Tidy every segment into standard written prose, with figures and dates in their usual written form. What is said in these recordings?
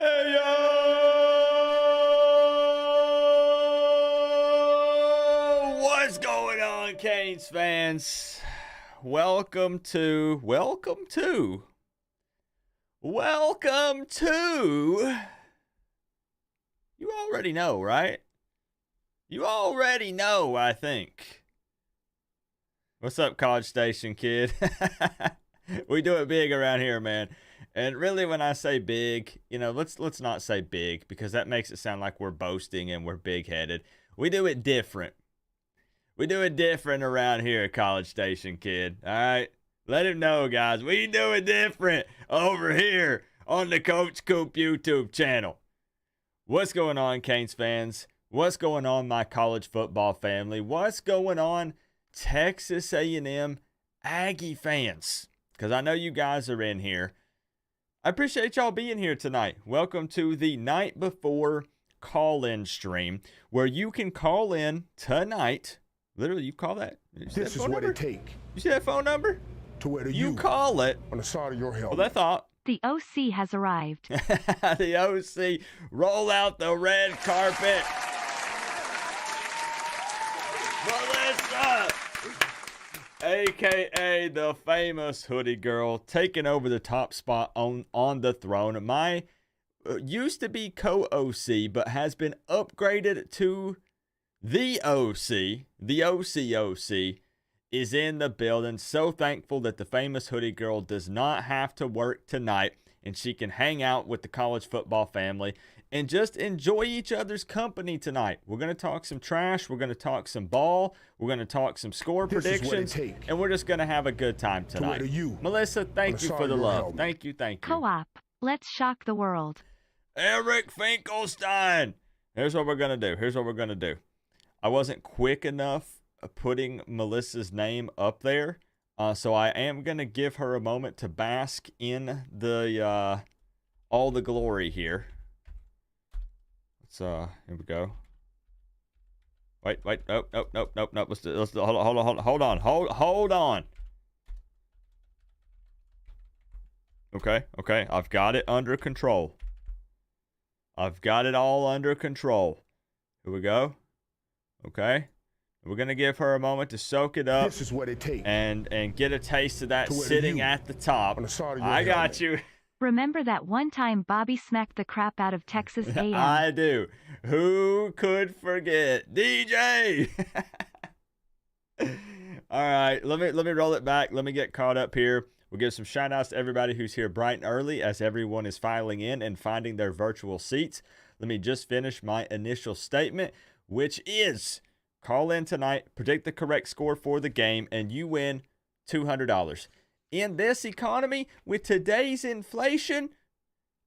Hey yo! What's going on, Canes fans? Welcome to. You already know, right? You already know, I think. What's up, College Station kid? We do it big around here, man. And really, when I say big, let's not say big because that makes it sound like we're boasting and we're big-headed. We do it different. We do it different around here, College Station kid. All right? Let him know, guys. We do it different over here on the Coach Coop YouTube channel. What's going on, Canes fans? What's going on, my college football family? What's going on, Texas A&M Aggie fans? Because I know you guys are in here. I appreciate y'all being here tonight. Welcome to the night before call-in stream where you can call in tonight. Literally, you call that. This is what it take. You see that phone number? To where you call it on the side of your helmet. Well, that thought. The OC has arrived. The OC, roll out the red carpet. Melissa, a.k.a. the famous hoodie girl, taking over the top spot on the throne. My used to be co-OC, but has been upgraded to the OC. The OC is in the building. So thankful that the famous hoodie girl does not have to work tonight and she can hang out with the college football family and just enjoy each other's company tonight. We're going to talk some trash. We're going to talk some ball. We're going to talk some score predictions. And we're just going to have a good time tonight. Melissa, thank you for the love. Thank you. Co-op. Let's shock the world. Eric Finkelstein. Here's what we're going to do. I wasn't quick enough putting Melissa's name up there. So I am going to give her a moment to bask in the all the glory here. Here we go. Wait. Nope. Let's hold on. Okay. I've got it under control. I've got it all under control. Here we go. Okay. We're going to give her a moment to soak it up. This is what it takes. And get a taste of that sitting at the top. I got you. Remember that one time Bobby smacked the crap out of Texas A&M? I do. Who could forget? DJ! All right, let me roll it back. Let me get caught up here. We'll give some shout outs to everybody who's here bright and early as everyone is filing in and finding their virtual seats. Let me just finish my initial statement, which is call in tonight, predict the correct score for the game, and you win $200. In this economy, with today's inflation,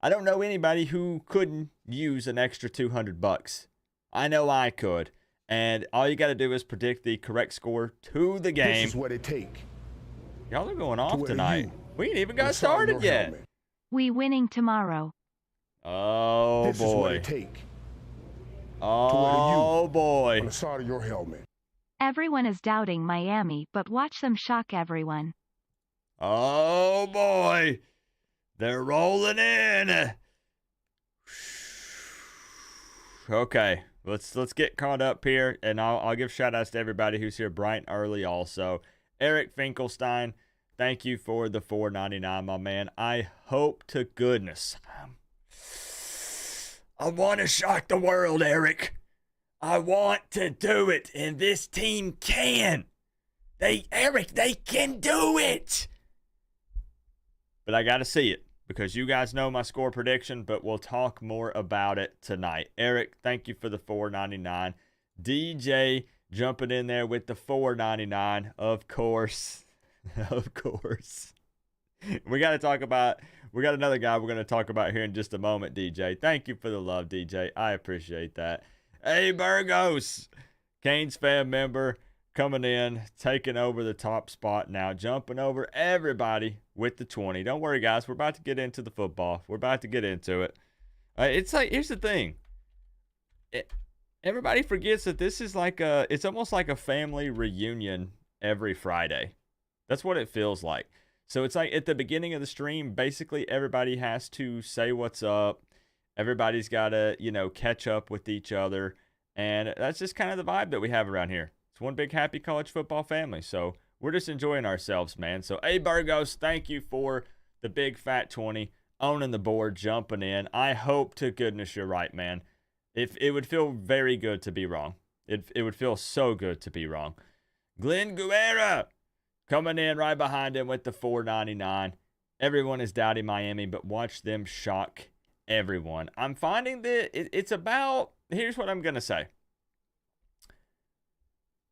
I don't know anybody who couldn't use an extra $200. I know I could. And all you got to do is predict the correct score to the game. This is what it take. Y'all are going off tonight. We ain't even got started yet. We winning tomorrow. Oh, this boy. This is what it take. Oh, boy. On the side of your helmet. Everyone is doubting Miami, but watch them shock everyone. Oh, boy. They're rolling in. Okay, let's get caught up here, and I'll give shout-outs to everybody who's here bright and early also. Eric Finkelstein, thank you for the $4.99, my man. I hope to goodness. I want to shock the world, Eric. I want to do it, and this team can. They can do it. But I got to see it because you guys know my score prediction, but we'll talk more about it tonight. Eric, thank you for the $4.99. DJ jumping in there with the $4.99, of course. Of course. We got another guy we're going to talk about here in just a moment, DJ. Thank you for the love, DJ. I appreciate that. Hey, Burgos, Canes fan member, coming in, taking over the top spot now, jumping over everybody with the 20. Don't worry, guys. We're about to get into the football. We're about to get into it. It's like, here's the thing. Everybody forgets that this is it's almost like a family reunion every Friday. That's what it feels like. So it's like at the beginning of the stream, basically everybody has to say what's up Everybody's got to, catch up with each other. And that's just kind of the vibe that we have around here. It's one big happy college football family. So we're just enjoying ourselves, man. So, hey, Burgos, thank you for the big fat 20, owning the board, jumping in. I hope to goodness you're right, man. If it would feel very good to be wrong. It would feel so good to be wrong. Glenn Guerra coming in right behind him with the $4.99. Everyone is doubting Miami, but watch them shock everyone. I'm finding that it's about, here's what I'm going to say.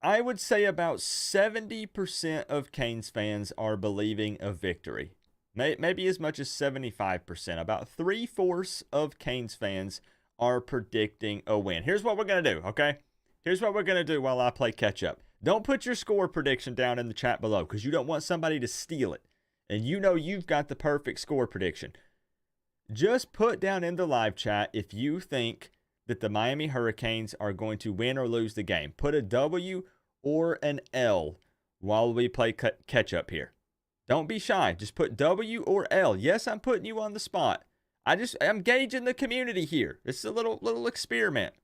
I would say about 70% of Canes fans are believing a victory. Maybe as much as 75%. About 3/4 of Canes fans are predicting a win. Here's what we're going to do, okay? Here's what we're going to do while I play catch up. Don't put your score prediction down in the chat below because you don't want somebody to steal it. And you know you've got the perfect score prediction. Just put down in the live chat if you think that the Miami Hurricanes are going to win or lose the game. Put a W or an L while we play catch up here. Don't be shy. Just put W or L. Yes, I'm putting you on the spot. I'm gauging the community here. It's a little experiment.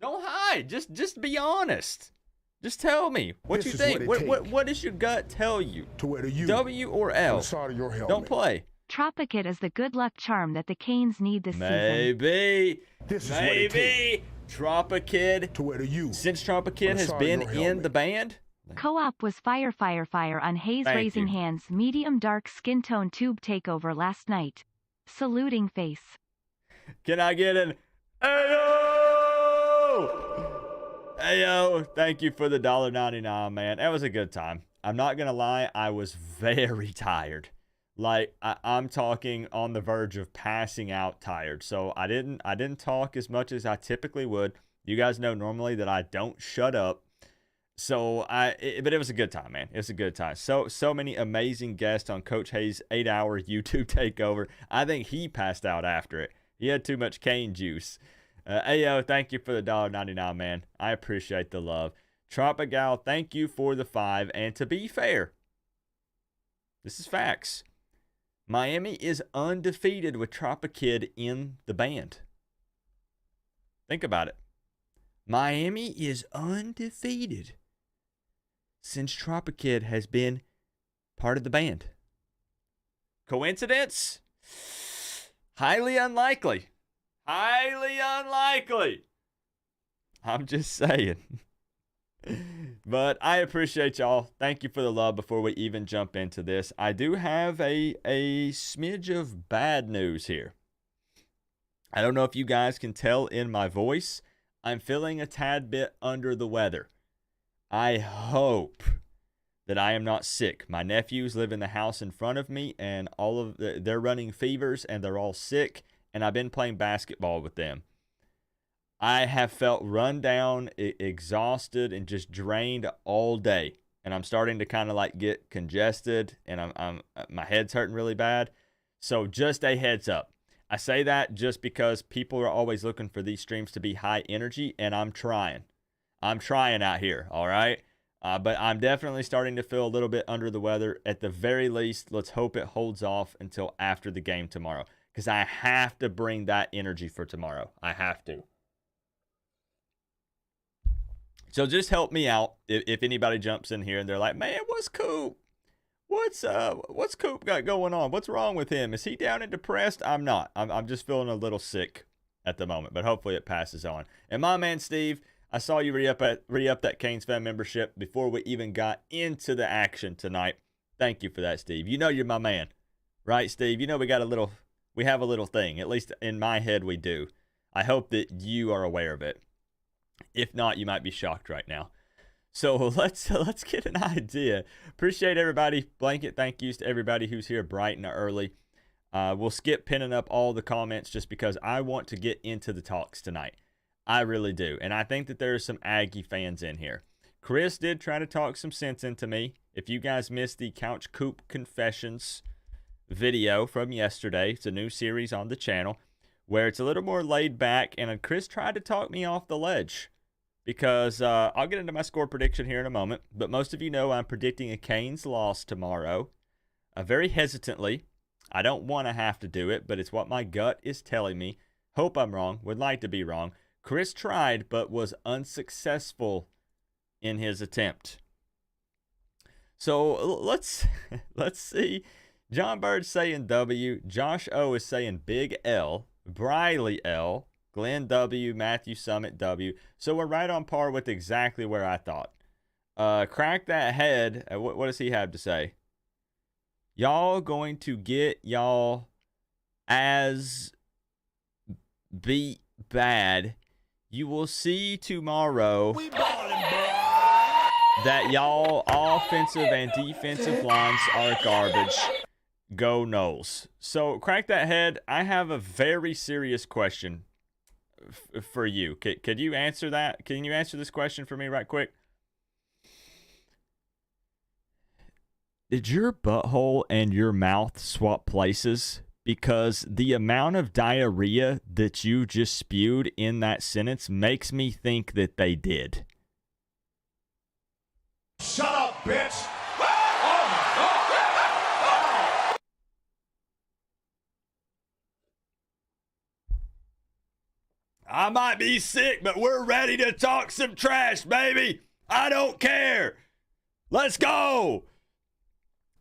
Don't hide. Just be honest. Just tell me what you think. What does your gut tell you? To where the U. W or L? On the side of your helmet. Don't play. Tropicate is the good luck charm that the Canes need this season. Maybe. This is what it takes. Tropicate. To where the U. Since Tropicate has been in the band. Co-op was fire on Hayes Thank raising you. hands medium dark skin tone tube takeover last night. Saluting face. Can I get an Ayo? Ayo, thank you for the $1.99, man. That was a good time. I'm not going to lie, I was very tired. Like, I'm talking on the verge of passing out tired. So I didn't talk as much as I typically would. You guys know normally that I don't shut up. So but it was a good time, man. It was a good time. So many amazing guests on Coach Hayes' 8-hour YouTube takeover. I think he passed out after it. He had too much cane juice. Ayo, thank you for the $1.99, man. I appreciate the love. Tropigal, thank you for the 5. And to be fair, this is facts. Miami is undefeated with Tropikid in the band. Think about it. Miami is undefeated since Tropikid has been part of the band. Coincidence? Highly unlikely. Highly unlikely. I'm just saying. But I appreciate y'all. Thank you for the love before we even jump into this. I do have a smidge of bad news here. I don't know if you guys can tell in my voice. I'm feeling a tad bit under the weather. I hope that I am not sick. My nephews live in the house in front of me, and they're running fevers, and they're all sick, and I've been playing basketball with them. I have felt run down, exhausted, and just drained all day, and I'm starting to kind of like get congested, and my head's hurting really bad. So just a heads up. I say that just because people are always looking for these streams to be high energy, and I'm trying. I'm trying out here, all right? But I'm definitely starting to feel a little bit under the weather. At the very least, let's hope it holds off until after the game tomorrow, because I have to bring that energy for tomorrow. I have to. So just help me out if anybody jumps in here and they're like, man, what's Coop? What's Coop got going on? What's wrong with him? Is he down and depressed? I'm not. I'm just feeling a little sick at the moment, but hopefully it passes on. And my man Steve, I saw you re-up that Canes fan membership before we even got into the action tonight. Thank you for that, Steve. You know you're my man, right, Steve? You know we have a little thing. At least in my head we do. I hope that you are aware of it. If not, you might be shocked right now. So let's get an idea. Appreciate everybody. Blanket thank yous to everybody who's here bright and early. We'll skip pinning up all the comments just because I want to get into the talks tonight. I really do. And I think that there are some Aggie fans in here. Chris did try to talk some sense into me. If you guys missed the Couch Coop Confessions video from yesterday, it's a new series on the channel where it's a little more laid back, and Chris tried to talk me off the ledge because I'll get into my score prediction here in a moment, but most of you know I'm predicting a Canes loss tomorrow, very hesitantly. I don't want to have to do it, but it's what my gut is telling me. Hope I'm wrong. Would like to be wrong. Chris tried, but was unsuccessful in his attempt. So let's see. John Bird's saying W. Josh O is saying Big L. Briley L. Glenn W. Matthew Summit W. So we're right on par with exactly where I thought. Crack that head. What does he have to say? Y'all going to get y'all as beat bad. You will see tomorrow that y'all offensive and defensive lines are garbage. Go Knowles. So crack that head. I have a very serious question for you. Could you answer that? Can you answer this question for me right quick? Did your butthole and your mouth swap places? Because the amount of diarrhea that you just spewed in that sentence makes me think that they did. Shut up, bitch! I might be sick, but we're ready to talk some trash, baby. I don't care. Let's go.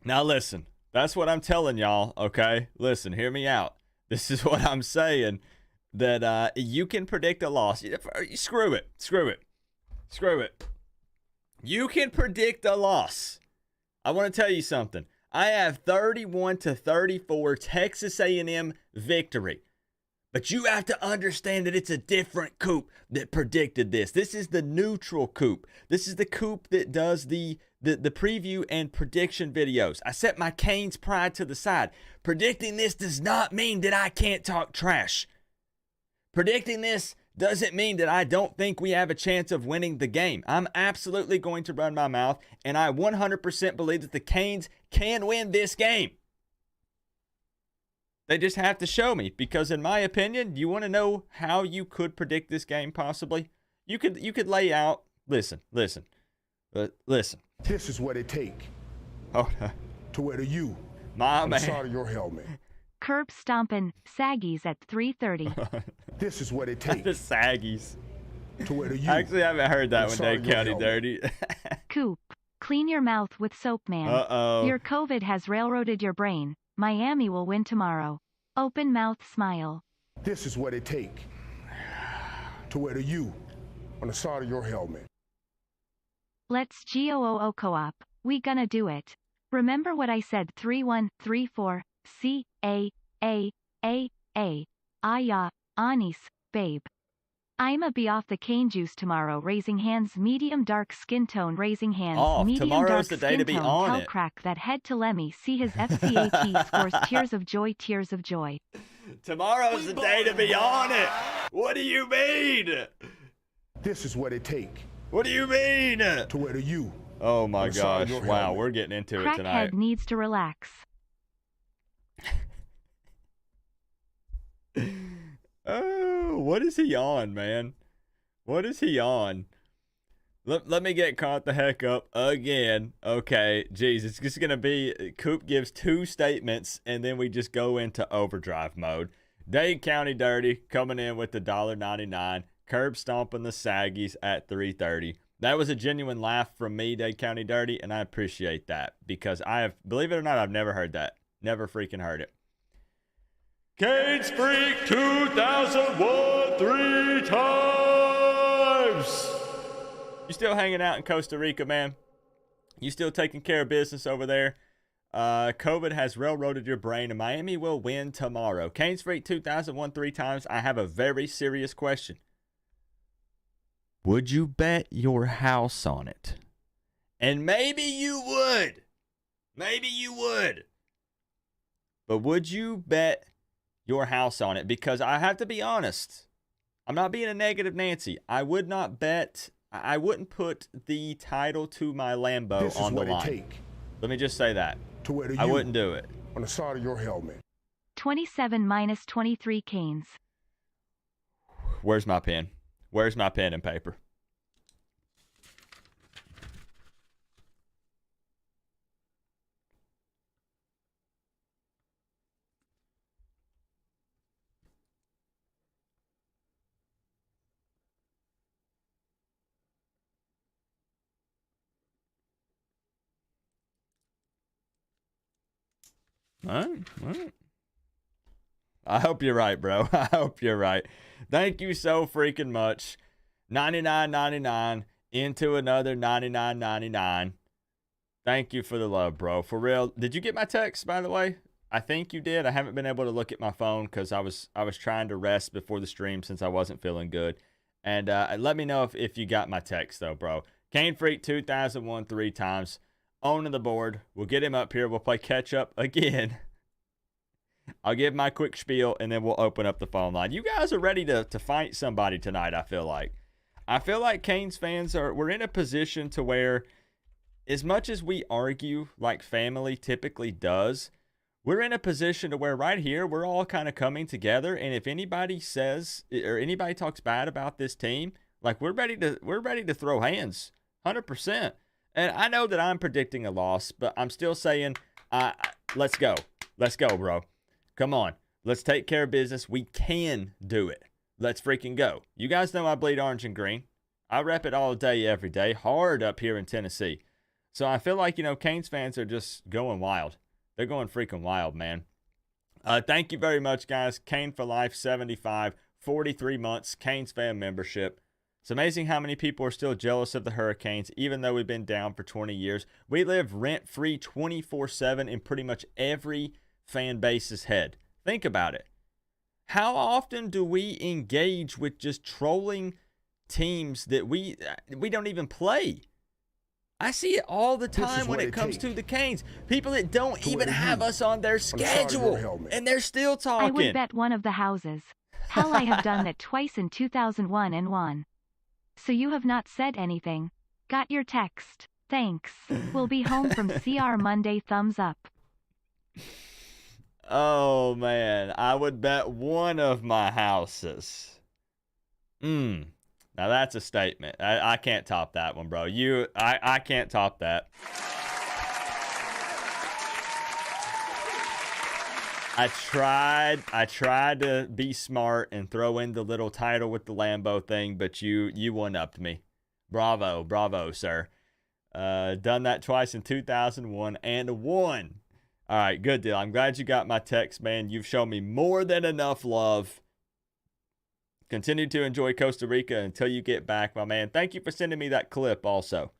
Now listen, that's what I'm telling y'all, okay? Listen, hear me out. This is what I'm saying, that you can predict a loss. Screw it. You can predict a loss. I want to tell you something. I have 31-34 Texas A&M victory. But you have to understand that it's a different Coop that predicted this. This is the neutral Coop. This is the Coop that does the preview and prediction videos. I set my Canes pride to the side. Predicting this does not mean that I can't talk trash. Predicting this doesn't mean that I don't think we have a chance of winning the game. I'm absolutely going to run my mouth, and I 100% believe that the Canes can win this game. They just have to show me, because in my opinion, you want to know how you could predict this game possibly? You could lay out, listen. This is what it take to wear the U on the side of your helmet. Curb stompin', Saggies at 3:30. This is what it takes. The Saggies. To wear the U. Actually, I haven't heard that one, Dade County Dirty. Coop, clean your mouth with soap, man. Uh-oh. Your COVID has railroaded your brain. Miami will win tomorrow. Open mouth smile. This is what it take to wear the U on the side of your helmet. Let's GOOO co-op. We gonna do it. Remember what I said? 3134 CAAA. Aya, Anis, babe. I'ma be off the cane juice tomorrow. Raising hands. Medium dark skin tone. Raising hands. Off. Medium Tomorrow's dark the day skin to be tone. on Tell it. crack that head to Lemmy. See his FCAT scores. Tears of joy. Tears of joy. Tomorrow's the day to be on it. What do you mean? This is what it take What do you mean? to wear the U. Oh my on the side of gosh. your Wow, helmet. we're getting into it tonight. Crackhead needs to relax. Oh, what is he on, man? What is he on? Let me get caught the heck up again. Okay, geez, it's just going to be Coop gives two statements, and then we just go into overdrive mode. Dade County Dirty coming in with the $1.99. Curb stomping the Saggies at 3:30. That was a genuine laugh from me, Dade County Dirty, and I appreciate that, because I have, believe it or not, I've never heard that. Never freaking heard it. Canes Freak 2001 3 times. You still hanging out in Costa Rica, man? You still taking care of business over there? COVID has railroaded your brain, and Miami will win tomorrow. Canes Freak 2001 3 times. I have a very serious question. Would you bet your house on it? And maybe you would. Maybe you would. But would you bet your house on it? Because I have to be honest. I'm not being a negative Nancy. I would not bet. I wouldn't put the title to my Lambo on the line. Take Let me just say that. to wear the I U wouldn't do it. on the side of your helmet. 27 minus 23 Canes. Where's my pen? Where's my pen and paper? All right. I hope you're right, bro. I hope you're right. Thank you so freaking much. $99.99 into another $99.99. Thank you for the love, bro. For real. Did you get my text, by the way? I think you did. I haven't been able to look at my phone because I was trying to rest before the stream since I wasn't feeling good. And let me know if you got my text, though, bro. Kane Freak 2001 3 times. Owning the board. We'll get him up here. We'll play catch up again. I'll give my quick spiel, and then we'll open up the phone line. You guys are ready to fight somebody tonight, I feel like. I feel like Canes fans we're in a position to where, as much as we argue like family typically does, we're in a position to where right here, we're all kind of coming together. And if anybody says, or anybody talks bad about this team, like we're ready to throw hands, 100%. And I know that I'm predicting a loss, but I'm still saying, let's go. Let's go, bro. Come on. Let's take care of business. We can do it. Let's freaking go. You guys know I bleed orange and green. I rep it all day, every day. Hard up here in Tennessee. So I feel like, Canes fans are just going wild. They're going freaking wild, man. Thank you very much, guys. Kane for Life 75, 43 months, Canes fan membership. It's amazing how many people are still jealous of the Hurricanes, even though we've been down for 20 years. We live rent-free 24/7 in pretty much every fan base's head. Think about it. How often do we engage with just trolling teams that we don't even play? I see it all the time when it comes to the Canes. People that don't even have us on their schedule, and they're still talking. I would bet one of the houses. Hell, I have done that twice in 2001 and won. So you have not said anything. Got your text. Thanks. We'll be home from CR Monday. Thumbs up. Oh, man. I would bet one of my houses. Now, that's a statement. I can't top that one, bro. I can't top that. I tried to be smart and throw in the little title with the Lambo thing, but you one-upped me. Bravo, sir. Done that twice in 2001 and won. All right, good deal. I'm glad you got my text, man. You've shown me more than enough love. Continue to enjoy Costa Rica until you get back, my man. Thank you for sending me that clip also.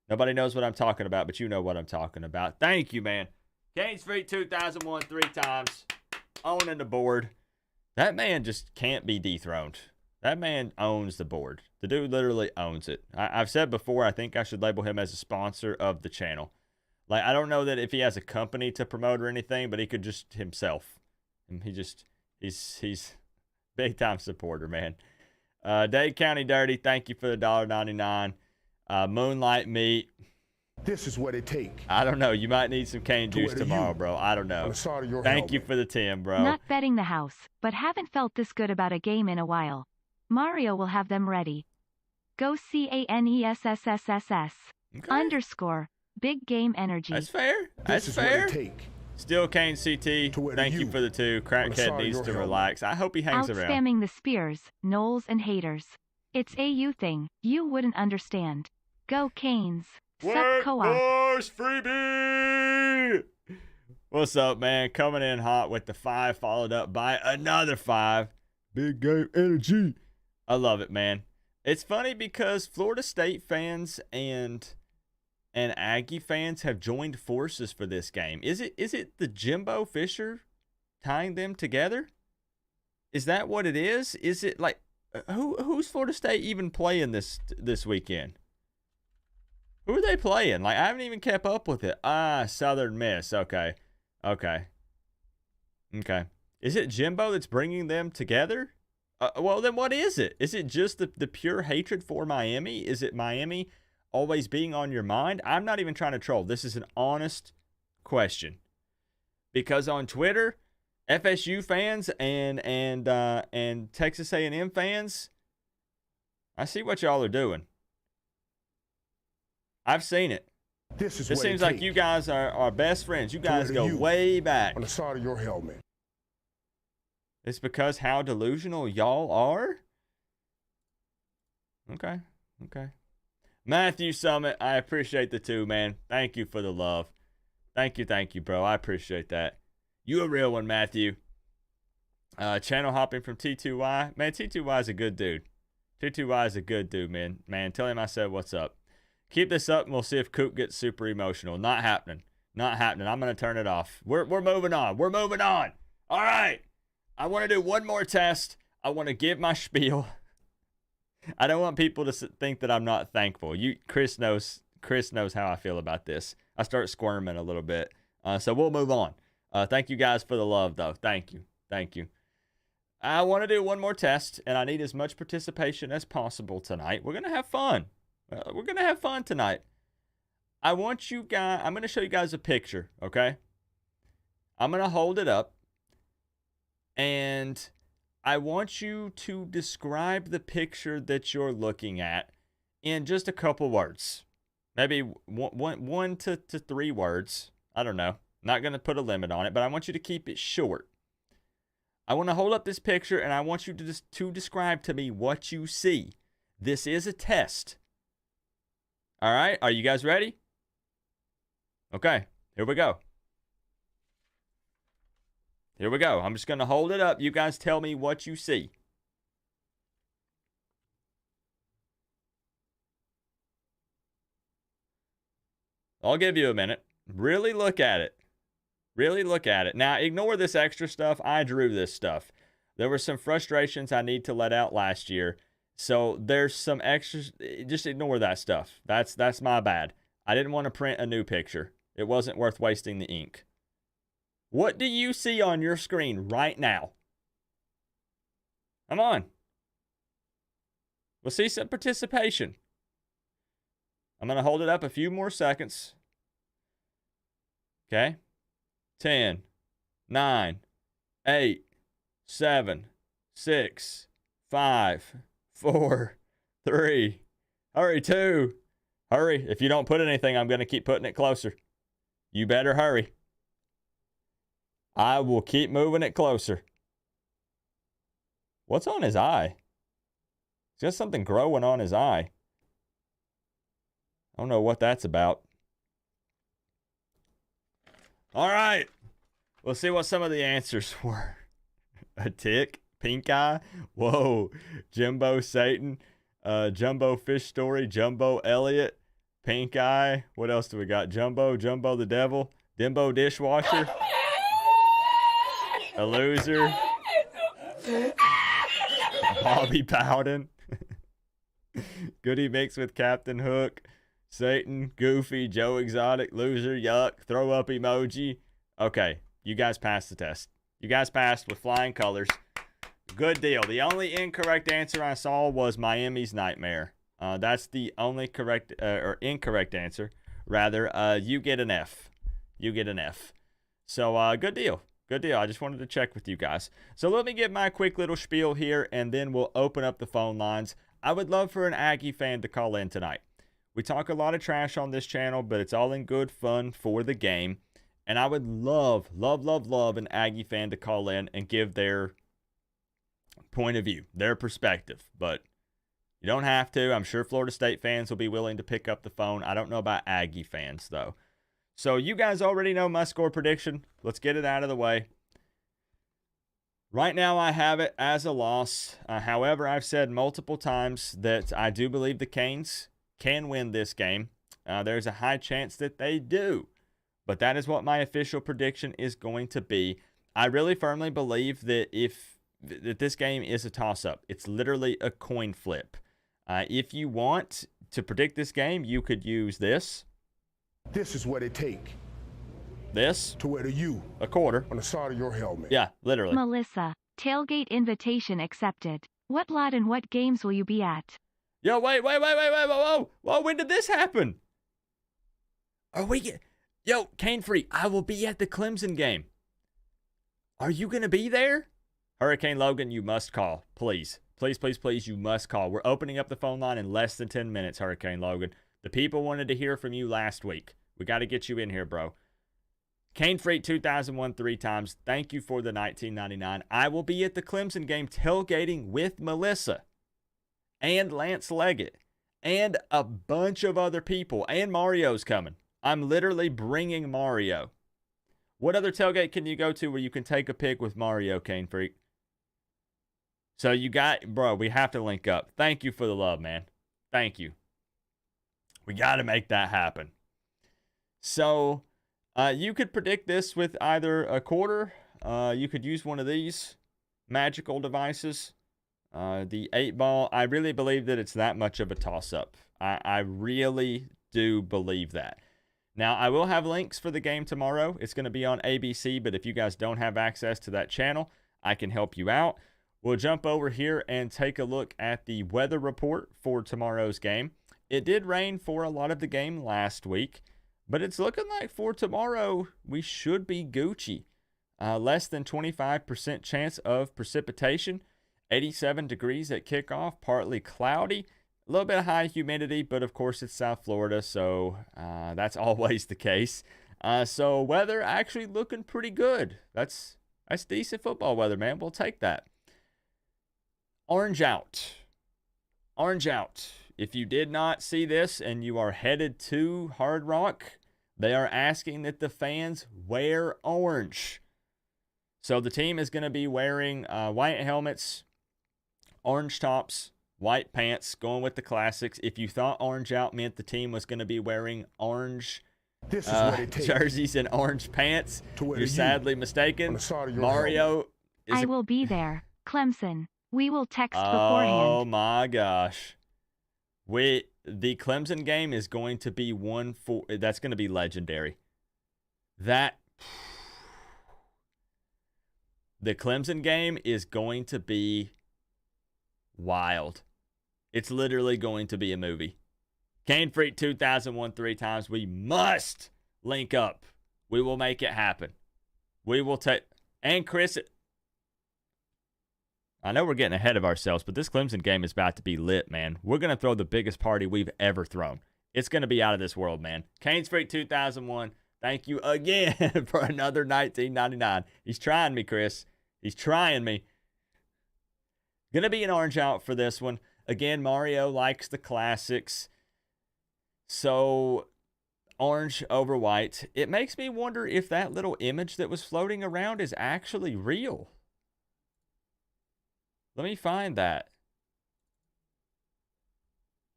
Nobody knows what I'm talking about, but you know what I'm talking about. Thank you, man. Canes Freak 2001 3 times. Owning the board. That man just can't be dethroned. That man owns the board. The dude literally owns it. I've said before, I think I should label him as a sponsor of the channel. Like, I don't know that if he has a company to promote or anything, but he could just himself. And he's big time supporter, man. Dade County Dirty, thank you for the $1.99. Moonlight Meat. This is what it take. I don't know. You might need some cane juice tomorrow, bro. I don't know. Thank you for the 10, bro. Not betting the house, but haven't felt this good about a game in a while. Mario will have them ready. Go CANESSSSS. _ Big game energy. That's fair. That's fair. Still Kane CT. Thank you for the 2. Crackhead needs to relax. I hope he hangs around. Spamming the spears, Knowles and haters. It's a you thing. You wouldn't understand. Go Canes. Sup co-op. Boys, freebie. What's up, man? Coming in hot with the 5, followed up by another 5. Big game energy. I love it, man. It's funny because Florida State fans and Aggie fans have joined forces for this game. Is it the Jimbo Fisher tying them together? Is that what it is? Is it like who's Florida State even playing this weekend? Who are they playing? Like, I haven't even kept up with it. Southern Miss. Okay. Is it Jimbo that's bringing them together? Well, then what is it? Is it just the pure hatred for Miami? Is it Miami always being on your mind? I'm not even trying to troll. This is an honest question. Because on Twitter, FSU fans and Texas A&M fans, I see what y'all are doing. I've seen it. This seems like you guys are best friends. You guys go way back. On the side of your helmet. It's because how delusional y'all are? Okay. Matthew Summit, I appreciate the 2, man. Thank you for the love. Thank you, bro. I appreciate that. You a real one, Matthew. Channel hopping from T2Y. Man, T2Y is a good dude. T2Y is a good dude, man. Man, tell him I said what's up. Keep this up, and we'll see if Coop gets super emotional. Not happening. Not happening. I'm going to turn it off. We're moving on. We're moving on. All right. I want to do one more test. I want to give my spiel. I don't want people to think that I'm not thankful. Chris knows how I feel about this. I start squirming a little bit. So we'll move on. Thank you guys for the love, though. Thank you. Thank you. I want to do one more test, and I need as much participation as possible tonight. We're going to have fun. We're going to have fun tonight. I'm going to show you guys a picture, okay? I'm going to hold it up, and I want you to describe the picture that you're looking at in just a couple words. Maybe one to 3 words. I don't know. Not going to put a limit on it, but I want you to keep it short. I want to hold up this picture, and I want you to describe to me what you see. This is a test. All right? Are you guys ready? Okay, here we go. Here we go. I'm just going to hold it up. You guys tell me what you see. I'll give you a minute. Really look at it. Really look at it. Now, ignore this extra stuff. I drew this stuff. There were some frustrations I need to let out last year. So there's some extras. Just ignore that stuff. That's my bad. I didn't want to print a new picture. It wasn't worth wasting the ink. What do you see on your screen right now? Come on. We'll see some participation. I'm going to hold it up a few more seconds. Okay. 10, 9, 8, 7, 6, 5, 4, 3. Hurry, 2. Hurry. If you don't put anything, I'm going to keep putting it closer. You better hurry. I will keep moving it closer. What's on his eye? He's got something growing on his eye. I don't know what that's about. All right. We'll see what some of the answers were. A tick, pink eye. Whoa. Jumbo Satan. Jumbo Fish Story. Jumbo Elliot. Pink eye. What else do we got? Jumbo the Devil. Dimbo Dishwasher. A loser. Bobby Bowden. Goody Mix with Captain Hook. Satan, Goofy, Joe Exotic, Loser, Yuck, Throw Up Emoji. Okay, you guys passed the test. You guys passed with flying colors. Good deal. The only incorrect answer I saw was Miami's Nightmare. That's the only correct or incorrect answer. Rather, you get an F. You get an F. So, good deal. Good deal. I just wanted to check with you guys. So let me give my quick little spiel here, and then we'll open up the phone lines. I would love for an Aggie fan to call in tonight. We talk a lot of trash on this channel, but it's all in good fun for the game. And I would love an Aggie fan to call in and give their point of view, their perspective. But you don't have to. I'm sure Florida State fans will be willing to pick up the phone. I don't know about Aggie fans, though. So you guys already know my score prediction. Let's get it out of the way. Right now, I have it as a loss. However, I've said multiple times that I do believe the Canes can win this game. There's a high chance that they do. But that is what my official prediction is going to be. I really firmly believe that that this game is a toss-up. It's literally a coin flip. If you want to predict this game, you could use this. This is what it take This. to wear the U A quarter. on the side of your helmet. Yeah, literally. Melissa, tailgate invitation accepted. What lot and what games will you be at? Yo, wait, whoa, when did this happen? Yo, Cane Free, I will be at the Clemson game. Are you going to be there? Hurricane Logan, you must call. Please, you must call. We're opening up the phone line in less than 10 minutes, Hurricane Logan. The people wanted to hear from you last week. We got to get you in here, bro. Cane Free 2001 3 times. Thank you for the $19.99. I will be at the Clemson game tailgating with Melissa and Lance Leggett and a bunch of other people. And Mario's coming. I'm literally bringing Mario. What other tailgate can you go to where you can take a pic with Mario, Cane Freak? So you got, bro, we have to link up. Thank you for the love, man. Thank you. We got to make that happen. So you could predict this with either a quarter. You could use one of these magical devices. The 8-ball, I really believe that it's that much of a toss-up. I really do believe that. Now, I will have links for the game tomorrow. It's going to be on ABC, but if you guys don't have access to that channel, I can help you out. We'll jump over here and take a look at the weather report for tomorrow's game. It did rain for a lot of the game last week, but it's looking like for tomorrow, we should be Gucci. Less than 25% chance of precipitation, 87 degrees at kickoff, partly cloudy, a little bit of high humidity, but of course it's South Florida, so that's always the case. So weather actually looking pretty good. That's decent football weather, man. We'll take that. Orange out. Orange out. If you did not see this and you are headed to Hard Rock, they are asking that the fans wear orange. So the team is going to be wearing white helmets, orange tops, white pants, going with the classics. If you thought orange out meant the team was going to be wearing orange jerseys and orange pants, you're sadly mistaken. Mario is I will be there. Clemson. We will text beforehand. Oh my gosh. The Clemson game is going to be that's going to be legendary. The Clemson game is going to be wild. It's literally going to be a movie. Cane Freak 2001 3 times. We must link up. We will make it happen. We will take... And Chris... I know we're getting ahead of ourselves, but this Clemson game is about to be lit, man. We're going to throw the biggest party we've ever thrown. It's going to be out of this world, man. Canes Freak 2001, thank you again for another $19.99. He's trying me, Chris. He's trying me. Going to be an orange out for this one. Again, Mario likes the classics. So, orange over white. It makes me wonder if that little image that was floating around is actually real. Let me find that.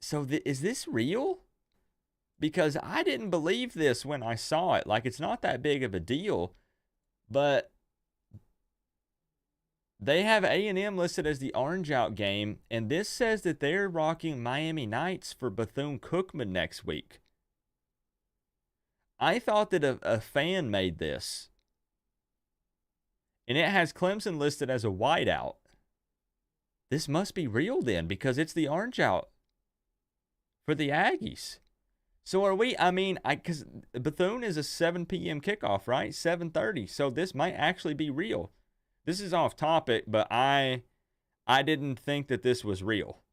So is this real? Because I didn't believe this when I saw it. Like, it's not that big of a deal. But they have A&M listed as the orange out game. And this says that they're rocking Miami Knights for Bethune-Cookman next week. I thought that a fan made this. And it has Clemson listed as a whiteout. This must be real then, because it's the orange out for the Aggies. So are we, because Bethune is a 7 p.m. kickoff, right? 7:30. So this might actually be real. This is off topic, but I didn't think that this was real.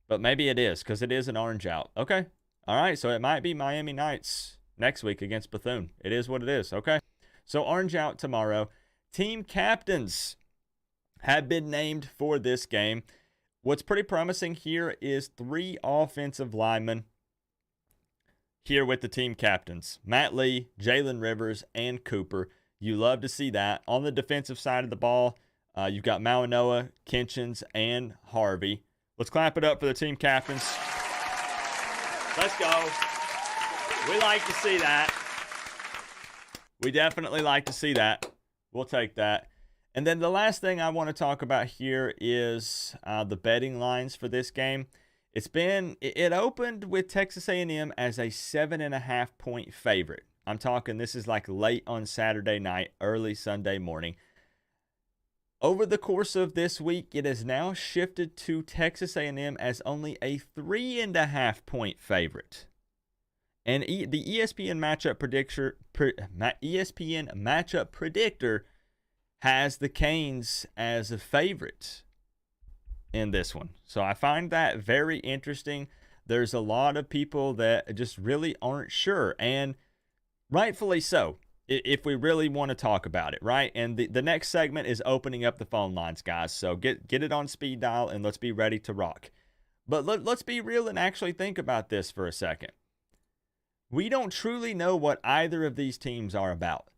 But maybe it is, because it is an orange out. Okay. All right. So it might be Miami Knights next week against Bethune. It is what it is. Okay. So orange out tomorrow. Team captains have been named for this game. What's pretty promising here is 3 offensive linemen here with the team captains. Matt Lee, Jalen Rivers, and Cooper. You love to see that. On the defensive side of the ball, you've got Mauanoa, Kinchins, and Harvey. Let's clap it up for the team captains. Let's go. We like to see that. We definitely like to see that. We'll take that. And then the last thing I want to talk about here is the betting lines for this game. It opened with Texas A&M as a 7.5 point favorite. I'm talking this is like late on Saturday night, early Sunday morning. Over the course of this week, it has now shifted to Texas A&M as only a 3.5 point favorite. And the ESPN matchup predictor has the Canes as a favorite in this one. So I find that very interesting. There's a lot of people that just really aren't sure, and rightfully so, if we really want to talk about it, right? And the next segment is opening up the phone lines, guys. So get it on speed dial, and let's be ready to rock. But let's be real and actually think about this for a second. We don't truly know what either of these teams are about.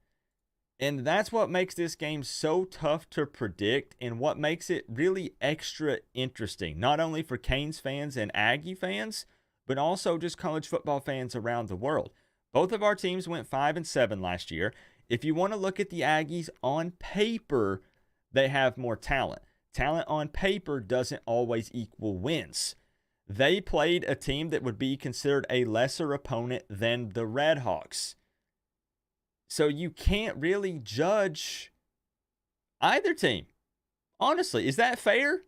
And that's what makes this game so tough to predict and what makes it really extra interesting, not only for Canes fans and Aggie fans, but also just college football fans around the world. Both of our teams went 5-7 last year. If you want to look at the Aggies on paper, they have more talent. Talent on paper doesn't always equal wins. They played a team that would be considered a lesser opponent than the Redhawks. So you can't really judge either team. Honestly, is that fair?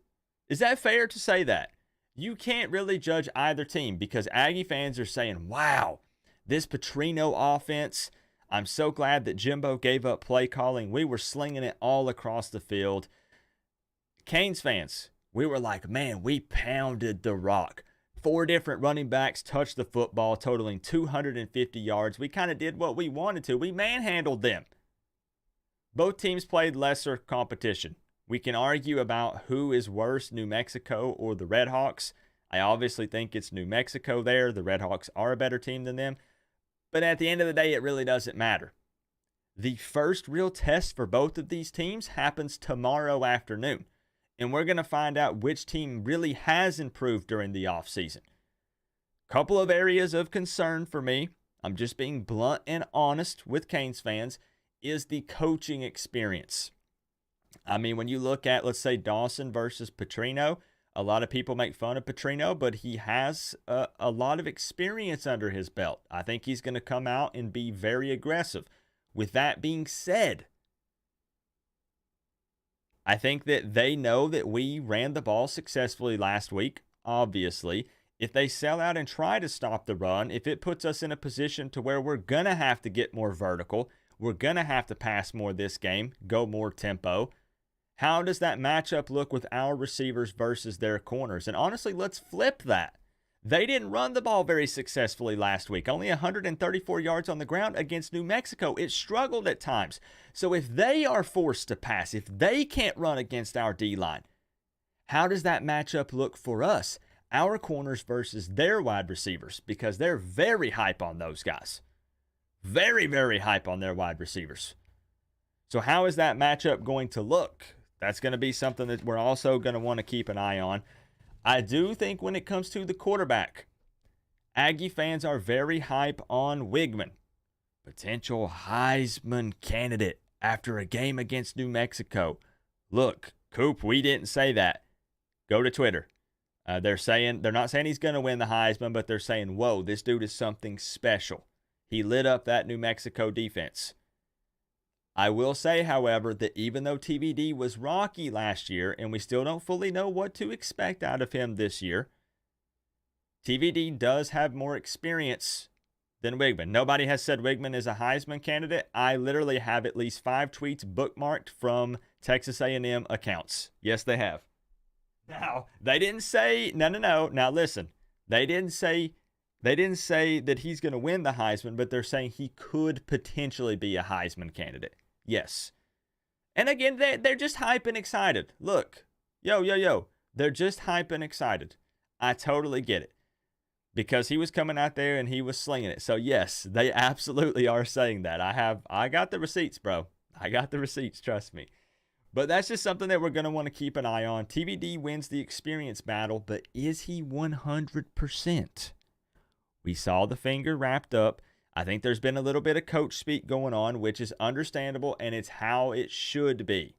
Is that fair to say that? You can't really judge either team because Aggie fans are saying, wow, this Petrino offense, I'm so glad that Jimbo gave up play calling. We were slinging it all across the field. Canes fans, we were like, man, we pounded the rock. 4 different running backs touched the football, totaling 250 yards. We kind of did what we wanted to. We manhandled them. Both teams played lesser competition. We can argue about who is worse, New Mexico or the Redhawks. I obviously think it's New Mexico there. The Redhawks are a better team than them. But at the end of the day, it really doesn't matter. The first real test for both of these teams happens tomorrow afternoon. And we're going to find out which team really has improved during the offseason. Couple of areas of concern for me, I'm just being blunt and honest with Canes fans, is the coaching experience. I mean, when you look at, let's say, Dawson versus Petrino, a lot of people make fun of Petrino, but he has a lot of experience under his belt. I think he's going to come out and be very aggressive. With that being said, I think that they know that we ran the ball successfully last week, obviously. If they sell out and try to stop the run, if it puts us in a position to where we're going to have to get more vertical, we're going to have to pass more this game, go more tempo, how does that matchup look with our receivers versus their corners? And honestly, let's flip that. They didn't run the ball very successfully last week. Only 134 yards on the ground against New Mexico. It struggled at times. So if they are forced to pass, if they can't run against our D-line, how does that matchup look for us? Our corners versus their wide receivers, because they're very hype on those guys. Very, very hype on their wide receivers. So how is that matchup going to look? That's going to be something that we're also going to want to keep an eye on. I do think when it comes to the quarterback, Aggie fans are very hype on Wigman, potential Heisman candidate after a game against New Mexico. Look, Coop, we didn't say that. Go to Twitter. They're not saying he's going to win the Heisman, but they're saying, whoa, this dude is something special. He lit up that New Mexico defense. I will say, however, that even though TVD was rocky last year and we still don't fully know what to expect out of him this year, TVD does have more experience than Wigman. Nobody has said Wigman is a Heisman candidate. I literally have at least 5 tweets bookmarked from Texas A&M accounts. Yes, they have. Now, they didn't say, no. Now, listen, they didn't say that he's going to win the Heisman, but they're saying he could potentially be a Heisman candidate. Yes. And again, they're just hype and excited. Look, yo. They're just hype and excited. I totally get it. Because he was coming out there and he was slinging it. So, yes, they absolutely are saying that. I got the receipts, bro. I got the receipts, trust me. But that's just something that we're going to want to keep an eye on. TVD wins the experience battle, but is he 100%? We saw the finger wrapped up. I think there's been a little bit of coach speak going on, which is understandable, and it's how it should be.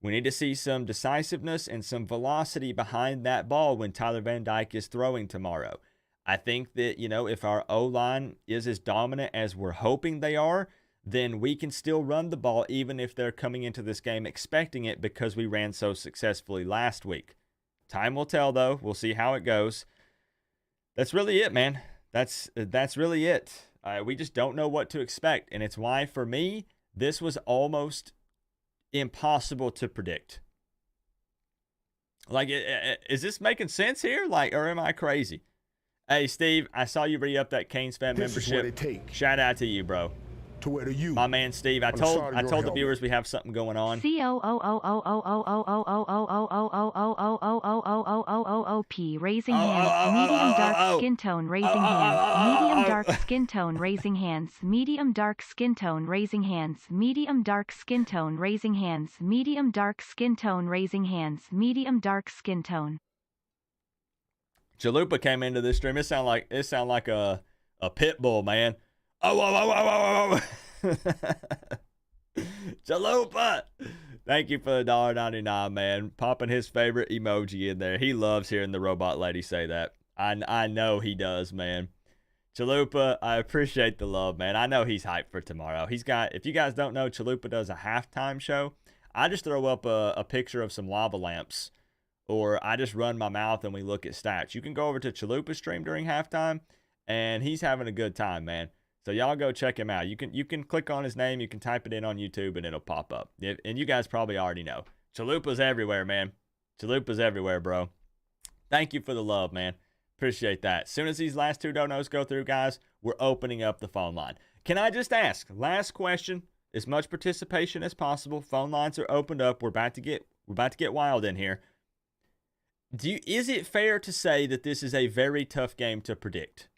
We need to see some decisiveness and some velocity behind that ball when Tyler Van Dyke is throwing tomorrow. I think that, if our O-line is as dominant as we're hoping they are, then we can still run the ball even if they're coming into this game expecting it because we ran so successfully last week. Time will tell, though. We'll see how it goes. That's really it, man. That's really it. We just don't know what to expect, and it's why, for me, this was almost impossible to predict. Like, is this making sense here? Like, or am I crazy? Hey, Steve, I saw you re-up that Canes fan membership. This is what it takes. Shout out to you, bro. To where you, my man Steve. I told the viewers we have something going on. OP raising hands, medium dark skin tone raising hands, medium dark skin tone raising hands, medium dark skin tone raising hands, medium dark skin tone raising hands, medium dark skin tone raising hands, medium dark skin tone. Chalupa came into this stream. It sound like a pit bull, man. Oh. Chalupa, thank you for the $1.99, man. Popping his favorite emoji in there. He loves hearing the robot lady say that. I know he does, man. Chalupa, I appreciate the love, man. I know he's hyped for tomorrow. If you guys don't know, Chalupa does a halftime show. I just throw up a picture of some lava lamps, or I just run my mouth and we look at stats. You can go over to Chalupa's stream during halftime, and he's having a good time, man. So y'all go check him out. You can click on his name. You can type it in on YouTube, and it'll pop up. And you guys probably already know. Chalupa's everywhere, man. Chalupa's everywhere, bro. Thank you for the love, man. Appreciate that. As soon as these last 2 donos go through, guys, we're opening up the phone line. Can I just ask, last question, as much participation as possible. Phone lines are opened up. We're about to get wild in here. Is it fair to say that this is a very tough game to predict?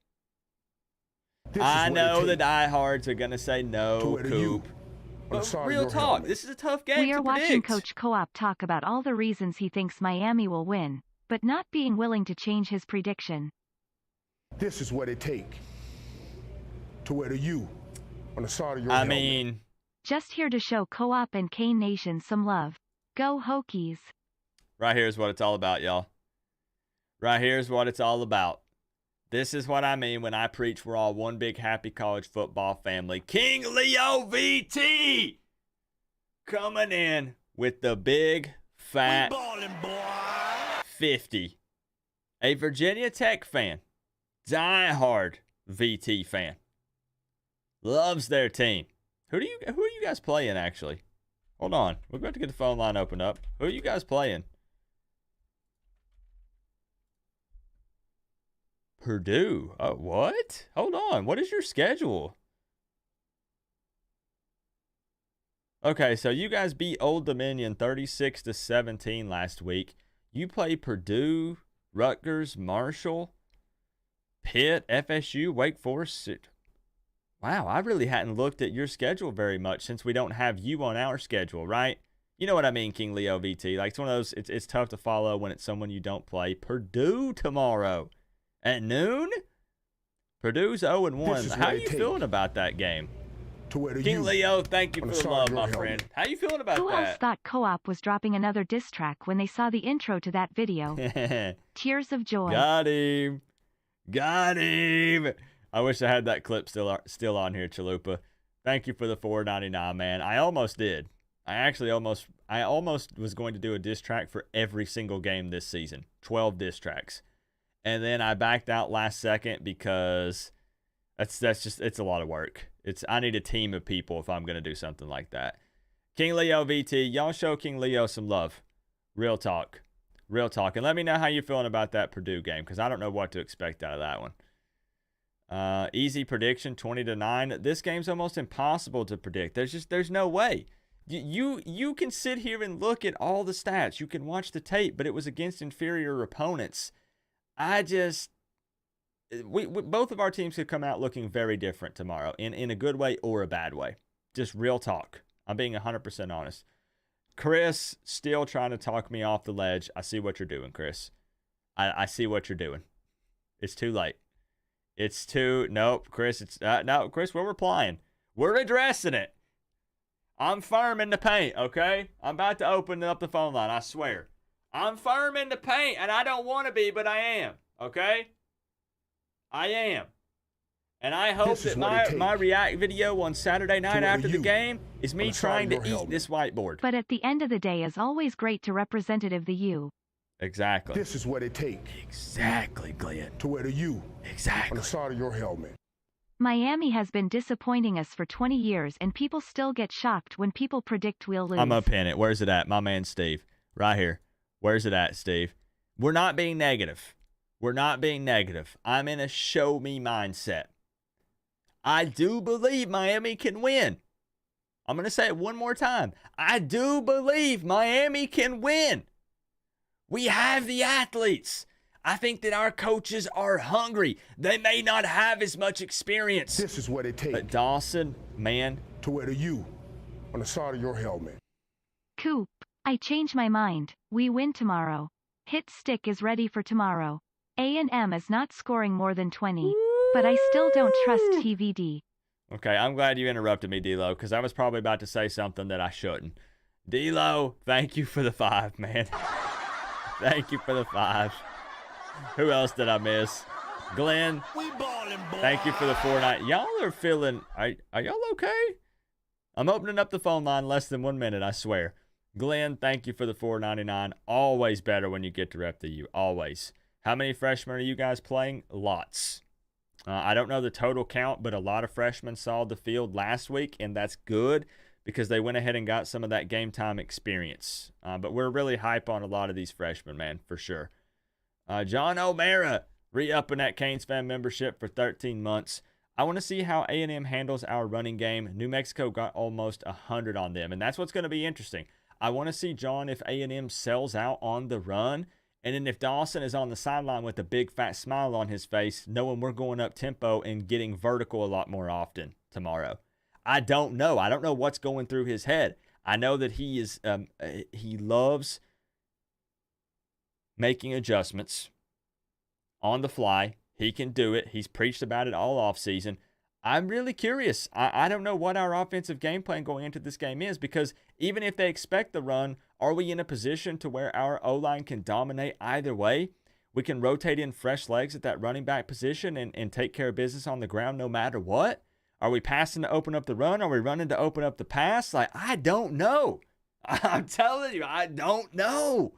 I know the diehards are going to say no, Coop. But real talk, this is a tough game to predict. We are watching Coach Co-op talk about all the reasons he thinks Miami will win, but not being willing to change his prediction. This is what it takes to wear the U on the side of your helmet. I mean, just here to show Co-op and Kane Nation some love. Go Hokies. Right here's what it's all about, y'all. Right here's what it's all about. This is what I mean when I preach we're all one big happy college football family. King Leo VT coming in with the big fat 50. A Virginia Tech fan. Die-hard VT fan. Loves their team. Who are you guys playing, actually? Hold on. We're about to get the phone line opened up. Who are you guys playing? Purdue. Oh, what? Hold on. What is your schedule? Okay, so you guys beat Old Dominion 36-17 last week. You play Purdue, Rutgers, Marshall, Pitt, FSU, Wake Forest. Wow, I really hadn't looked at your schedule very much since we don't have you on our schedule, right? You know what I mean, King Leo VT. Like, it's one of those, it's tough to follow when it's someone you don't play. Purdue tomorrow at noon? Purdue's 0-1. How are you feeling about that game? King Leo, thank you for the love, my friend. How you feeling about that? Who else thought Co-op was dropping another diss track when they saw the intro to that video? Tears of joy. Got him. Got him. I wish I had that clip still on here, Chalupa. Thank you for the $4.99, man. I almost did. I almost was going to do a diss track for every single game this season. 12 diss tracks. And then I backed out last second because it's a lot of work. I need a team of people if I'm going to do something like that. King Leo VT, y'all show King Leo some love. Real talk. Real talk. And let me know how you're feeling about that Purdue game, because I don't know what to expect out of that one. Easy prediction, 20-9. This game's almost impossible to predict. There's no way. You can sit here and look at all the stats. You can watch the tape, but it was against inferior opponents. Both of our teams could come out looking very different tomorrow, in a good way or a bad way. Just real talk. I'm being 100% honest. Chris, still trying to talk me off the ledge. I see what you're doing, Chris. I see what you're doing. It's too late. Nope, Chris. No, Chris, we're replying. We're addressing it. I'm firm in the paint, okay? I'm about to open up the phone line, I swear. I'm firm in the paint, and I don't want to be, but I am, okay? I am. And I hope that my react video on Saturday night after the game is me trying to eat this whiteboard. But at the end of the day, is always great to representative the U. Exactly. This is what it takes. Exactly, Glenn. To wear the U exactly on the side of your helmet. Miami has been disappointing us for 20 years, and people still get shocked when people predict we'll lose. I'm going to pin it. Where's it at? My man Steve. Right here. Where's it at, Steve? We're not being negative. We're not being negative. I'm in a show me mindset. I do believe Miami can win. I'm going to say it one more time. I do believe Miami can win. We have the athletes. I think that our coaches are hungry. They may not have as much experience. This is what it takes But Dawson, man. to wear the U on the side of your helmet. Coop, I change my mind. We win tomorrow. Hit stick is ready for tomorrow. A&M is not scoring more than 20, but I still don't trust TVD. Okay, I'm glad you interrupted me, D-Lo, because I was probably about to say something that I shouldn't. D-Lo, thank you for the 5, man. Thank you for the 5. Who else did I miss? Glenn, thank you for the 4-9. Y'all are feeling, are y'all okay? I'm opening up the phone line less than 1 minute, I swear. Glenn, thank you for the $4.99. Always better when you get to rep the U. Always. How many freshmen are you guys playing? Lots. I don't know the total count, but a lot of freshmen saw the field last week, and that's good because they went ahead and got some of that game time experience. But we're really hype on a lot of these freshmen, man, for sure. John O'Mara, re-upping that Canes fan membership for 13 months. I want to see how A&M handles our running game. New Mexico got almost 100 on them, and that's what's going to be interesting. I want to see, John, if A&M sells out on the run, and then if Dawson is on the sideline with a big fat smile on his face, knowing we're going up tempo and getting vertical a lot more often tomorrow. I don't know. I don't know what's going through his head. I know that he loves making adjustments on the fly. He can do it. He's preached about it all offseason. I'm really curious. I don't know what our offensive game plan going into this game is, because even if they expect the run, are we in a position to where our O-line can dominate either way? We can rotate in fresh legs at that running back position and take care of business on the ground no matter what? Are we passing to open up the run? Are we running to open up the pass? Like, I don't know. I'm telling you, I don't know.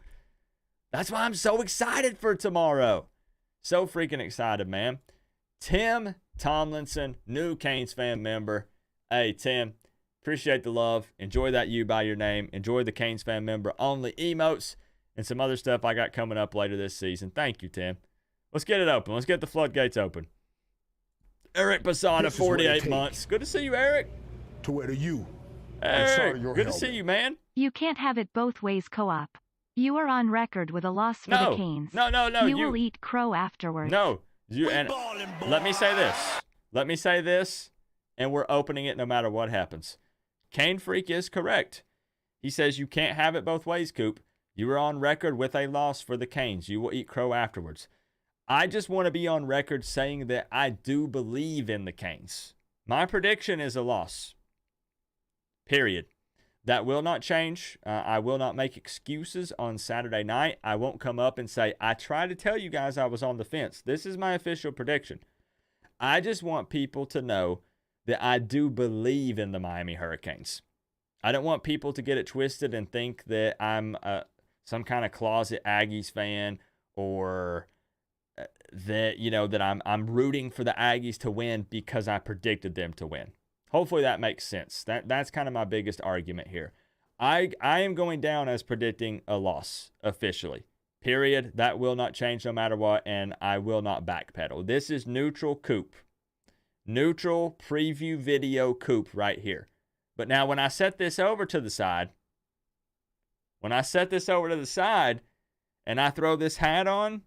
That's why I'm so excited for tomorrow. So freaking excited, man. Tim Tomlinson, new Canes fan member. Hey, Tim, appreciate the love. Enjoy that U by your name. Enjoy the Canes fan member only emotes and some other stuff I got coming up later this season. Thank you, Tim. Let's get it open. Let's get the floodgates open. Eric Posada, 48 months. Good to see you, Eric. To wear the U. Eric, good to see you, man. You can't have it both ways, Co-op. You are on record with a loss for the Canes. No. You will eat crow afterwards. No. Let me say this. Let me say this, and we're opening it no matter what happens. Cane Freak is correct. He says you can't have it both ways, Coop. You are on record with a loss for the Canes. You will eat crow afterwards. I just want to be on record saying that I do believe in the Canes. My prediction is a loss. Period. That will not change. I will not make excuses on Saturday night. I won't come up and say, I tried to tell you guys I was on the fence. This is my official prediction. I just want people to know that I do believe in the Miami Hurricanes. I don't want people to get it twisted and think that I'm some kind of closet Aggies fan, or that, you know, that I'm rooting for the Aggies to win because I predicted them to win. Hopefully that makes sense. That's kind of my biggest argument here. I am going down as predicting a loss officially. Period. That will not change no matter what, and I will not backpedal. This is neutral Coop. Neutral preview video Coop right here. But now when I set this over to the side, and I throw this hat on,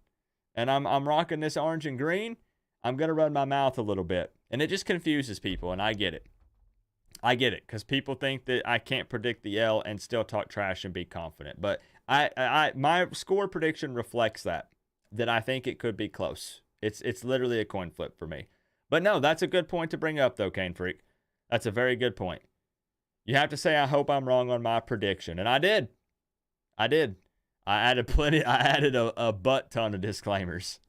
and I'm rocking this orange and green, I'm going to run my mouth a little bit. And it just confuses people, and I get it. I get it, because people think that I can't predict the L and still talk trash and be confident. But my score prediction reflects that I think it could be close. It's literally a coin flip for me. But no, that's a good point to bring up, though, Cane Freak. That's a very good point. You have to say, I hope I'm wrong on my prediction. And I did. I added a butt ton of disclaimers.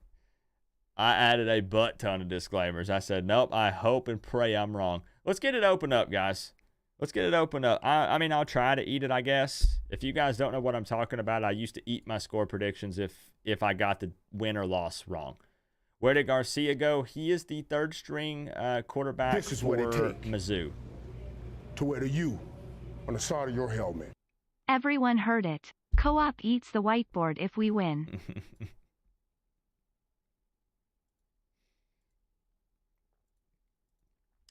I said, nope, I hope and pray I'm wrong. Let's get it open up, guys. Let's get it open up. I mean, I'll try to eat it, I guess. If you guys don't know what I'm talking about, I used to eat my score predictions if I got the win or loss wrong. Where did Garcia go? He is the third string quarterback for Mizzou. To wear the U on the side of your helmet. Everyone heard it. Co-op eats the whiteboard if we win.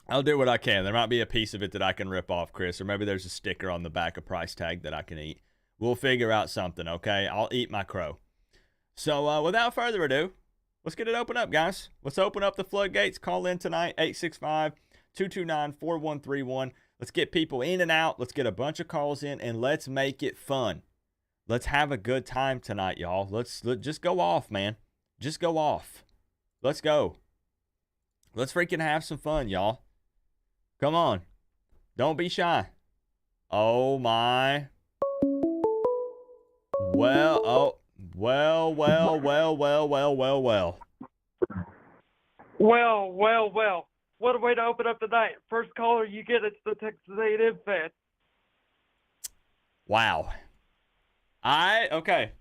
I'll do what I can. There might be a piece of it that I can rip off, Chris, or maybe there's a sticker on the back, a price tag that I can eat. We'll figure out something, okay? I'll eat my crow. So without further ado, let's get it open up, guys. Let's open up the floodgates. Call in tonight, 865-229-4131. Let's get people in and out. Let's get a bunch of calls in, and let's make it fun. Let's have a good time tonight, y'all. Let's just go off, man. Just go off. Let's go. Let's freaking have some fun, y'all. Come on. Don't be shy. Oh, my. Well, oh. Well. Well. What a way to open up the night. First caller you get, it's the Texas A&M fan. Wow. Okay.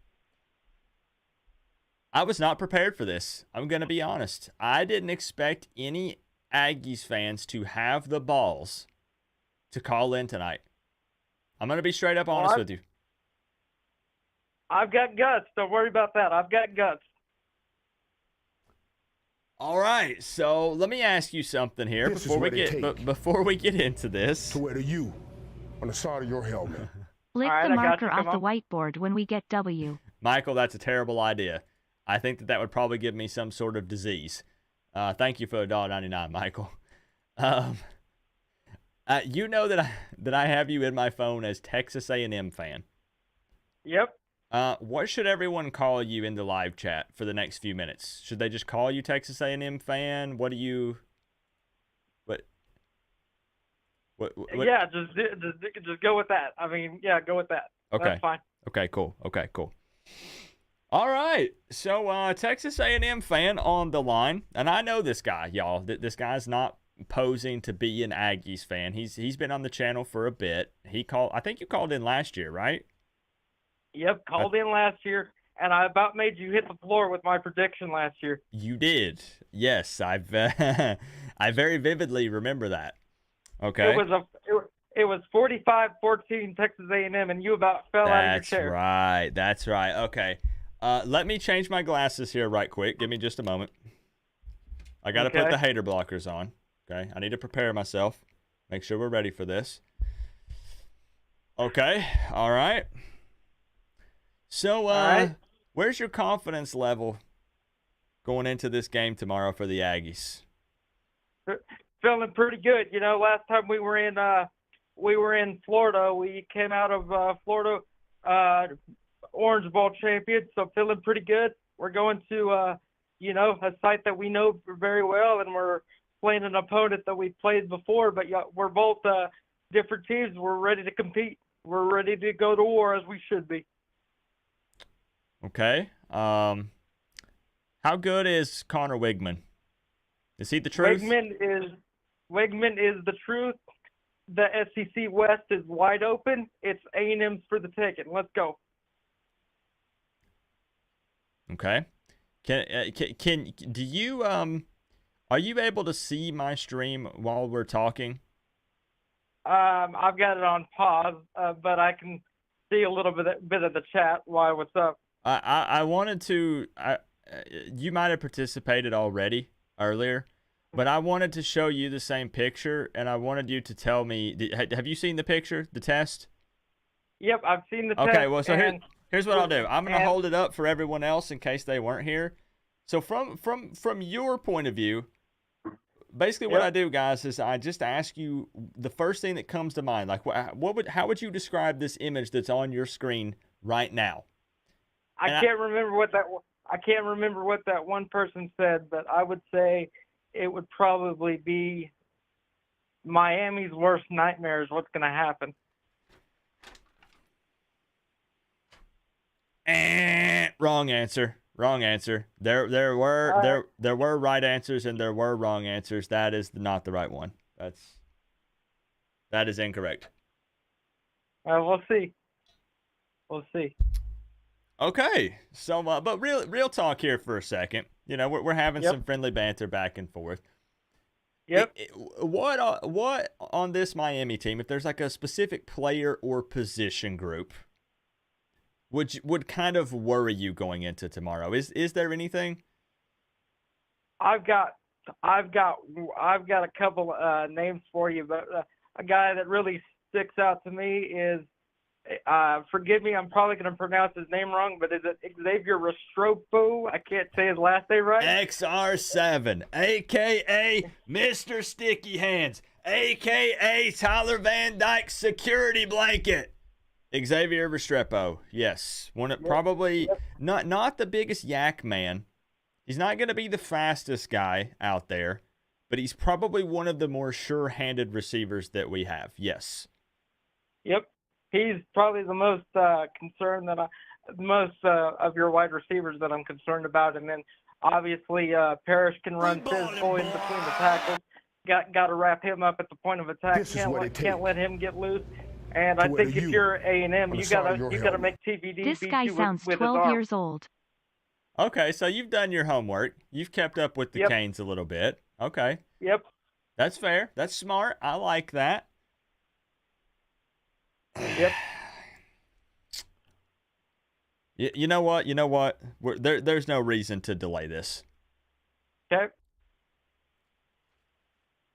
I was not prepared for this. I'm going to be honest. I didn't expect any Aggies fans to have the balls to call in tonight. I'm going to be straight up honest with you. I've got guts. Don't worry about that. I've got guts. All right. So let me ask you something here before we get into this. To wear the U on the side of your helmet. Lick All right, the I got marker you. off Come the on. whiteboard when we get W. Michael, that's a terrible idea. I think that would probably give me some sort of disease. Thank you for $1.99, Michael. You know that I have you in my phone as Texas A&M fan. Yep. What should everyone call you in the live chat for the next few minutes? Should they just call you Texas A&M fan? What do you? What? Yeah, just go with that. I mean, yeah, go with that. Okay. That's fine. Okay, cool. All right. So, Texas A&M fan on the line, and I know this guy, y'all. This guy's not posing to be an Aggies fan. He's been on the channel for a bit. I think you called in last year, right? Yep, called in last year, and I about made you hit the floor with my prediction last year. You did. Yes, I very vividly remember that. Okay. It was 45-14 Texas A&M, and you about fell out of your chair. That's right. Okay. Let me change my glasses here right quick. Give me just a moment. I got to put the hater blockers on. Okay. I need to prepare myself. Make sure we're ready for this. Okay. All right. So, where's your confidence level going into this game tomorrow for the Aggies? Feeling pretty good. You know, last time we were in Florida. We came out of Florida Orange Bowl champions, so feeling pretty good. We're going to a site that we know very well, and we're playing an opponent that we've played before. But yeah, we're both different teams. We're ready to compete. We're ready to go to war as we should be. Okay. How good is Connor Wigman? Is he the truth? Wigman is the truth. The SEC West is wide open. It's A&M's for the taking. Let's go. Okay. Do you are you able to see my stream while we're talking? I've got it on pause, but I can see a little bit of the chat. Why? What's up? I wanted to. You might have participated already earlier, but I wanted to show you the same picture, and I wanted you to tell me. Have you seen the picture, the test? Yep, I've seen the test. Okay, well, so here's what I'll do. I'm gonna hold it up for everyone else in case they weren't here. So from your point of view, basically what I do, guys, is I just ask you the first thing that comes to mind. Like, how would you describe this image that's on your screen right now? I can't remember what that one person said, but I would say it would probably be Miami's worst nightmare is what's going to happen. Wrong answer. There were right answers and there were wrong answers. That is not the right one. That is incorrect. We'll see. Okay, so but real talk here for a second. You know, we're having some friendly banter back and forth. Yep. What on this Miami team, if there's like a specific player or position group, would kind of worry you going into tomorrow? Is there anything? I've got a couple names for you, but a guy that really sticks out to me is forgive me, I'm probably going to pronounce his name wrong, but is it Xavier Restrepo? I can't say his last name right. XR7, a.k.a. Mr. Sticky Hands, a.k.a. Tyler Van Dyke's security blanket. Xavier Restrepo, yes. Probably not the biggest yak man. He's not going to be the fastest guy out there, but he's probably one of the more sure-handed receivers that we have, yes. Yep. He's probably the most concerned that of your wide receivers that I'm concerned about. And then obviously Parrish can run physical in between the tackles. Got to wrap him up at the point of attack. Can't let him get loose. And I think if you're A&M, you gotta make TVD. This guy sounds 12 years old. Okay, so you've done your homework. You've kept up with the Canes a little bit. Okay. Yep. That's fair. That's smart. I like that. Yep. You know what? There's no reason to delay this. Okay.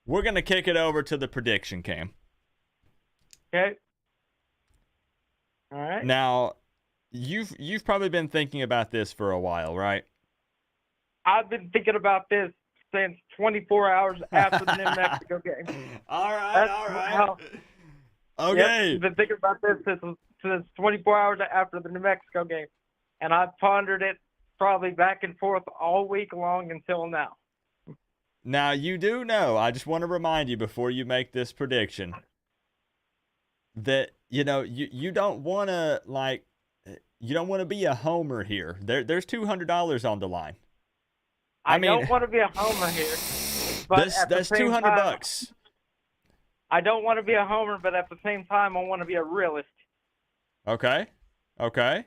We're going to kick it over to the prediction cam. Okay. All right. Now, you've probably been thinking about this for a while, right? I've been thinking about this since 24 hours after the New Mexico game. All right. Okay. I've been thinking about this since 24 hours after the New Mexico game, and I've pondered it probably back and forth all week long until now. Now, you do know, I just want to remind you before you make this prediction that, you don't want to be a homer here. There's $200 on the line. I don't want to be a homer here. But that's $200. I don't want to be a homer, but at the same time, I want to be a realist. Okay. Okay.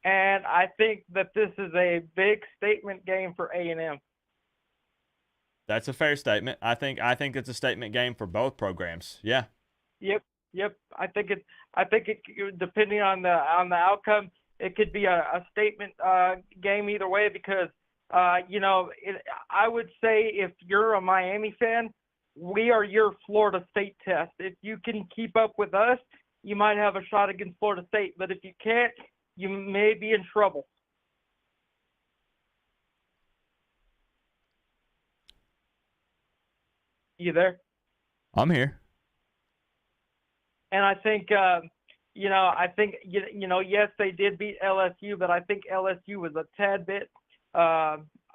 And I think that this is a big statement game for A&M. That's a fair statement. I think it's a statement game for both programs. Yeah. Yep. I think it depending on the outcome, it could be a statement game either way because I would say if you're a Miami fan, we are your Florida State test. If you can keep up with us, you might have a shot against Florida State. But if you can't, you may be in trouble. You there? I'm here. And I think, yes, they did beat LSU, but I think LSU was a tad bit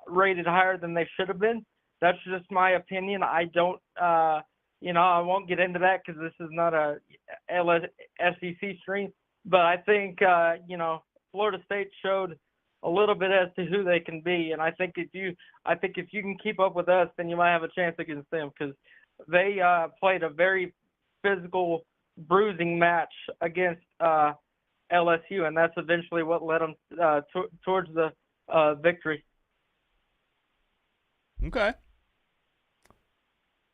rated higher than they should have been. That's just my opinion. I don't, I won't get into that because this is not a SEC stream. But I think, Florida State showed a little bit as to who they can be, and I think if you can keep up with us, then you might have a chance against them because they played a very physical, bruising match against LSU, and that's eventually what led them towards the victory. Okay.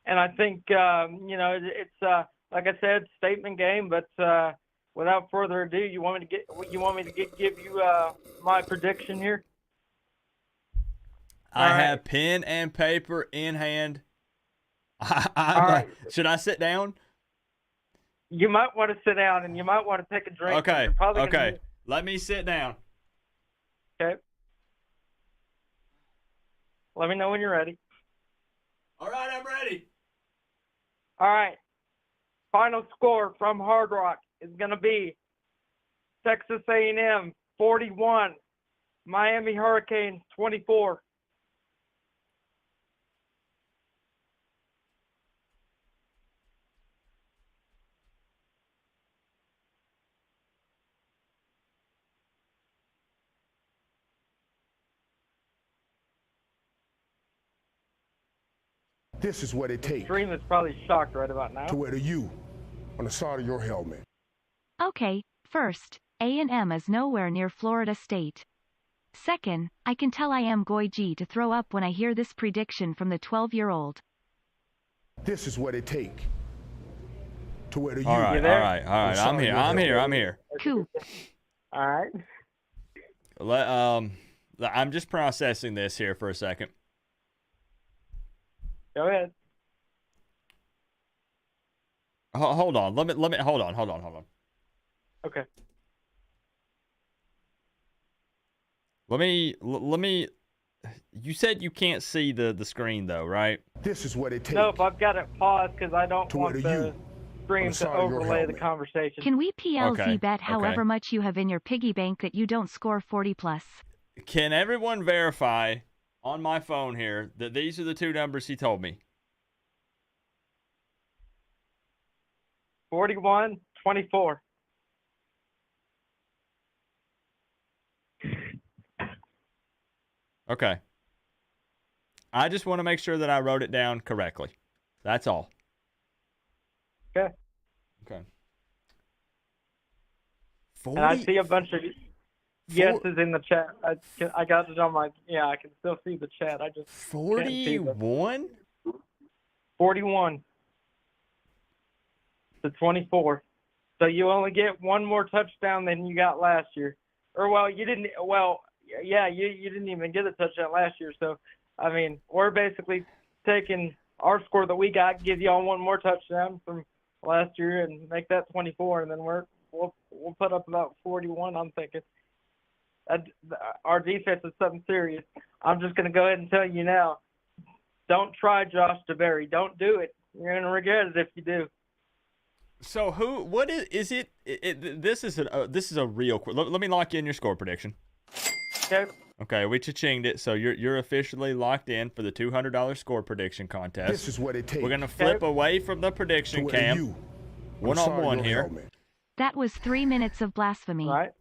And I think it's like I said, statement game. But without further ado, you want me to give you my prediction here? I have pen and paper in hand. Should I sit down? You might want to sit down, and you might want to take a drink. Okay. Let me sit down. Okay. Let me know when you're ready. All right, I'm ready. All right. Final score from Hard Rock is going to be Texas A&M 41, Miami Hurricanes 24. This is what it takes Stream is probably shocked right about now. to wear the U on the side of your helmet. Okay, first, A&M is nowhere near Florida State. Second, I can tell I am going to throw up when I hear this prediction from the 12-year-old. This is what it takes to wear the U. All right. I'm here. Coop. All right. I'm just processing this here for a second. Go ahead. Hold on. Let me hold on. Okay. Let me. You said you can't see the screen though, right? This is what it takes. Nope, I've got it paused because I don't To want wear the you stream on the to side of your overlay the helmet. conversation. Can we PLZ Okay, bet however okay. much you have in your piggy bank that you don't score 40 plus? Can everyone verify on my phone here that these are the two numbers he told me? 41-24. Okay. I just want to make sure that I wrote it down correctly. That's all. Okay. Okay. And I see a bunch of yeses in the chat. I got it on my, I can still see the chat. I just can't see the 41? 41 to 24. So you only get one more touchdown than you got last year. Or, well, you didn't, you didn't even get a touchdown last year. So, I mean, we're basically taking our score that we got, give y'all one more touchdown from last year and make that 24, and then we'll put up about 41, I'm thinking. Our defense is something serious. I'm just going to go ahead and tell you now, don't try Josh DeBerry. Don't do it. You're going to regret it if you do. So what is it? This is a real. Let me lock in your score prediction. Okay. Okay, we cha-chinged it, so you're officially locked in for the $200 score prediction contest. This is what it takes. We're gonna flip away from the prediction to wear cam, you one-on-one here. Helmet. That was 3 minutes of blasphemy. Right.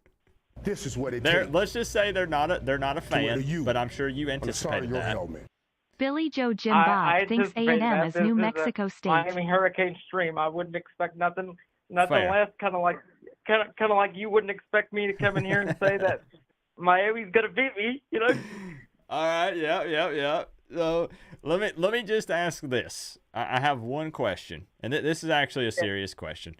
This is what it takes. Let's just say they're not a fan, you but I'm sure you on the side of anticipated your that. helmet. Billy Joe Jim I Bob thinks anticipated A&M that. is This New is a Mexico State. Miami Hurricane stream. I wouldn't expect nothing Fair. less. Kind of like you wouldn't expect me to come in here and say that Miami's gonna beat me. You know. All right, yeah. So let me just ask this. I have one question, and this is actually a serious question.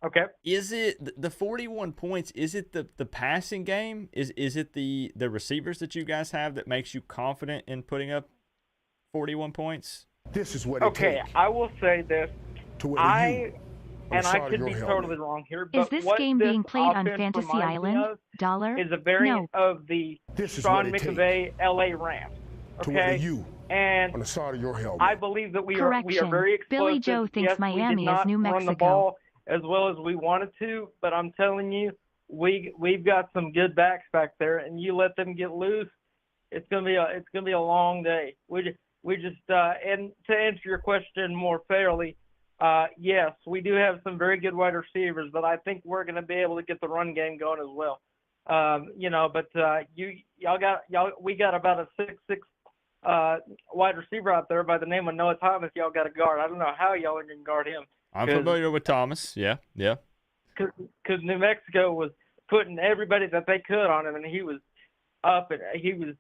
Okay. Is it the 41 points? Is it the passing game? Is it the receivers that you guys have that makes you confident in putting up 41 points? This is what it Okay, takes. I will say this. To wear you on the I side of could your be helmet. totally wrong here, but Is this what game this being played on offense Fantasy reminds me Island? of Dollar? is a variant No. of the This is Sean what it McVay LA Rams. To wear Okay, you and on the side of your helmet. I believe that we are Correction. very explosive. Billy Joe thinks Yes, we Miami did is not New run the Mexico. ball as well as we wanted to, but I'm telling you, we've got some good backs back there, and you let them get loose, it's gonna be a long day. We just and to answer your question more fairly, yes, we do have some very good wide receivers, but I think we're gonna be able to get the run game going as well. But we got about a 6'6" wide receiver out there by the name of Noah Thomas. Y'all got to guard. I don't know how y'all are gonna guard him. I'm familiar with Thomas. Yeah. Because New Mexico was putting everybody that they could on him, and he was up and he was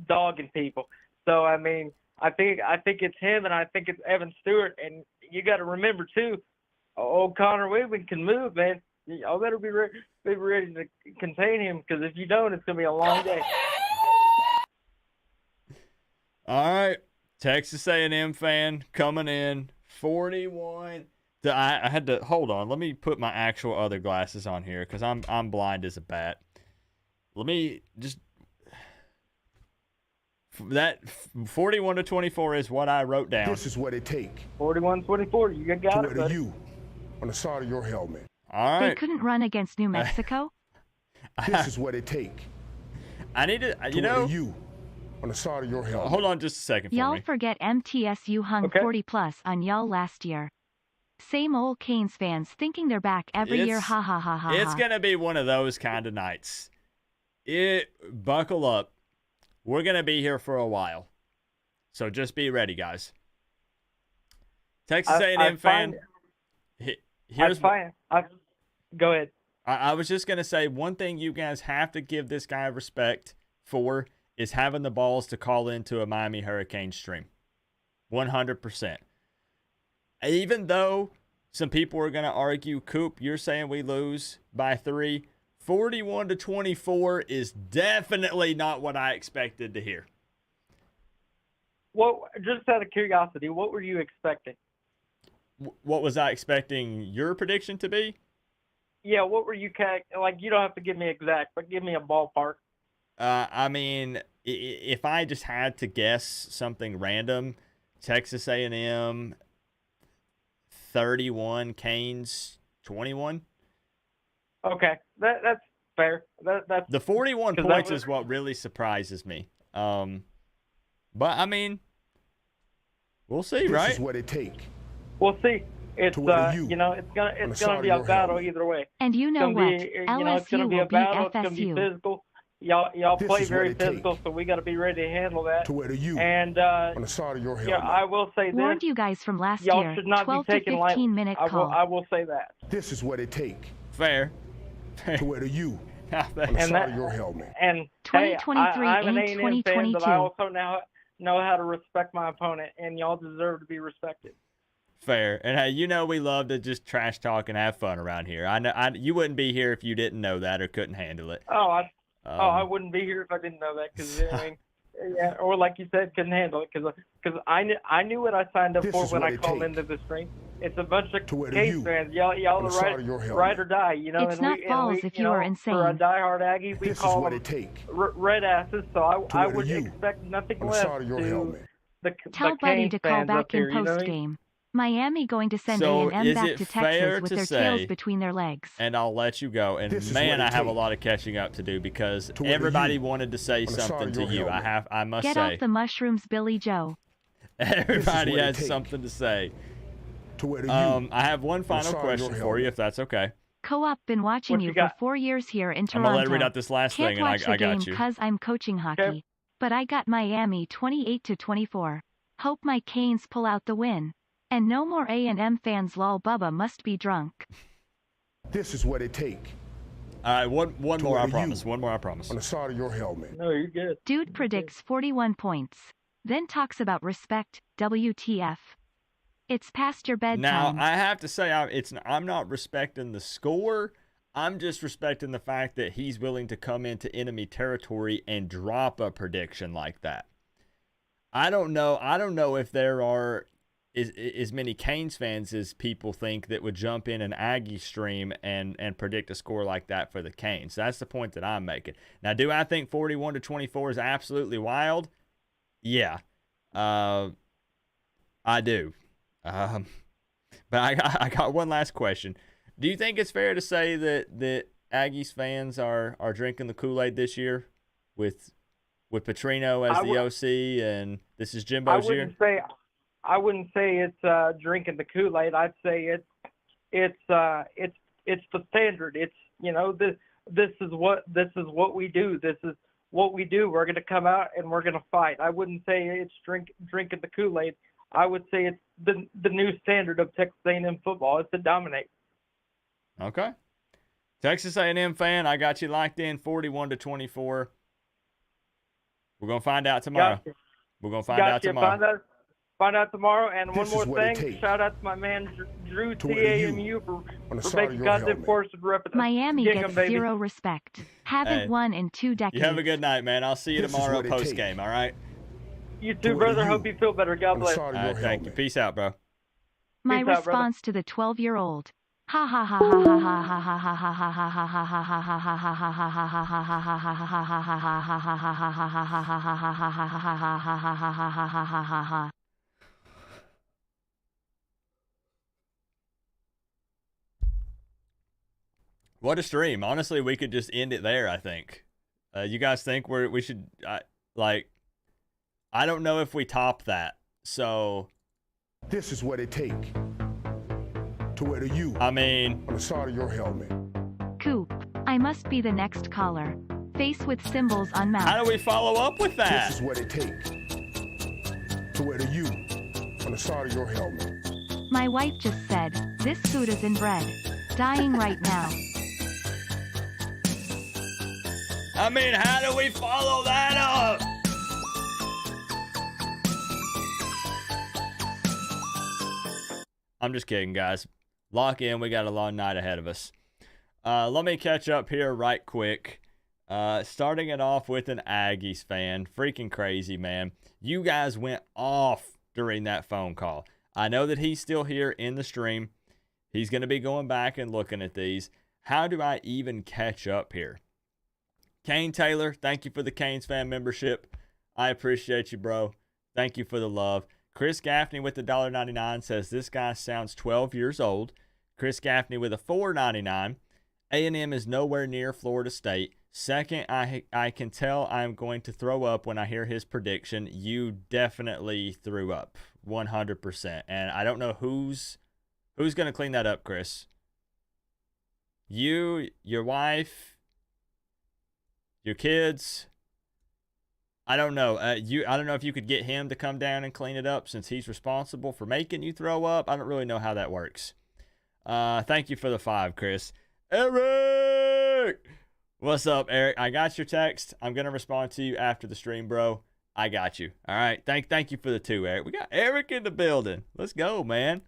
dogging people. So I mean, I think it's him, and I think it's Evan Stewart. And you got to remember too, old Connor Wigman can move, man. Y'all better be ready to contain him, because if you don't, it's gonna be a long day. All right, Texas A&M fan coming in 41. I had to hold on. Let me put my actual other glasses on here because I'm blind as a bat. Let me just that 41 to 24 is what I wrote down. This is what it takes. 41-24. You got To it, wear buddy. you on the side of your helmet. All They right. couldn't run against New Mexico? This is what it takes. I need to. To wear you on the side of your helmet. Hold on just a second for Y'all me. forget MTSU hung Okay. 40 plus on y'all last year. Same old Canes fans thinking they're back every year. Ha ha ha ha. It's ha. gonna be one of those kind of nights. Buckle up. We're gonna be here for a while, so just be ready, guys. Texas A&M fan. Here's fine. Go ahead. I was just gonna say one thing you guys have to give this guy respect for is having the balls to call into a Miami Hurricane stream. 100%. Even though some people are going to argue, Coop, you're saying we lose by 3. 41 to 24 is definitely not what I expected to hear. Well, just out of curiosity, what were you expecting? what was I expecting your prediction to be? Yeah, what were you like? You don't have to give me exact, but give me a ballpark. I mean, if I just had to guess something random, Texas A&M 31, Canes 21. Okay, that's fair. That's The 41 'cause points that was- is what really surprises me. But I mean, we'll see, This right? is what it take. we'll see. It's To where you, it's on the gonna side be of a your battle helmet. either way. And you It's know gonna what? be, it's gonna LSU be a will beat battle. It's gonna be FSU. physical. Y'all This play is what very it take. physical, so we got to be ready to handle that. To where you, And on the side of your helmet. yeah, I will say this: Warned you guys from last y'all year. should not be 12 to taking 15 lightly. minute I call. will say that. This is what it take. Fair. To where you, Now, on the And side that- of your helmet. And 2023 hey, I'm an ain't A&M fan, but 2022. I also now know how to respect my opponent, and y'all deserve to be respected. fair. And hey, you know we love to just trash talk and have fun around here. I know you wouldn't be here if you didn't know that or couldn't handle it. I wouldn't be here if I didn't know that, because I mean, yeah, or like you said, couldn't handle it, because I knew what I signed up This for is when what I it called take. into the stream. It's a bunch of To where Case you, fans. Y'all on the the side of your helmet. ride or die, you know. It's and not we, balls and we, if you are For a insane. diehard Aggie, we This is call what them it take. red asses. So To I where would you, expect nothing on the less side of your to helmet. Tell the Buddy Canes to call fans up back in here, you know what I post mean? game. Miami going to send So, A&M is back it to fair Texas with to their say- tails between their legs. And I'll let you go. And This is man, what I it have a take. lot of catching up to do because To where everybody you, wanted to say on the side something of to your you. helmet. I must Get say, off the mushrooms, Billy Joe. everybody what it has take. something to say. To where you, I have one final side of your question for you, helmet. if that's okay. Co-op been watching What you you for got? 4 years here in I'm Toronto. gonna let her read out this last Can't thing, and watch the I game got you. cause I'm coaching hockey. But I got Miami 28-24. Hope my Canes pull out the win. And no more A&M fans. Lol, Bubba must be drunk. This is what it take. All right, one To more, I where promise. you, One more, I promise. on the side of your helmet. No, you're good. Dude predicts 41 points. Then talks about respect. WTF. It's past your Now, bedtime. I have to say, I'm not respecting the score. I'm just respecting the fact that he's willing to come into enemy territory and drop a prediction like that. I don't know if there are as many Canes fans as people think that would jump in an Aggie stream and predict a score like that for the Canes. That's the point that I'm making. Now, do I think 41-24 is absolutely wild? Yeah, I do. But I got one last question. Do you think it's fair to say that Aggies fans are drinking the Kool-Aid this year with Petrino as the OC and this is Jimbo's year? I wouldn't say it's drinking the Kool-Aid. I'd say it's the standard. It's, you know, this is what we do. This is what we do. We're going to come out and we're going to fight. I wouldn't say it's drinking the Kool-Aid. I would say it's the new standard of Texas A&M football. It's to dominate. Okay. Texas A&M fan, I got you locked in 41-24. We're going to find out tomorrow. Gotcha. We're going to find out tomorrow. Find out tomorrow. And This one is more what it thing. takes. Shout out to my man Drew To where you, TAMU on the for side of making your content helmet. for us and repping Miami Dingo, gets baby. zero respect. Haven't Hey, won in 2 decades. You have a good night, man. I'll see you This is tomorrow what it post game, take. all right? You To too, where brother. you, Hope you feel better. God on the bless. side of All your right, thank you. helmet. Peace out, bro. My Peace out, brother. response to the 12-year-old. Ha ha ha ha ha ha ha ha ha ha ha ha ha ha ha ha ha. What a stream. Honestly, we could just end it there, I think. You guys think we should, like, I don't know if we top that. So, This is what it take. To where you, I mean, on the side of your helmet. Coop, I must be the next caller. Face with symbols on mouth. how do we follow up with This that? is what it take. To where you, on the side of your helmet. My wife just said, this food is inbred. Dying right now. I mean, how do we follow that up? I'm just kidding, guys. Lock in. We got a long night ahead of us. Let me catch up here right quick. Starting it off with an Aggies fan. Freaking crazy, man. You guys went off during that phone call. I know that he's still here in the stream. He's going to be going back and looking at these. How do I even catch up here? Kane Taylor, thank you for the Canes fan membership. I appreciate you, bro. Thank you for the love. Chris Gaffney with the $1.99 says this guy sounds 12 years old. Chris Gaffney with a $4.99. A&M is nowhere near Florida State. Second, I can tell I'm going to throw up when I hear his prediction. You definitely threw up, 100%. And I don't know who's going to clean that up, Chris. You, your wife, your kids. I don't know. I don't know if you could get him to come down and clean it up since he's responsible for making you throw up. I don't really know how that works. Thank you for the 5, Chris. Eric! What's up, Eric? I got your text. I'm going to respond to you after the stream, bro. I got you. All right. Thank you for the 2, Eric. We got Eric in the building. Let's go, man.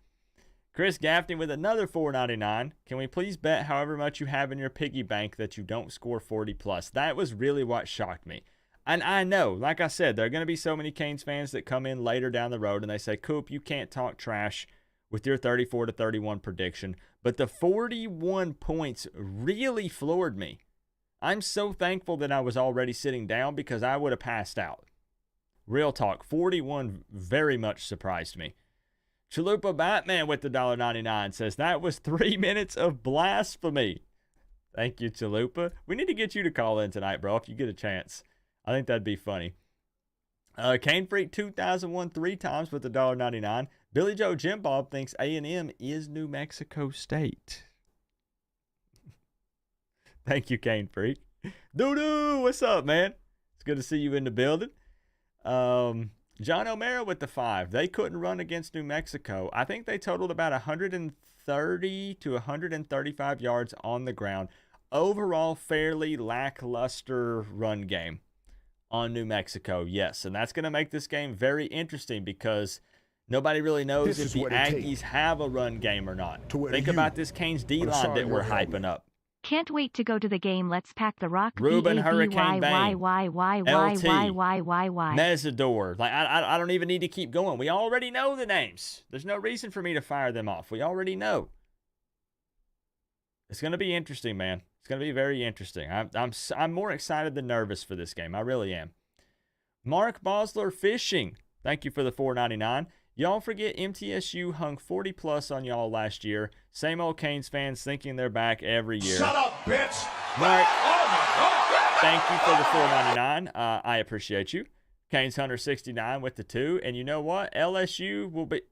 Chris Gaffney with another $4.99. Can we please bet however much you have in your piggy bank that you don't score 40 plus? That was really what shocked me. And I know, like I said, there are going to be so many Canes fans that come in later down the road and they say, Coop, you can't talk trash with your 34-31 prediction. But the 41 points really floored me. I'm so thankful that I was already sitting down because I would have passed out. Real talk, 41 very much surprised me. Chalupa Batman with the $1.99 says that was 3 minutes of blasphemy. Thank you, Chalupa. We need to get you to call in tonight, bro, if you get a chance. I think that'd be funny. Cane Freak 2001 3 times with the $1.99. Billy Joe Jim Bob thinks A&M is New Mexico State. Thank you, Cane Freak. Doo-doo, what's up, man? It's good to see you in the building. John O'Mara with the 5. They couldn't run against New Mexico. I think they totaled about 130 to 135 yards on the ground. Overall, fairly lackluster run game on New Mexico, yes. And that's going to make this game very interesting because nobody really knows if the Aggies have a run game or not. Think about this Canes D-line that we're hyping up. Can't wait to go to the game. Let's pack the rock. Ruben Hurricane Bang. LT. Why. Mesidor. Like I don't even need to keep going. We already know the names. There's no reason for me to fire them off. We already know. It's going to be interesting, man. It's going to be very interesting. I'm more excited than nervous for this game. I really am. Mark Bosler Fishing. Thank you for the $4.99. Y'all forget MTSU hung 40 plus on y'all last year. Same old Canes fans thinking they're back every year. Shut up, bitch! Mark, thank you for the $4.99. I appreciate you. Canes Hunter 69 with the 2. And you know what? LSU will beat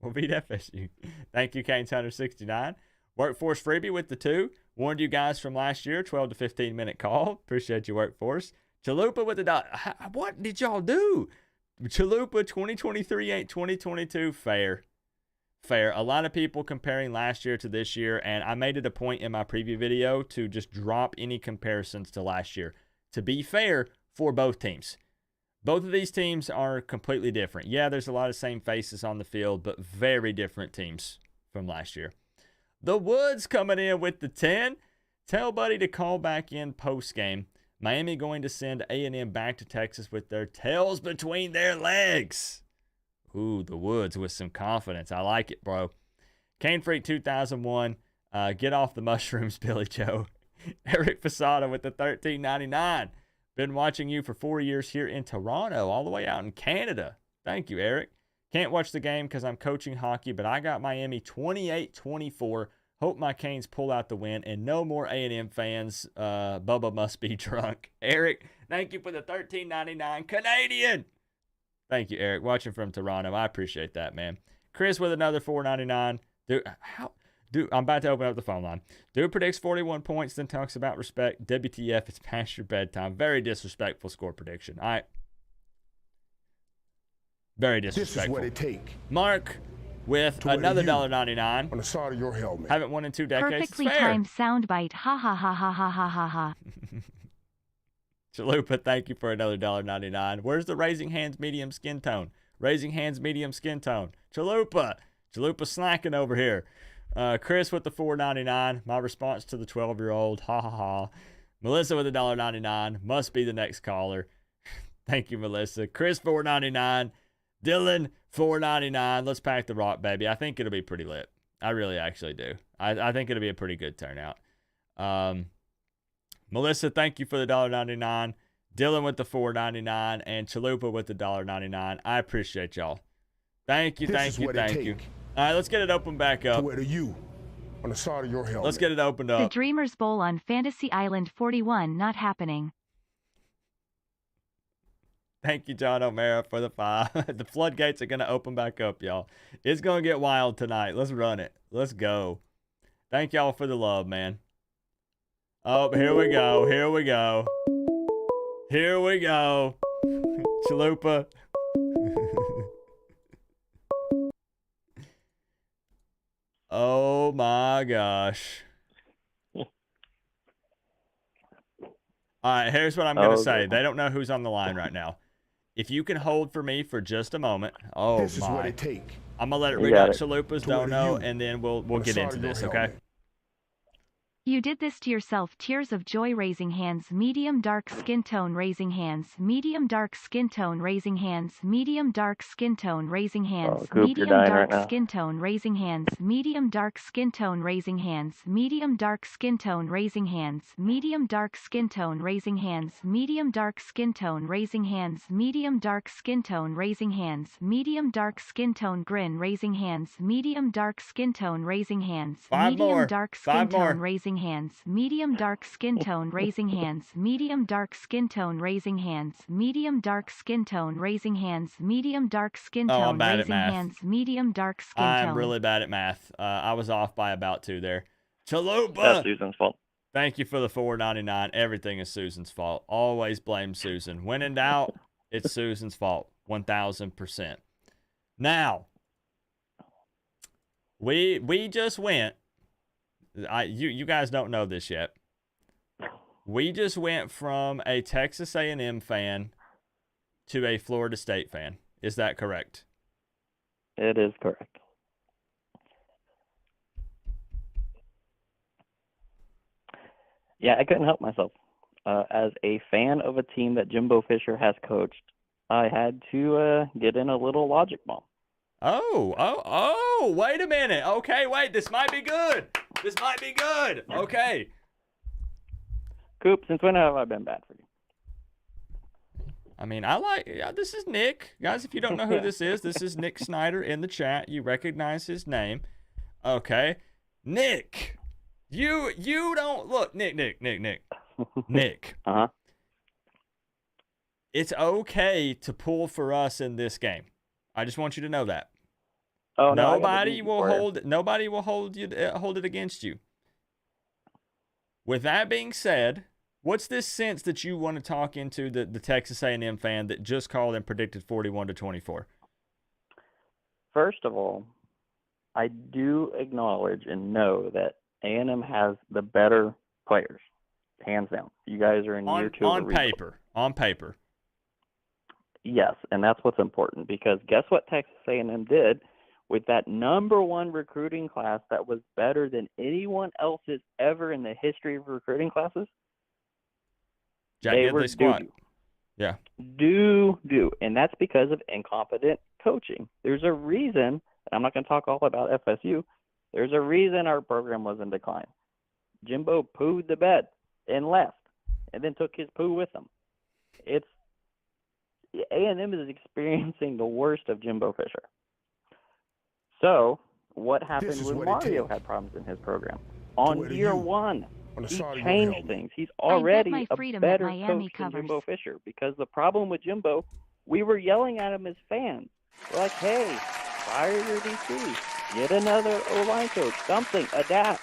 FSU. Thank you, Canes Hunter 69. Workforce Freebie with the 2. Warned you guys from last year, 12 to 15 minute call. Appreciate you, Workforce. Chalupa with the dot. What did y'all do? Chalupa 2023 ain't 2022. Fair. A lot of people comparing last year to this year, and I made it a point in my preview video to just drop any comparisons to last year. To be fair for both teams. Both of these teams are completely different. Yeah, there's a lot of same faces on the field, but very different teams from last year. The Woods coming in with the 10. Tell Buddy to call back in post-game. Miami going to send A&M back to Texas with their tails between their legs. Ooh, the Woods with some confidence. I like it, bro. Cane Freak 2001. Get off the mushrooms, Billy Joe. Eric Fasada with the $13.99. Been watching you for 4 years here in Toronto, all the way out in Canada. Thank you, Eric. Can't watch the game because I'm coaching hockey, but I got Miami 28-24. Hope my Canes pull out the win, and no more A&M fans. Bubba must be drunk. Eric, thank you for the $13.99 Canadian. Thank you, Eric. Watching from Toronto. I appreciate that, man. Chris with another $4.99. Dude, I'm about to open up the phone line. Dude predicts 41 points, then talks about respect. WTF, it's past your bedtime. Very disrespectful score prediction. All right. Very disrespectful. This is what it take. Mark with another $1.99 on the side of your helmet. Haven't won in 2 decades. Perfectly timed soundbite. Ha ha ha ha ha ha ha ha. Chalupa, thank you for another $1.99. Where's the raising hands medium skin tone? Raising hands medium skin tone. Chalupa slacking over here. Chris with the $4.99. My response to the 12-year-old. Ha ha ha. Melissa with a $1.99. Must be the next caller. Thank you, Melissa. Chris $4.99. Dylan, $4.99. Let's pack the rock, baby. I think it'll be pretty lit. I really actually do. I think it'll be a pretty good turnout. Melissa, thank you for the $1.99. Dylan with the $4.99 and Chalupa with the $1.99. I appreciate y'all. Thank you. All right, let's get it open back up. To wear to you on the side of your helmet. Let's get it opened The up. Dreamers Bowl on Fantasy Island 41 not happening. Thank you, John O'Mara, for the 5. The floodgates are going to open back up, y'all. It's going to get wild tonight. Let's run it. Let's go. Thank y'all for the love, man. Oh, here we go. Chalupa. Oh, my gosh. All right, here's what I'm going to say. They don't know who's on the line right now. If you can hold for me for just a moment. Oh, this is what it take. I'm going to let it ring out Chalupa's don't know, and then we'll get into this, okay? You did this to yourself. Tears of joy raising hands. Medium dark skin tone raising hands. Medium dark skin tone raising hands. Medium dark skin tone raising hands. Coop, Medium dark skin tone raising hands. Medium dark skin tone raising hands. Medium dark skin tone raising hands. Medium dark skin tone raising hands. Medium dark skin tone raising hands. Medium dark skin tone raising hands. Medium dark skin tone grin raising hands. Medium dark skin tone raising hands. Medium dark skin tone raising hands. Medium dark skin tone raising hands. Medium dark skin tone raising hands. Medium dark skin tone raising hands. Medium dark skin tone raising hands. Medium dark skin tone. I'm really bad at math. I was off by about 2 there. Chalupa. That's Susan's fault. Thank you for the $4.99. Everything is Susan's fault. Always blame Susan. When in doubt, it's Susan's fault. 1,000%. Now, we just went. You guys don't know this yet. We just went from a Texas A&M fan to a Florida State fan. Is that correct? It is correct. Yeah, I couldn't help myself. As a fan of a team that Jimbo Fisher has coached, I had to get in a little logic bomb. Oh, wait a minute. Okay, wait, this might be good. Okay. Coop, since when have I been bad for you? I mean, this is Nick. Guys, if you don't know who this is Nick Snyder in the chat. You recognize his name. Okay. Nick, you don't, look, Nick. Nick. Uh-huh. It's okay to pull for us in this game. I just want you to know that. Oh, no, nobody will hold it against you. With that being said, what's this sense that you want to talk into the Texas A&M fan that just called and predicted 41-24? First of all, I do acknowledge and know that A&M has the better players, hands down. You guys are in year 2 on paper. Yes, and that's what's important, because guess what Texas A&M did with that #1 recruiting class that was better than anyone else's ever in the history of recruiting classes? They were squad. Yeah. And that's because of incompetent coaching. There's a reason, and I'm not going to talk all about FSU, there's a reason our program was in decline. Jimbo pooed the bed and left, and then took his poo with him. A&M is experiencing the worst of Jimbo Fisher. So, what happened when Mario had problems in his program? On year 1, he changed things. He's already a better coach than Jimbo Fisher, because the problem with Jimbo, we were yelling at him as fans. We're like, hey, fire your DC, get another O-line coach, something, adapt,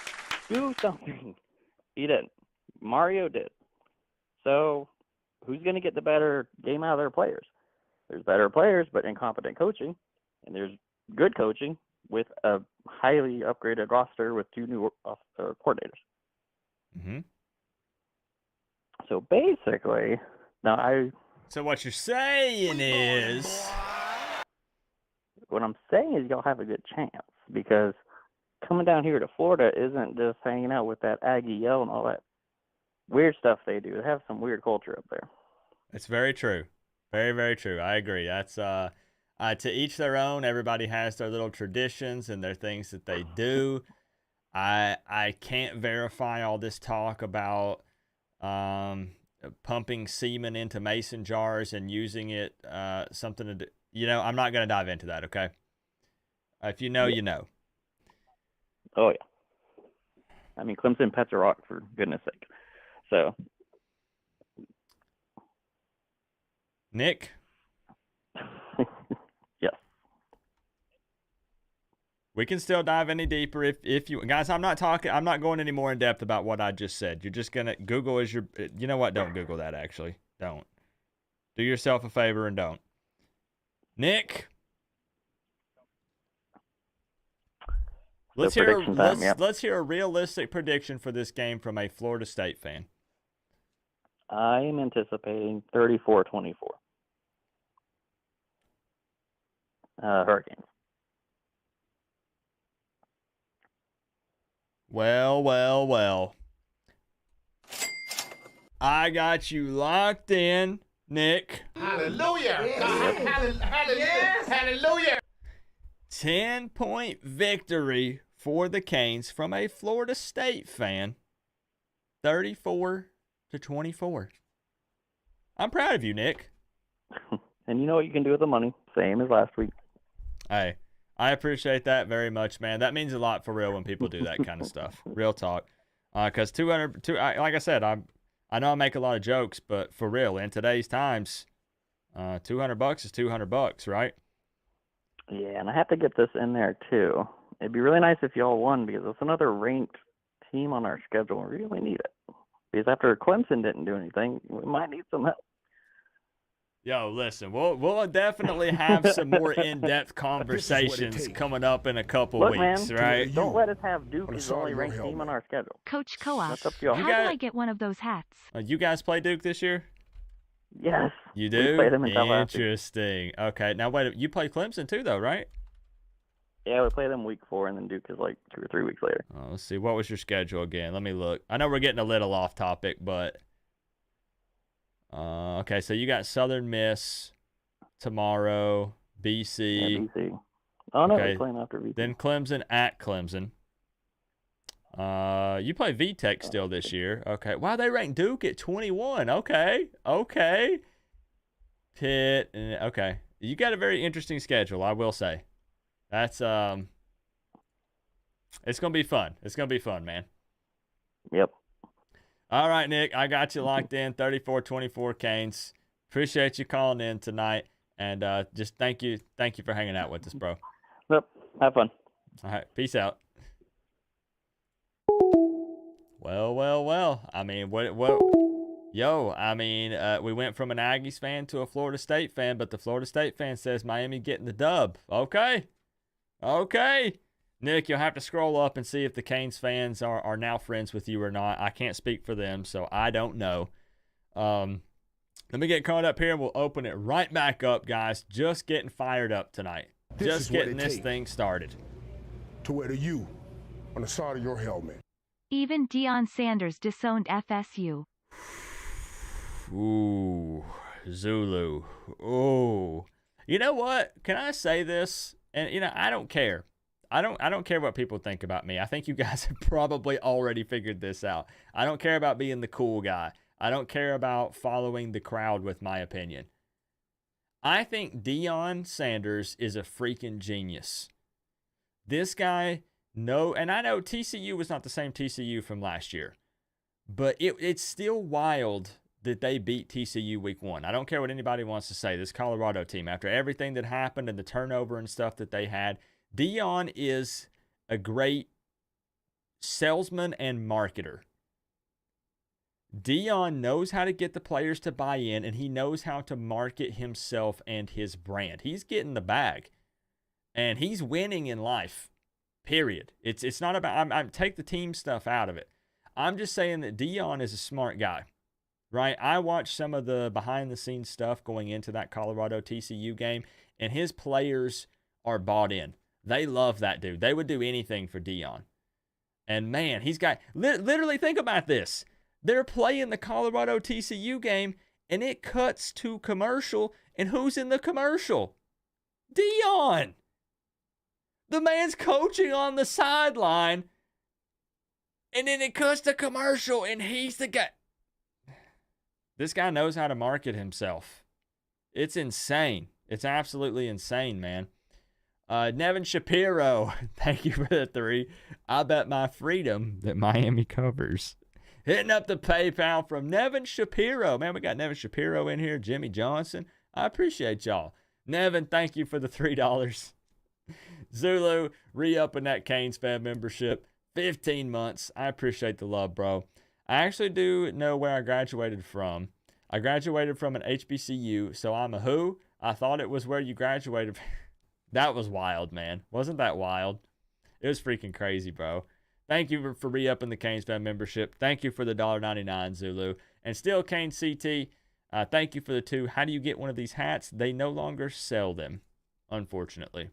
do something. He didn't. Mario did. So, who's going to get the better game out of their players? There's better players, but incompetent coaching, and there's good coaching with a highly upgraded roster with 2 new coordinators. Mm-hmm. So basically, So what you're saying is... What I'm saying is y'all have a good chance, because coming down here to Florida isn't just hanging out with that Aggie yell and all that weird stuff they do. They have some weird culture up there. It's very true. Very, very true. I agree. I To each their own. Everybody has their little traditions and their things that they do. I can't verify all this talk about pumping semen into mason jars and using it something to do. I'm not going to dive into that, okay? If you know, you know. Oh, yeah. I mean, Clemson pets a rock, for goodness sake. So. Nick? Yes. We can still dive any deeper if you guys. I'm not going any more in depth about what I just said. You're just gonna Google is your. You know what? Don't Google that. Actually, don't. Do yourself a favor and don't. Nick, let's hear a realistic prediction for this game from a Florida State fan. I am anticipating 34-24. Hurricanes. Well. I got you locked in, Nick. Hallelujah. Yes. Hallelujah. 10-point victory for the Canes from a Florida State fan. 34-24. I'm proud of you, Nick. And you know what you can do with the money? Same as last week. Hey, I appreciate that very much, man. That means a lot for real when people do that kind of stuff. Real talk. Because like I said, I know I make a lot of jokes, but for real, in today's times, $200 is $200, right? Yeah, and I have to get this in there too. It'd be really nice if y'all won because it's another ranked team on our schedule. We really need it. Because after Clemson didn't do anything, we might need some help. Yo, listen, we'll definitely have some more in-depth conversations coming up in a couple weeks, man, right? Don't let us have Duke as the only ranked team on our schedule. Coach Co-op, That's up to y'all. how do I get one of those hats? You guys play Duke this year? Yes. You do? We played them in Interesting. Okay, now wait, you play Clemson too, though, right? Yeah, we play them week 4, and then Duke is like 2 or 3 weeks later. Oh, let's see. What was your schedule again? Let me look. I know we're getting a little off topic, but okay. So you got Southern Miss tomorrow, BC. Yeah, BC. Oh no, okay. We're playing after BC. Then Clemson at Clemson. You play VTech still this year. Okay. Wow, they ranked Duke at 21. Okay. Pitt. Okay. You got a very interesting schedule, I will say. That's it's gonna be fun. It's gonna be fun, man. Yep. All right, Nick, I got you locked in. 34-24 Canes. Appreciate you calling in tonight, and just thank you for hanging out with us, bro. Yep. Have fun. All right, peace out. Well. I mean, what? Yo, I mean, we went from an Aggies fan to a Florida State fan, but the Florida State fan says Miami getting the dub. Okay. Nick, you'll have to scroll up and see if the Canes fans are now friends with you or not. I can't speak for them, so I don't know. Let me get caught up here, and we'll open it right back up, guys. Just getting fired up tonight. Just getting this thing started. To wear the U on the side of your helmet. Even Dion Sanders disowned FSU. Ooh, Zulu. Ooh. You know what? Can I say this? And I don't care. I don't care what people think about me. I think you guys have probably already figured this out. I don't care about being the cool guy. I don't care about following the crowd with my opinion. I think Dion Sanders is a freaking genius. This guy, and I know TCU was not the same TCU from last year, but it's still wild that they beat TCU week 1. I don't care what anybody wants to say. This Colorado team, after everything that happened and the turnover and stuff that they had, Dion is a great salesman and marketer. Dion knows how to get the players to buy in, and he knows how to market himself and his brand. He's getting the bag, and he's winning in life, period. It's not about, I'm take the team stuff out of it. I'm just saying that Dion is a smart guy, right? I watched some of the behind-the-scenes stuff going into that Colorado TCU game, and his players are bought in. They love that dude. They would do anything for Dion. And, man, he's got – literally think about this. They're playing the Colorado TCU game, and it cuts to commercial. And who's in the commercial? Dion. The man's coaching on the sideline, and then it cuts to commercial, and he's the guy. This guy knows how to market himself. It's insane. It's absolutely insane, man. Nevin Shapiro, thank you for the 3. I bet my freedom that Miami covers. Hitting up the PayPal from Nevin Shapiro. Man, we got Nevin Shapiro in here, Jimmy Johnson. I appreciate y'all. Nevin, thank you for the $3. Zulu, re-upping that Canes fan membership. 15 months. I appreciate the love, bro. I actually do know where I graduated from. I graduated from an HBCU, so I'm a who? I thought it was where you graduated. That was wild, man. Wasn't that wild? It was freaking crazy, bro. Thank you for re-upping the Canes fan membership. Thank you for the $1.99, Zulu. And still, Canes CT, thank you for the 2. How do you get one of these hats? They no longer sell them, unfortunately.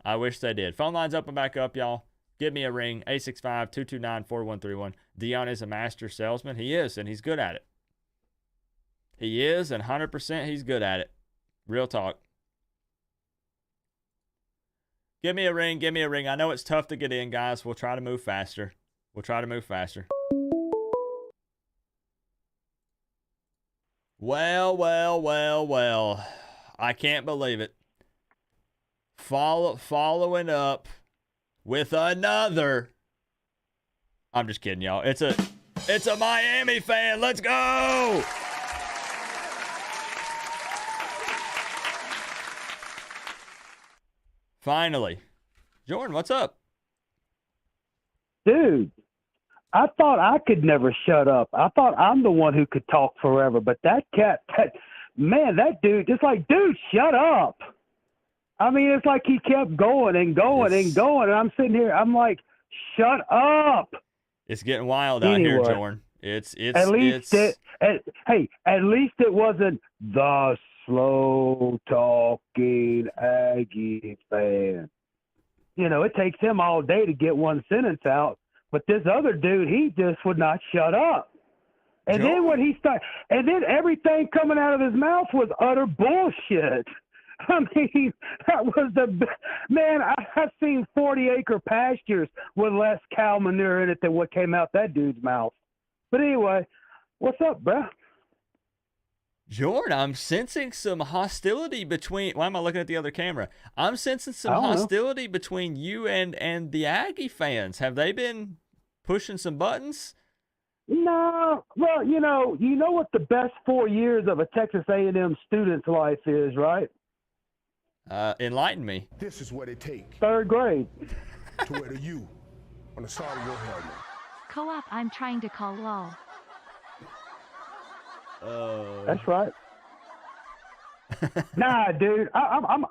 I wish they did. Phone line's open back up, y'all. Give me a ring, 865-229-4131. Dion is a master salesman. He is, and he's good at it. He is, and 100% he's good at it. Real talk. Give me a ring. Give me a ring. I know it's tough to get in, guys. We'll try to move faster. Well. I can't believe it. Following up with another. I'm just kidding, y'all. It's a Miami fan. Let's go. Finally. Jordan, what's up? Dude, I thought I could never shut up. I thought I'm the one who could talk forever, but that dude, it's like, dude, shut up. I mean, it's like he kept going and going and going, and I'm sitting here, I'm like, shut up. It's getting wild out here, Jordan. At least it wasn't the slow talking Aggie fan. You know, it takes him all day to get one sentence out, but this other dude, he just would not shut up. And Jordan. then when he started, and then everything coming out of his mouth was utter bullshit. I mean, that was man, I've seen 40-acre pastures with less cow manure in it than what came out that dude's mouth. But anyway, what's up, bruh? Jordan, I'm sensing some hostility between. Why am I looking at the other camera? I'm sensing some hostility between you and the Aggie fans. Have they been pushing some buttons? No. Well, you know what the best 4 years of a Texas A&M student's life is, right? Enlighten me. This is what it takes. 3rd grade. To wear the U on the side of your helmet. Co-op, I'm trying to call lol. That's right. Nah, dude, I am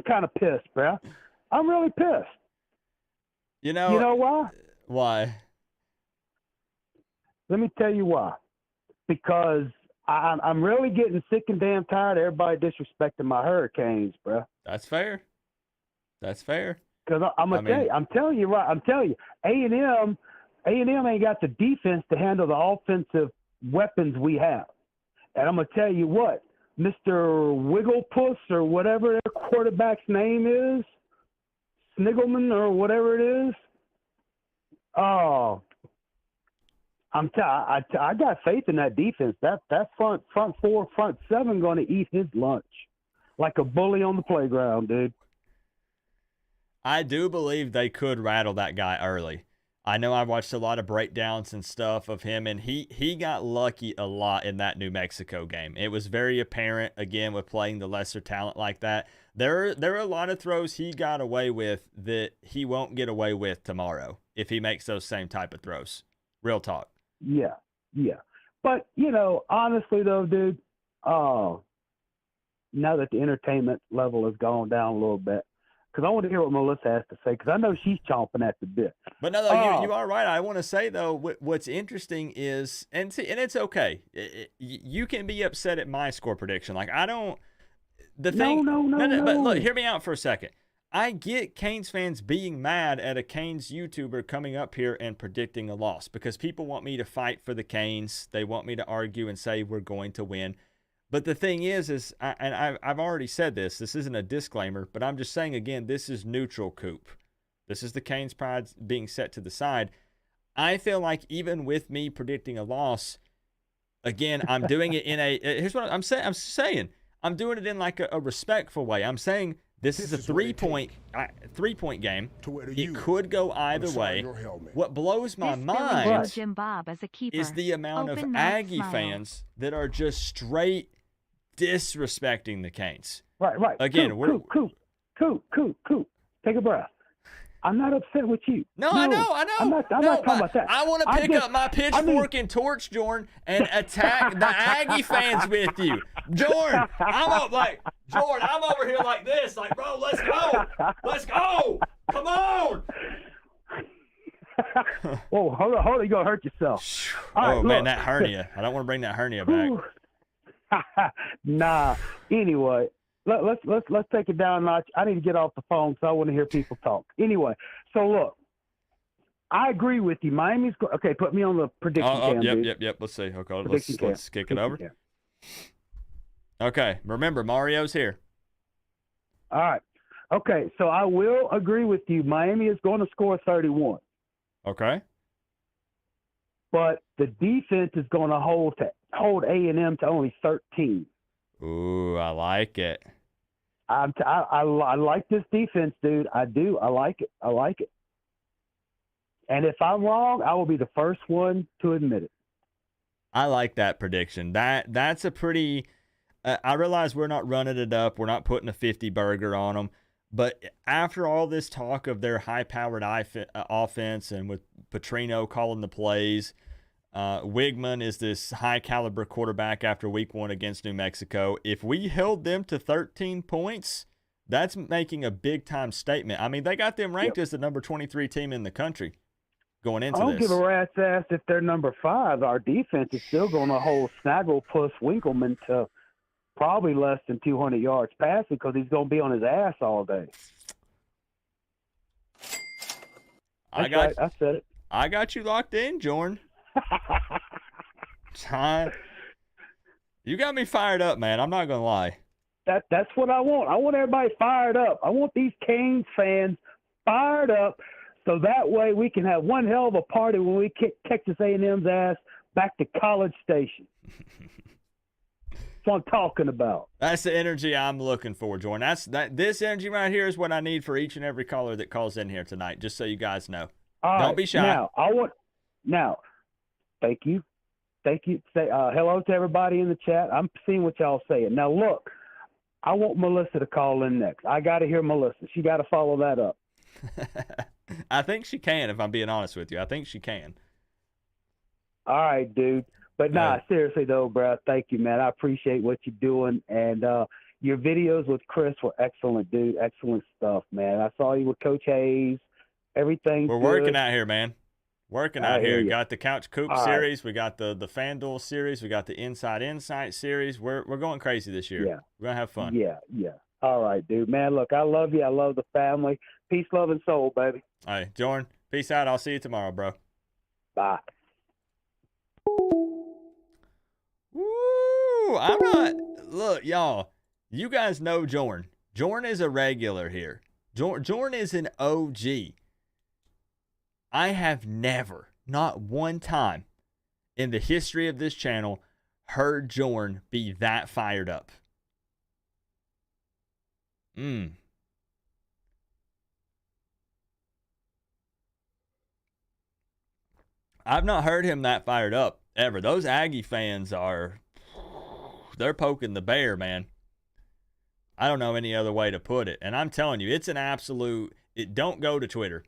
kind of pissed, bro. I'm really pissed. You know why? Why? Let me tell you why. Because I'm really getting sick and damn tired of everybody disrespecting my Hurricanes, bro. That's fair. Because I'm telling you, A&M ain't got the defense to handle the offensive weapons we have. And I'm going to tell you what, Mr. Wigglepuss or whatever their quarterback's name is, Sniggleman or whatever it is, I got faith in that defense. That front four, front seven going to eat his lunch like a bully on the playground, dude. I do believe they could rattle that guy early. I know I watched a lot of breakdowns and stuff of him, and he got lucky a lot in that New Mexico game. It was very apparent, again, with playing the lesser talent like that. There are a lot of throws he got away with that he won't get away with tomorrow if he makes those same type of throws. Real talk. Yeah. But, honestly, though, dude, now that the entertainment level has gone down a little bit, because I want to hear what Melissa has to say, because I know she's chomping at the bit. But no, you are right. I want to say, though, what's interesting is, and it's okay. You can be upset at my score prediction. Like, I don't – the thing – No. But look, hear me out for a second. I get Canes fans being mad at a Canes YouTuber coming up here and predicting a loss because people want me to fight for the Canes. They want me to argue and say we're going to win. But the thing is I've already said this. This isn't a disclaimer, but I'm just saying again, this is neutral, Coop. This is the Canes pride being set to the side. I feel like even with me predicting a loss, again, I'm doing it in a. Here's what I'm saying. I'm doing it in like a respectful way. I'm saying this is a 3-point game. It could go either way. What blows my mind Jim Bob as a keeper. is the amount of Aggie fans that are just straight disrespecting the Canes. Right. Again, Coop. Take a breath. I'm not upset with you. No, I know. I'm not talking about that. I want to pick up my pitchfork and torch, Jordan, and attack the Aggie fans with you. Jordan, I'm over here like this. Like, bro, let's go. Come on. Whoa, hold on. You're going to hurt yourself. All right, man, that hernia. I don't want to bring that hernia back. Nah. Anyway, let's take it down a notch. I need to get off the phone, so I want to hear people talk. Anyway, so look, I agree with you. Miami's okay. Put me on the prediction cam. Yep. Let's see. Okay, let's kick it over. Okay, remember Mario's here. All right. Okay, so I will agree with you. Miami is going to score 31. Okay. But the defense is going to hold A&M to only 13. Ooh, I like it. I like this defense, dude. I do. I like it. And if I'm wrong, I will be the first one to admit it. I like that prediction. That's a pretty. I realize we're not running it up. We're not putting a 50 burger on them. But after all this talk of their high-powered offense and with Petrino calling the plays, Wigman is this high-caliber quarterback after week 1 against New Mexico. If we held them to 13 points, that's making a big-time statement. I mean, they got them ranked as the number 23 team in the country going into this. I don't give a rat's ass if they're number 5. Our defense is still going to hold Snaggle plus Winkleman to probably less than 200 yards passing because he's going to be on his ass all day. I said it. I got you locked in, Jordan. You got me fired up, man. I'm not going to lie. That's what I want. I want everybody fired up. I want these Canes fans fired up so that way we can have one hell of a party when we kick Texas A&M's ass back to College Station. That's what I'm talking about. That's the energy I'm looking for, Jordan. This energy right here is what I need for each and every caller that calls in here tonight, just so you guys know. Don't be shy. Now, thank you. Say hello to everybody in the chat. I'm seeing what y'all saying. Now, look, I want Melissa to call in next. I got to hear Melissa. She got to follow that up. I think she can, if I'm being honest with you. I think she can. All right, dude. But seriously, though, bro, thank you, man. I appreciate what you're doing. And your videos with Chris were excellent, dude. Excellent stuff, man. I saw you with Coach Hayes. Everything's We're working out here, man. Working out here. Got the Couch Coop series. We got the FanDuel series. We got the Inside Insight series. We're going crazy this year. Yeah. We're going to have fun. Yeah. All right, dude. Man, look, I love you. I love the family. Peace, love, and soul, baby. All right, Jordan, peace out. I'll see you tomorrow, bro. Bye. Woo! Look, y'all, you guys know Jordan. Jordan is a regular here. Jordan is an OG. I have never, not one time in the history of this channel, heard Jordan be that fired up. I've not heard him that fired up ever. Those Aggie fans they're poking the bear, man. I don't know any other way to put it. And I'm telling you, it's an absolute, don't go to Twitter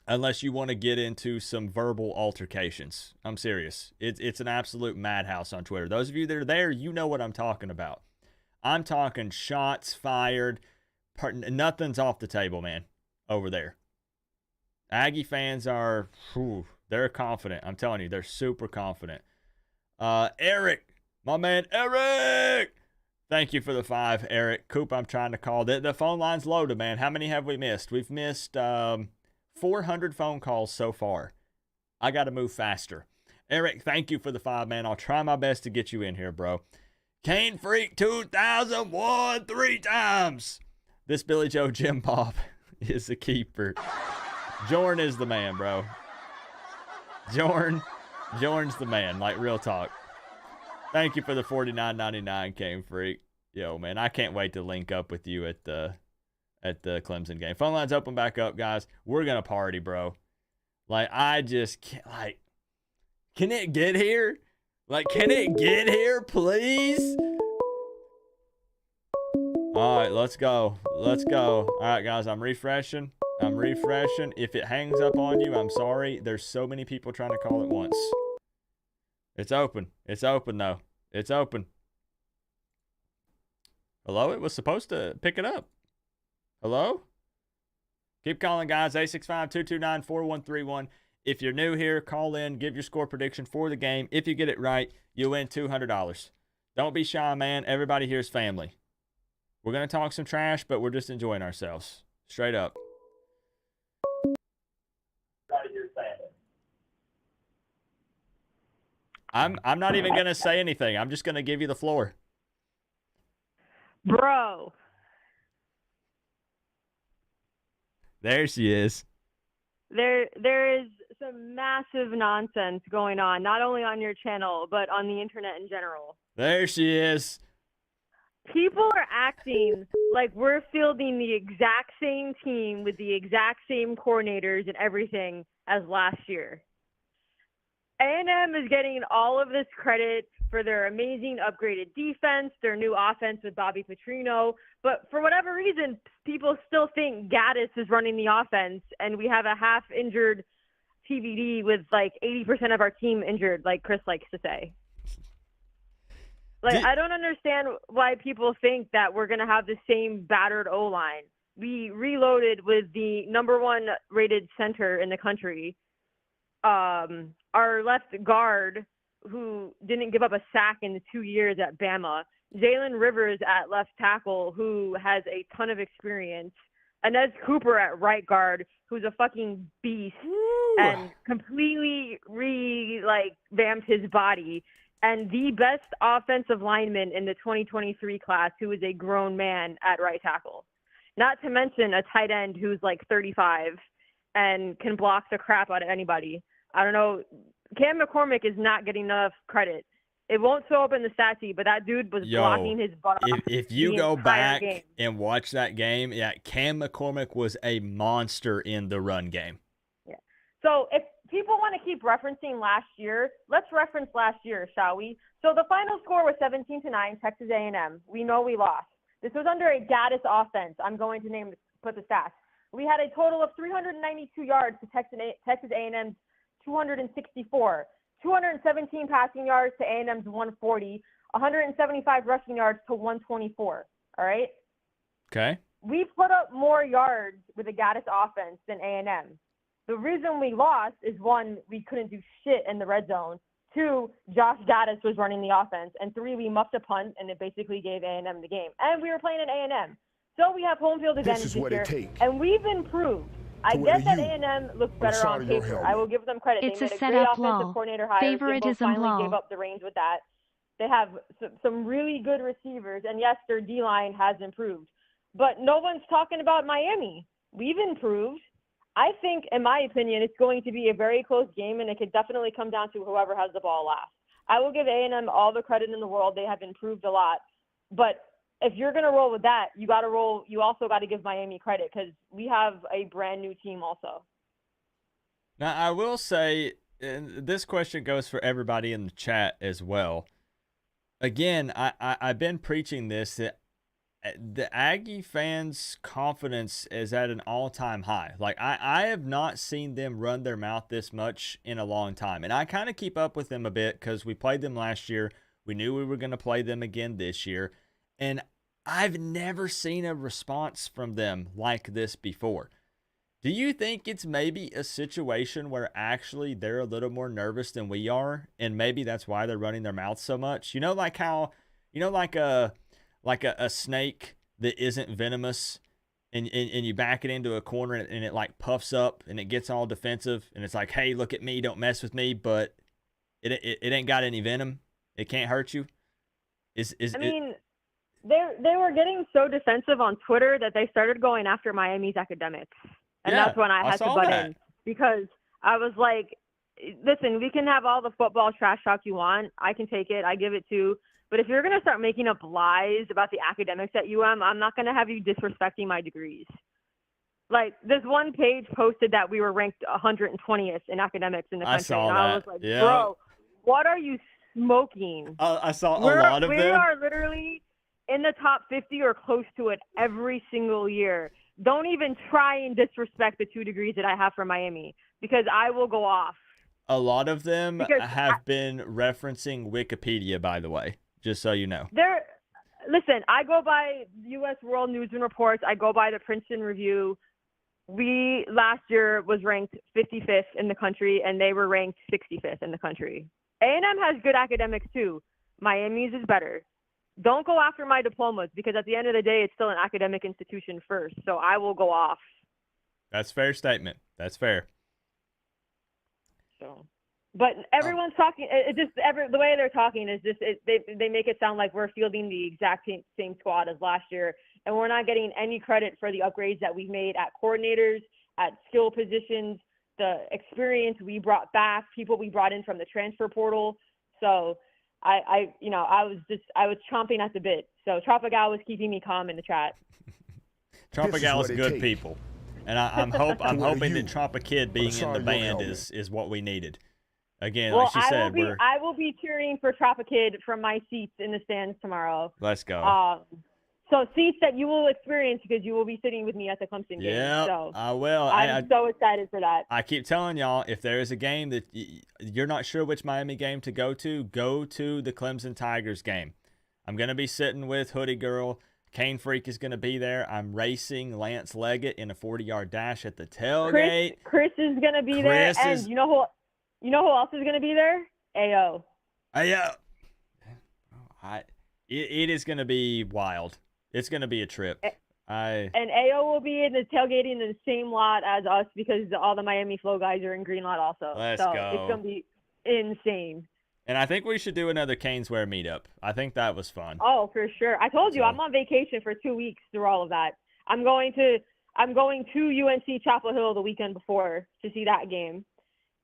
unless you want to get into some verbal altercations. I'm serious. It's an absolute madhouse on Twitter. Those of you that are there, you know what I'm talking about. I'm talking shots fired. Nothing's off the table, man, over there. Aggie fans are, they're confident. I'm telling you, they're super confident. Eric, my man, Eric. Thank you for the 5, Eric. Coop, I'm trying to call. The phone line's loaded, man. How many have we missed? We've missed 400 phone calls so far. I got to move faster. Eric, thank you for the 5, man. I'll try my best to get you in here, bro. Cane Freak 2001 3 times. This Billy Joe Jim Bob is the keeper. Jorn is the man, bro. Jorn's the man, like real talk. Thank you for the $49.99, Cane Freak. Yo, man, I can't wait to link up with you at the Clemson game. Phone lines open back up, guys. We're gonna party, bro. Like, I just can't, like, can it get here? Like, can it get here, please? All right, let's go. Let's go. All right, guys, I'm refreshing. If it hangs up on you, I'm sorry. There's so many people trying to call at once. It's open. It's open, though. It's open. Hello? It was supposed to pick it up. Hello? Keep calling, guys. 865-229-4131. If you're new here, call in. Give your score prediction for the game. If you get it right, you win $200. Don't be shy, man. Everybody here is family. We're going to talk some trash, but we're just enjoying ourselves. Straight up. I'm not even going to say anything. I'm just going to give you the floor. Bro. There she is. There is some massive nonsense going on, not only on your channel, but on the internet in general. There she is. People are acting like we're fielding the exact same team with the exact same coordinators and everything as last year. A&M is getting all of this credit for their amazing upgraded defense, their new offense with Bobby Petrino. But for whatever reason, people still think Gaddis is running the offense, and we have a half-injured TVD with like 80% of our team injured, like Chris likes to say. Like, I don't understand why people think that we're going to have the same battered O-line. We reloaded with the number 1 rated center in the country. Our left guard, who didn't give up a sack in the 2 years at Bama. Jalen Rivers at left tackle, who has a ton of experience. Inez Cooper at right guard, who's a fucking beast. Woo. And completely revamped his body. And the best offensive lineman in the 2023 class, who is a grown man at right tackle. Not to mention a tight end who's like 35 and can block the crap out of anybody. I don't know. Cam McCormick is not getting enough credit. It won't show up in the stat sheet, but that dude was blocking his butt off. If you go back and watch that game, yeah, Cam McCormick was a monster in the run game. Yeah. So if people want to keep referencing last year, let's reference last year, shall we? So the final score was 17-9, Texas A&M. We know we lost. This was under a Gaddis offense. I'm going to put the stats. We had a total of 392 yards to Texas A&M's 264, 217 passing yards to A&M's 140, 175 rushing yards to 124. All right? Okay. We put up more yards with a Gaddis offense than A&M. The reason we lost is, 1, we couldn't do shit in the red zone. 2, Josh Gaddis was running the offense. And 3, we muffed a punt, and it basically gave A&M the game. And we were playing at A&M. So we have home field advantage this year. And we've improved. I get that A&M looks better on paper. I will give them credit. It's they made a great setup offensive low. coordinator hire. Favoritism finally low. gave up the reins with that. They have some really good receivers. And, yes, their D-line has improved. But no one's talking about Miami. We've improved. I think, in my opinion, it's going to be a very close game, and it could definitely come down to whoever has the ball last. I will give A&M all the credit in the world. They have improved a lot. But if you're going to roll with that, you also got to give Miami credit, because we have a brand new team also. Now, I will say, and this question goes for everybody in the chat as well. Again, I've been preaching this, that the Aggie fans' confidence is at an all-time high. Like, I have not seen them run their mouth this much in a long time. And I kind of keep up with them a bit because we played them last year. We knew we were going to play them again this year. And I've never seen a response from them like this before. Do you think it's maybe a situation where actually they're a little more nervous than we are, and maybe that's why they're running their mouth so much? You know, like how, like a snake that isn't venomous, and you back it into a corner and it like puffs up and it gets all defensive and it's like, hey, look at me, don't mess with me, but it ain't got any venom. It can't hurt you. I mean, they were getting so defensive on Twitter that they started going after Miami's academics. And that's when I had to butt in, because I was like, listen, we can have all the football trash talk you want. I can take it. I give it to. But if you're going to start making up lies about the academics at UM, I'm not going to have you disrespecting my degrees. Like, this one page posted that we were ranked 120th in academics in the country. I saw that. I was like, bro, what are you smoking? I saw a lot of them. We are literally in the top 50 or close to it every single year. Don't even try and disrespect the 2 degrees that I have from Miami, because I will go off. A lot of them have been referencing Wikipedia, by the way, just so you know. Listen, I go by U.S. World News and Reports. I go by the Princeton Review. We last year was ranked 55th in the country, and they were ranked 65th in the country. A&M has good academics too. Miami's is better. Don't go after my diplomas, because at the end of the day, it's still an academic institution first. So I will go off. That's a fair statement. That's fair. So, but everyone's talking. The way they're talking is just they make it sound like we're fielding the exact same squad as last year, and we're not getting any credit for the upgrades that we've made at coordinators, at skill positions, the experience we brought back, people we brought in from the transfer portal. So I was chomping at the bit. So Tropical was keeping me calm in the chat. Tropical is good people, and I'm hoping that Tropa Kid being in the band is what we needed. Again, like she said, I will be cheering for Tropa Kid from my seats in the stands tomorrow. Let's go. So seats that you will experience, because you will be sitting with me at the Clemson game. Yeah, so I will. I'm so excited for that. I keep telling y'all, if there is a game that you're not sure which Miami game to go to the Clemson Tigers game. I'm going to be sitting with Hoodie Girl. Cane Freak is going to be there. I'm racing Lance Leggett in a 40-yard dash at the tailgate. Chris is going to be there. And you know who else is going to be there? AO. It is going to be wild. It's going to be a trip. And AO will be in the tailgating in the same lot as us, because all the Miami Flow guys are in green lot also. Let's go. It's going to be insane. And I think we should do another Caneswear meetup. I think that was fun. Oh, for sure. I told you, I'm on vacation for 2 weeks through all of that. I'm going to UNC Chapel Hill the weekend before to see that game.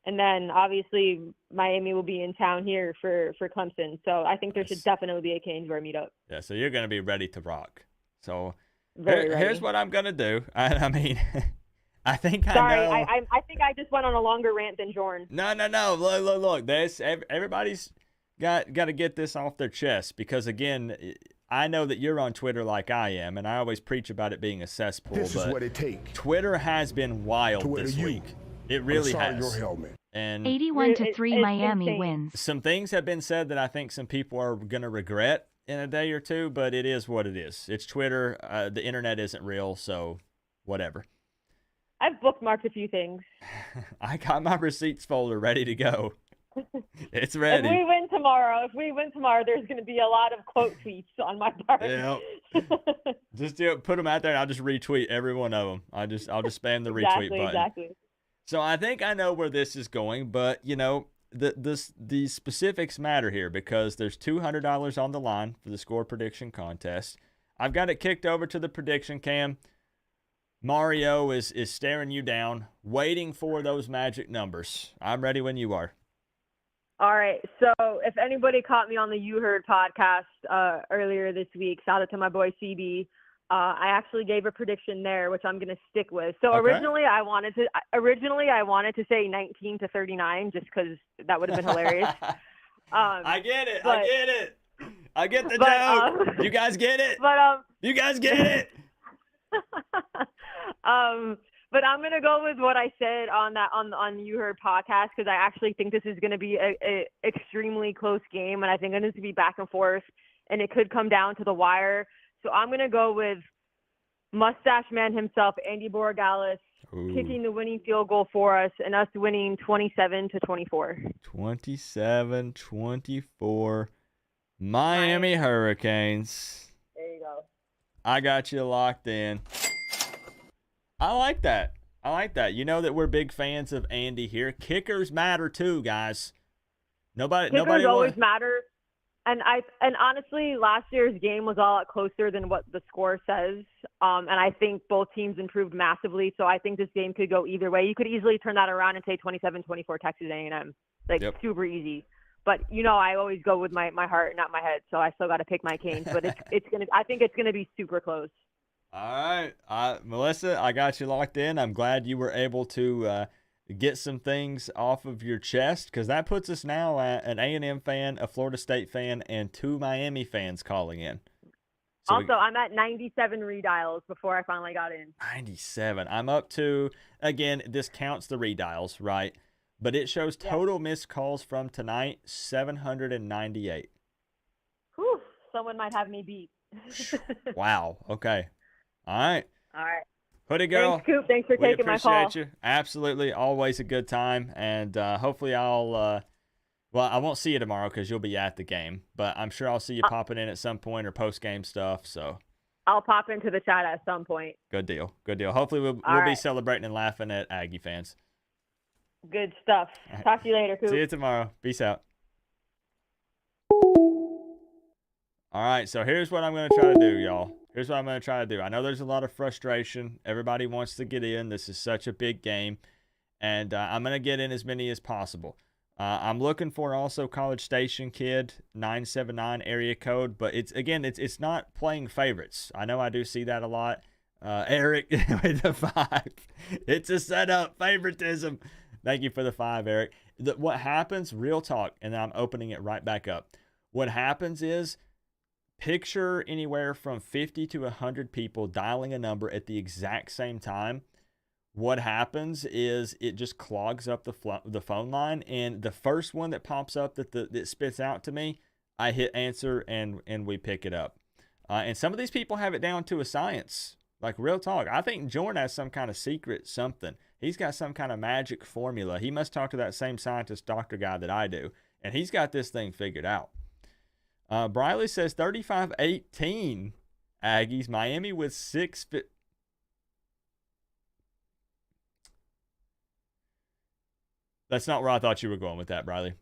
And then, obviously, Miami will be in town here for Clemson. So I think there should definitely be a Caneswear meetup. Yeah, so you're going to be ready to rock. So here's what I'm going to do. I mean, I think Sorry, I know. I think I just went on a longer rant than Jordan. No. Look. Everybody's got to get this off their chest, because, again, I know that you're on Twitter like I am, and I always preach about it being a cesspool. This is what it takes. Twitter has been wild this week. It really has. And 81-3 Miami insane. wins. Some things have been said that I think some people are going to regret in a day or two, but it is what it is. It's Twitter. The internet isn't real, so whatever. I've bookmarked a few things. I got my receipts folder ready to go. It's ready. If we win tomorrow, there's going to be a lot of quote tweets on my part. Yeah. Just put them out there, and I'll just retweet every one of them. I'll just spam the retweet button. Exactly. So I think I know where this is going, but the specifics matter here, because there's $200 on the line for the score prediction contest. I've got it kicked over to the prediction cam. Mario is staring you down, waiting for those magic numbers. I'm ready when you are. All right. So if anybody caught me on the You Heard podcast earlier this week, shout out to my boy CB. I actually gave a prediction there, which I'm going to stick with. So originally I wanted to say 19-39, just because that would have been hilarious. I get it. I get the joke. You guys get it. You guys get it. But I'm gonna go with what I said on You Heard podcast, because I actually think this is gonna be a extremely close game, and I think it needs to be back and forth, and it could come down to the wire. So I'm gonna go with Mustache Man himself, Andy Borregales, kicking the winning field goal for us, and us winning 27-24. 27-24, Miami Hurricanes. There you go. I got you locked in. I like that. You know that we're big fans of Andy here. Kickers matter too, guys. Kickers always matter. And honestly, last year's game was a lot closer than what the score says. And I think both teams improved massively. So I think this game could go either way. You could easily turn that around and say 27-24 Texas A&M. Like super easy. But I always go with my heart, not my head. So I still got to pick my Canes. But I think it's gonna be super close. All right, Melissa, I got you locked in. I'm glad you were able to get some things off of your chest, because that puts us now at an A&M fan, a Florida State fan, and 2 Miami fans calling in. So also, I'm at 97 redials before I finally got in. 97. I'm up to, again, this counts the redials, right? But it shows total missed calls from tonight, 798. Whew, someone might have me beat. Wow. Okay. All right. All right. Hoodie girl. Thanks, Coop. Thanks for taking my call. We appreciate you. Absolutely. Always a good time. And hopefully I won't see you tomorrow because you'll be at the game. But I'm sure I'll see you popping in at some point or post-game stuff. So I'll pop into the chat at some point. Good deal. Good deal. Hopefully we'll be celebrating and laughing at Aggie fans. Good stuff. Talk to you later, Coop. See you tomorrow. Peace out. All right, so here's what I'm going to try to do, y'all. Here's what I'm going to try to do. I know there's a lot of frustration. Everybody wants to get in. This is such a big game. And I'm going to get in as many as possible. I'm looking for also College Station Kid, 979 area code. But it's not playing favorites. I know I do see that a lot. Eric with the 5. It's a setup, favoritism. Thank you for the 5, Eric. What happens, real talk, and I'm opening it right back up. What happens is, picture anywhere from 50 to 100 people dialing a number at the exact same time. What happens is it just clogs up the phone line, and the first one that pops up that spits out to me, I hit answer and we pick it up. And some of these people have it down to a science. Like, real talk. I think Jordan has some kind of secret something. He's got some kind of magic formula. He must talk to that same scientist doctor guy that I do, and he's got this thing figured out. Briley says 35-18 Aggies. Miami with 6. That's not where I thought you were going with that, Briley.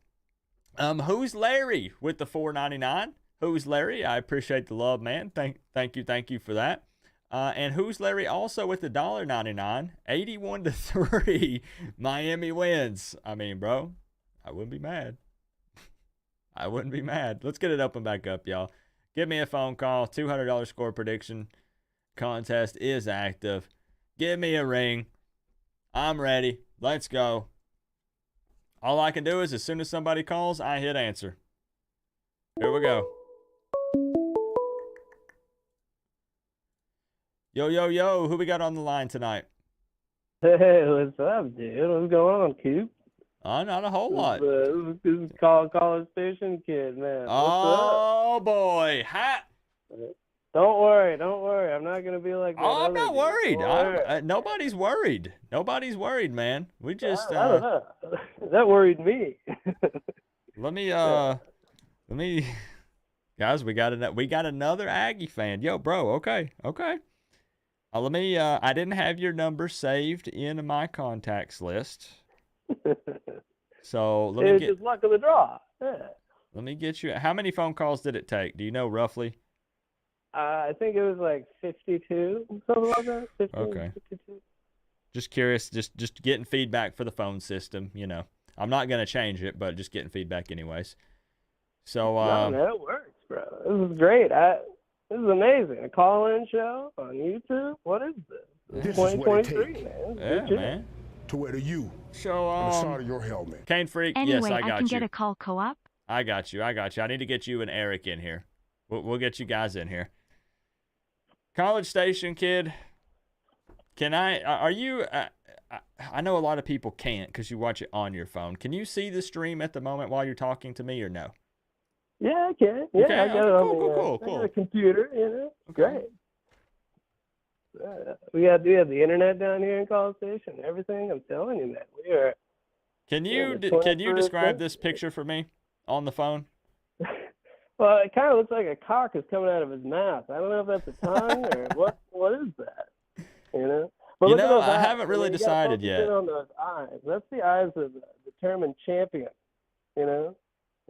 Who's Larry with the $4.99? Who's Larry? I appreciate the love, man. Thank you for that. And who's Larry also with the $1.99? 81-3. Miami wins. I mean, bro, I wouldn't be mad. I wouldn't be mad. Let's get it up and back up, y'all. Give me a phone call. $200 score prediction contest is active. Give me a ring. I'm ready. Let's go. All I can do is, as soon as somebody calls, I hit answer. Here we go. Yo, who we got on the line tonight? Hey, what's up, dude? What's going on, Coop? Not a whole lot. This is College Station Kid, man. Oh, boy. Don't worry. I'm not going to be like that. Oh, I'm not worried. Nobody's worried. Nobody's worried, man. We just... I don't know. That worried me. Let me... Guys, we got another Aggie fan. Yo, bro, okay. Let me... I didn't have your number saved in my contacts list. So let me get... It's just luck of the draw. Yeah. Let me get you... How many phone calls did it take? Do you know roughly? I think it was like 52, something like that. 50, okay. 52. Just curious, just getting feedback for the phone system, I'm not going to change it, but just getting feedback anyways. So, no, it works, bro. This is great. This is amazing. A call-in show on YouTube? What is this? This 2023, is man. Yeah, man. To wear to you so, on the side of your helmet. Cane Freak, anyway, yes, I got you. I can get a call co-op? I got you. I need to get you and Eric in here. We'll get you guys in here. College Station Kid, are you, I know a lot of people can't because you watch it on your phone. Can you see the stream at the moment while you're talking to me or no? Yeah, I can. Yeah, okay. I got it Cool. I got a computer, Okay. Great. We have the internet down here in College Station and everything. I'm telling you, man. We are. Can you describe this picture for me on the phone? Well, it kind of looks like a cock is coming out of his mouth. I don't know if that's a tongue or what is that? But I haven't really decided yet. On those eyes. That's the eyes of the determined champion.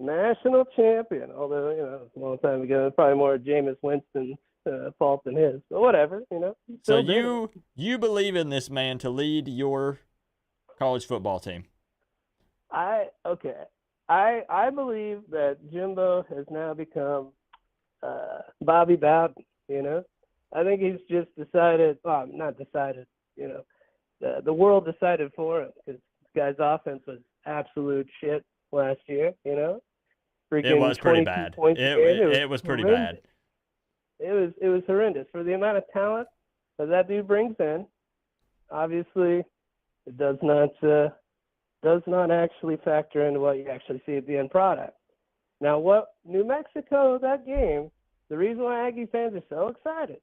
national champion. Although, it's a long time ago. It's probably more Jameis Winston's fault than his. But whatever, So you believe in this man to lead your college football team? I believe that Jimbo has now become Bobby Bowden, I think he's just decided, well, not decided, the world decided for him because this guy's offense was absolute shit last year, It was pretty bad. It was pretty bad. It was horrendous. For the amount of talent that dude brings in, obviously it does not actually factor into what you actually see at the end product. Now, what New Mexico, that game, the reason why Aggie fans are so excited,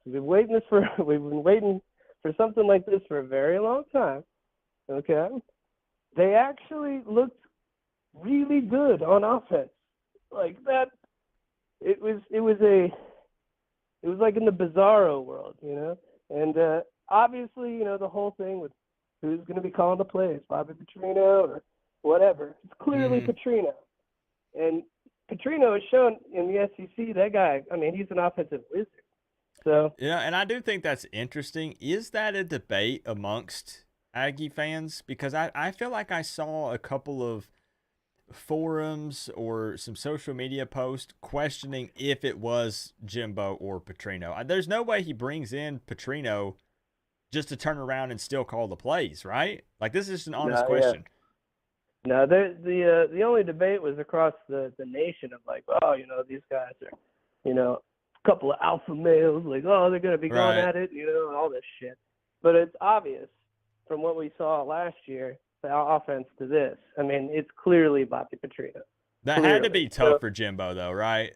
we've been waiting for something like this for a very long time. Okay, they actually looked really good on offense, like that. It was like in the bizarro world, and obviously, the whole thing with who's going to be calling the plays, Bobby Petrino or whatever. It's clearly Petrino. And Petrino has shown in the SEC, that guy, he's an offensive wizard. So yeah, and I do think that's interesting. Is that a debate amongst Aggie fans? Because I feel like I saw a couple of forums or some social media posts questioning if it was Jimbo or Petrino. There's no way he brings in Petrino just to turn around and still call the plays, right? Like, this is an honest question. No, the only debate was across the nation of like, oh, these guys are, a couple of alpha males, like, oh, they're going to be going at it, all this shit. But it's obvious from what we saw last year, the offense to this. It's clearly Bobby Petrino. That had to be tough for Jimbo, though, right?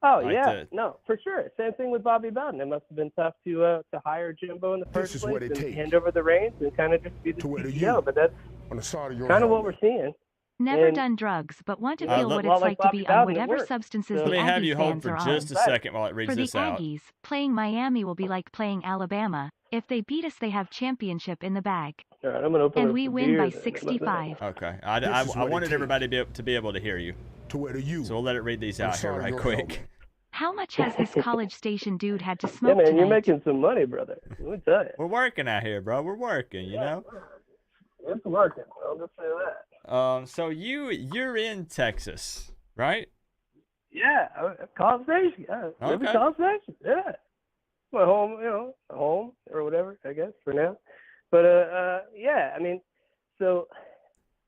Oh, like no, for sure. Same thing with Bobby Bowden. It must have been tough to hire Jimbo in the first place and hand over the reins and kind of just be the CEO. But that's kind of what we're seeing. Never done drugs, but want to feel what it's like to be on whatever substances the Aggie fans are on. Let me have you hold for just a second while it reads this out. For the Aggies, playing Miami will be like playing Alabama. If they beat us, they have championship in the bag. All right, I'm gonna open and we win by 65. Okay. I wanted everybody to be able to hear you. So we'll let it read these out here right quick. How much has this College Station dude had to smoke man, tonight? You're making some money, brother. Let me tell you. We're working out here, bro. We're working, It's working. I'll just say that. So you're in Texas, right? Yeah, College Station. Live in College Station. Yeah, my home, home or whatever, I guess for now. But yeah, so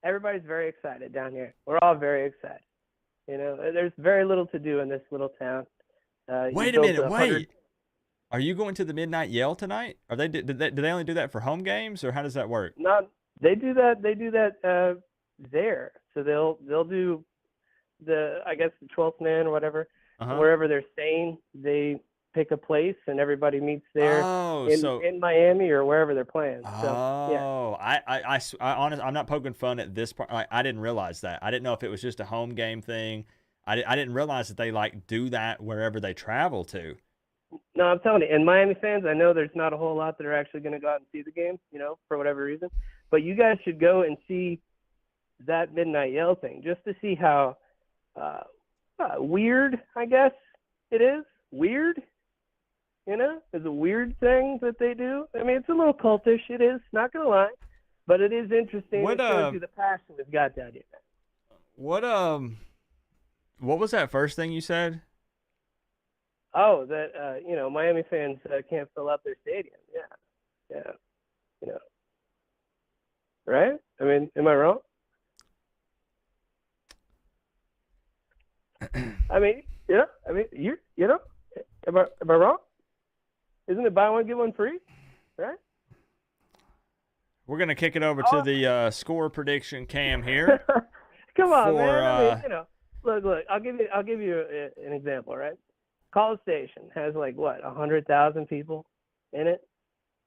everybody's very excited down here. We're all very excited. There's very little to do in this little town. Wait a minute, wait. Are you going to the Midnight Yell tonight? Do they only do that for home games, or how does that work? No, they do that. They do that there. So they'll do the 12th man or whatever, wherever they're staying. They pick a place and everybody meets there in Miami or wherever they're playing. So, I honestly, I'm not poking fun at this part. I didn't realize that. I didn't know if it was just a home game thing. I didn't realize that they do that wherever they travel to. No, I'm telling you, and Miami fans, I know there's not a whole lot that are actually going to go out and see the game, for whatever reason. But you guys should go and see that Midnight Yell thing just to see how weird, I guess, it is. Weird. It's a weird thing that they do. It's a little cultish. It is, not going to lie. But it is interesting. It shows you the passion they've got down here. What was that first thing you said? Oh, that, Miami fans can't fill up their stadium. Yeah. Right? Am I wrong? Am I wrong? Isn't it buy one, get one free? Right? We're going to kick it over to the score prediction cam here. Come on, man. Look, I'll give you an example, right? College Station has 100,000 people in it.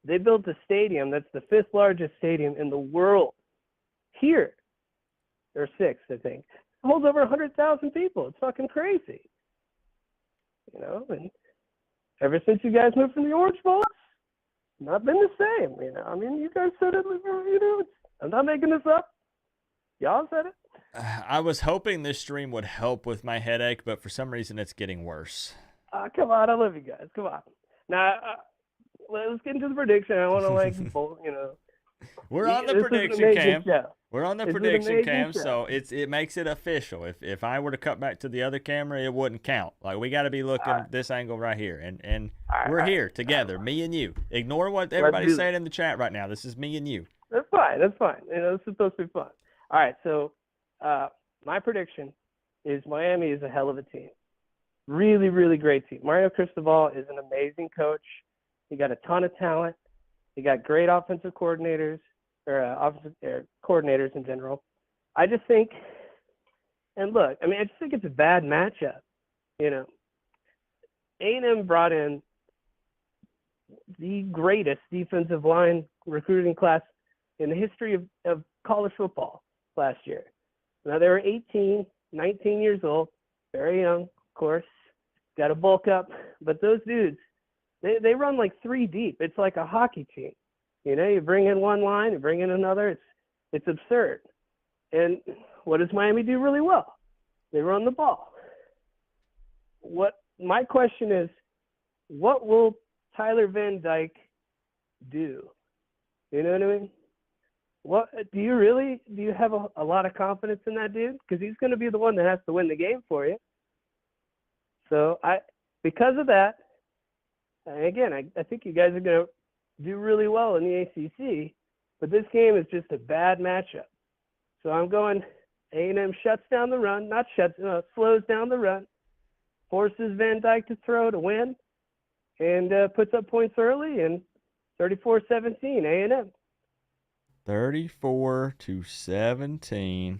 They built a stadium that's the 5th largest stadium in the world. Here, or 6th, I think. It holds over 100,000 people. It's fucking crazy. And ever since you guys moved from the Orange Bowl, it's not been the same. You guys said it. I'm not making this up. Y'all said it. I was hoping this stream would help with my headache, but for some reason it's getting worse. Come on, I love you guys. Come on. Now, let's get into the prediction. I want to We're on the prediction cam. We're on the prediction cam, so it makes it official. If I were to cut back to the other camera, it wouldn't count. Like, we got to be looking at this angle right here, and we're here together, me and you. Ignore what everybody's saying in the chat right now. This is me and you. That's fine. That's fine. This is supposed to be fun. All right, so my prediction is Miami is a hell of a team. Really, really great team. Mario Cristobal is an amazing coach. He got a ton of talent. He got great offensive coordinators, coordinators in general. I just think, and look, I just think it's a bad matchup. A&M brought in the greatest defensive line recruiting class in the history of college football last year. Now, they were 18, 19 years old, very young, of course, got to bulk up. But those dudes, they run like 3 deep. It's like a hockey team. You bring in one line, you bring in another. It's absurd. And what does Miami do really well? They run the ball. My question is, what will Tyler Van Dyke do? You know what I mean? What do you have a lot of confidence in that dude? Because he's going to be the one that has to win the game for you. So because of that, and again, I think you guys are going to do really well in the ACC, but this game is just a bad matchup. So I'm going A&M shuts down the run, slows down the run, forces Van Dyke to throw to win, and puts up points early, and 34-17 A&M. 34-17.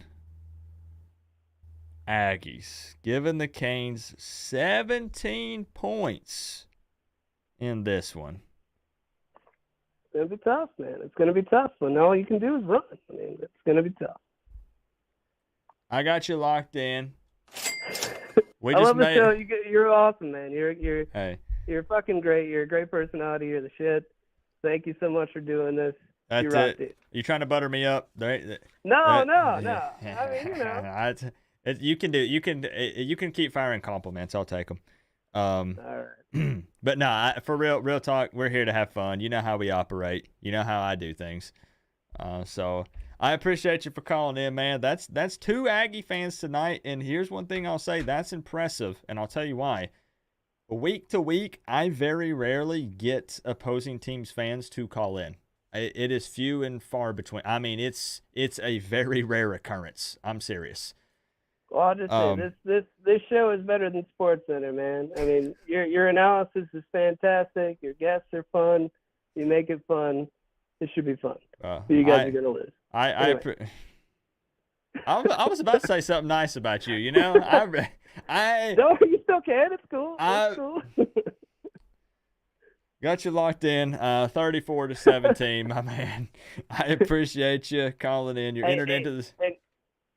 Aggies giving the Canes 17 points in this one. It's going to be tough, man. It's going to be tough. And all you can do is run. It's going to be tough. I got you locked in. I love the show. You're awesome, man. You're fucking great. You're a great personality. You're the shit. Thank you so much for doing this. That's it. You trying to butter me up? No. You can keep firing compliments. I'll take them. All right. But no, for real talk, we're here to have fun. You know how we operate. You know how I do things. So I appreciate you for calling in, man. That's 2 Aggie fans tonight. And here's one thing I'll say. That's impressive. And I'll tell you why. Week to week, I very rarely get opposing teams' fans to call in. It is few and far between. It's a very rare occurrence. I'm serious. Well, I'll just say this show is better than SportsCenter, man. Your analysis is fantastic. Your guests are fun. You make it fun. It should be fun. You guys are gonna lose. I was about to say something nice about you. No, you still can. It's cool. It's cool. Got you locked in, 34-17, my man. I appreciate you calling in. You're entered into this.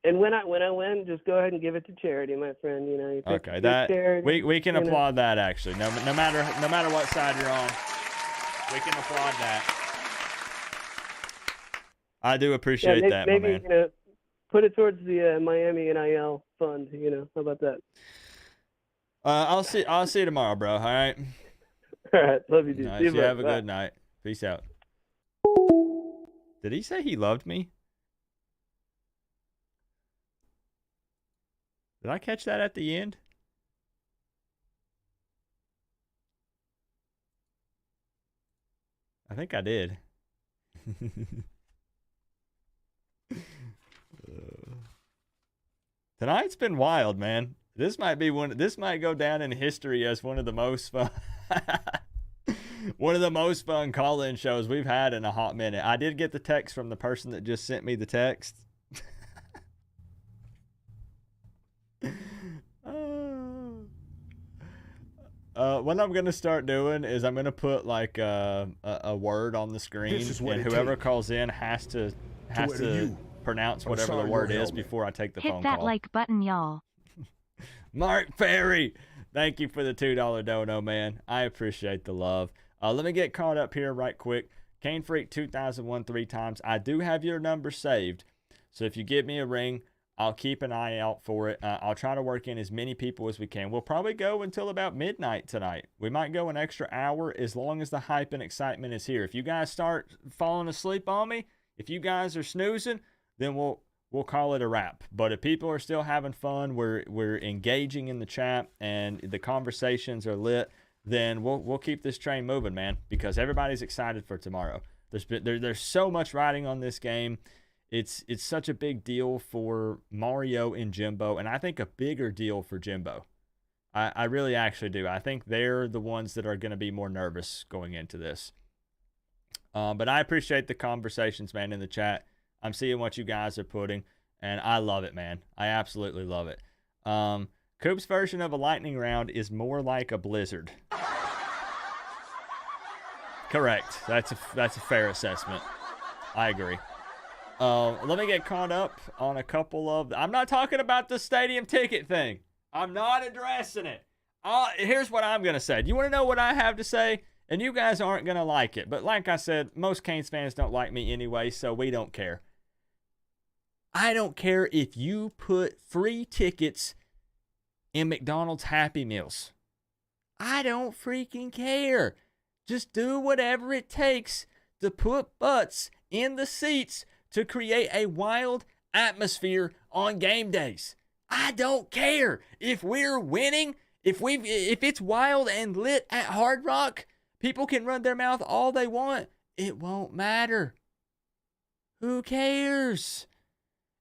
And when I win, just go ahead and give it to charity, my friend. You okay, that charity, we can applaud that actually. No matter what side you're on, we can applaud that. I do appreciate that, maybe, my man. Put it towards the Miami NIL fund. How about that? I'll see you tomorrow, bro. All right. All right, love you, dude. Nice. You have a good night. Peace out. Did he say he loved me? Did I catch that at the end? I think I did. Tonight's been wild, man. This might go down in history as one of the most fun call-in shows we've had in a hot minute. I did get the text from the person that just sent me the text. What I'm gonna start doing is I'm gonna put like a word on the screen, and whoever calls in has to pronounce whatever the word is before I take the phone call. Hit that like button, y'all. Mark Perry, thank you for the $2 dono, man. I appreciate the love. Let me get caught up here right quick. Cane Freak 2001 3 times. I do have your number saved, so if you give me a ring, I'll keep an eye out for it. I'll try to work in as many people as we can. We'll probably go until about midnight tonight. We might go an extra hour as long as the hype and excitement is here. If you guys start falling asleep on me, if you guys are snoozing, then we'll call it a wrap. But if people are still having fun, we're engaging in the chat, and the conversations are lit, then we'll keep this train moving, man, because everybody's excited for tomorrow. There's so much riding on this game. It's such a big deal for Mario and Jimbo, and I think a bigger deal for Jimbo. I really actually do. I think they're the ones that are going to be more nervous going into this. But I appreciate the conversations, man, in the chat. I'm seeing what you guys are putting, and I love it, man. I absolutely love it. Coop's version of a lightning round is more like a blizzard. Correct. That's a fair assessment. I agree. Let me get caught up on a couple of... I'm not talking about the stadium ticket thing. I'm not addressing it. Here's what I'm going to say. Do you want to know what I have to say? And you guys aren't going to like it. But like I said, most Canes fans don't like me anyway, so we don't care. I don't care if you put free tickets in McDonald's Happy Meals. I don't freaking care. Just do whatever it takes to put butts in the seats to create a wild atmosphere on game days. I don't care if we're winning, if it's wild and lit at Hard Rock, people can run their mouth all they want. It won't matter. Who cares?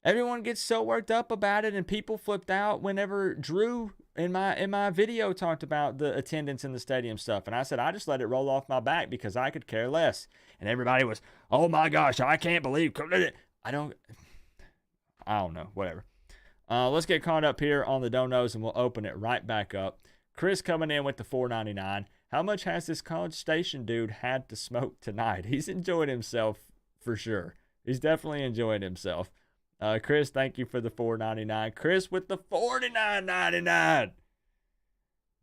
Everyone gets so worked up about it, and people flipped out whenever Drew in my video talked about the attendance in the stadium stuff. And I said, I just let it roll off my back because I could care less. And everybody was, oh my gosh, I can't believe. I don't know, whatever. Let's get caught up here on the donos, and we'll open it right back up. Chris coming in with the $4.99. How much has this College Station dude had to smoke tonight? He's enjoyed himself for sure. He's definitely enjoyed himself. Chris, thank you for the $4.99. Chris with the $49.99.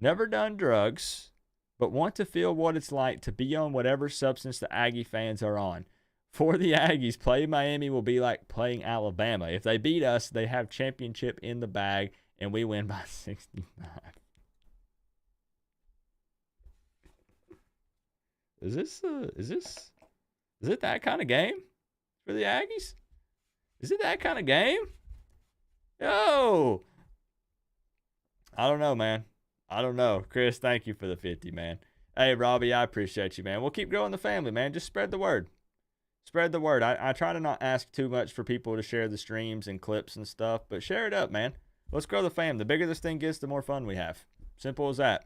Never done drugs, but want to feel what it's like to be on whatever substance the Aggie fans are on. For the Aggies, playing Miami will be like playing Alabama. If they beat us, they have championship in the bag, and we win by 65. Is it that kind of game for the Aggies? Is it that kind of game? Yo! I don't know, man. I don't know. Chris, thank you for the 50, man. Hey, Robbie, I appreciate you, man. We'll keep growing the family, man. Just spread the word. Spread the word. I try to not ask too much for people to share the streams and clips and stuff, but share it up, man. Let's grow the fam. The bigger this thing gets, the more fun we have. Simple as that.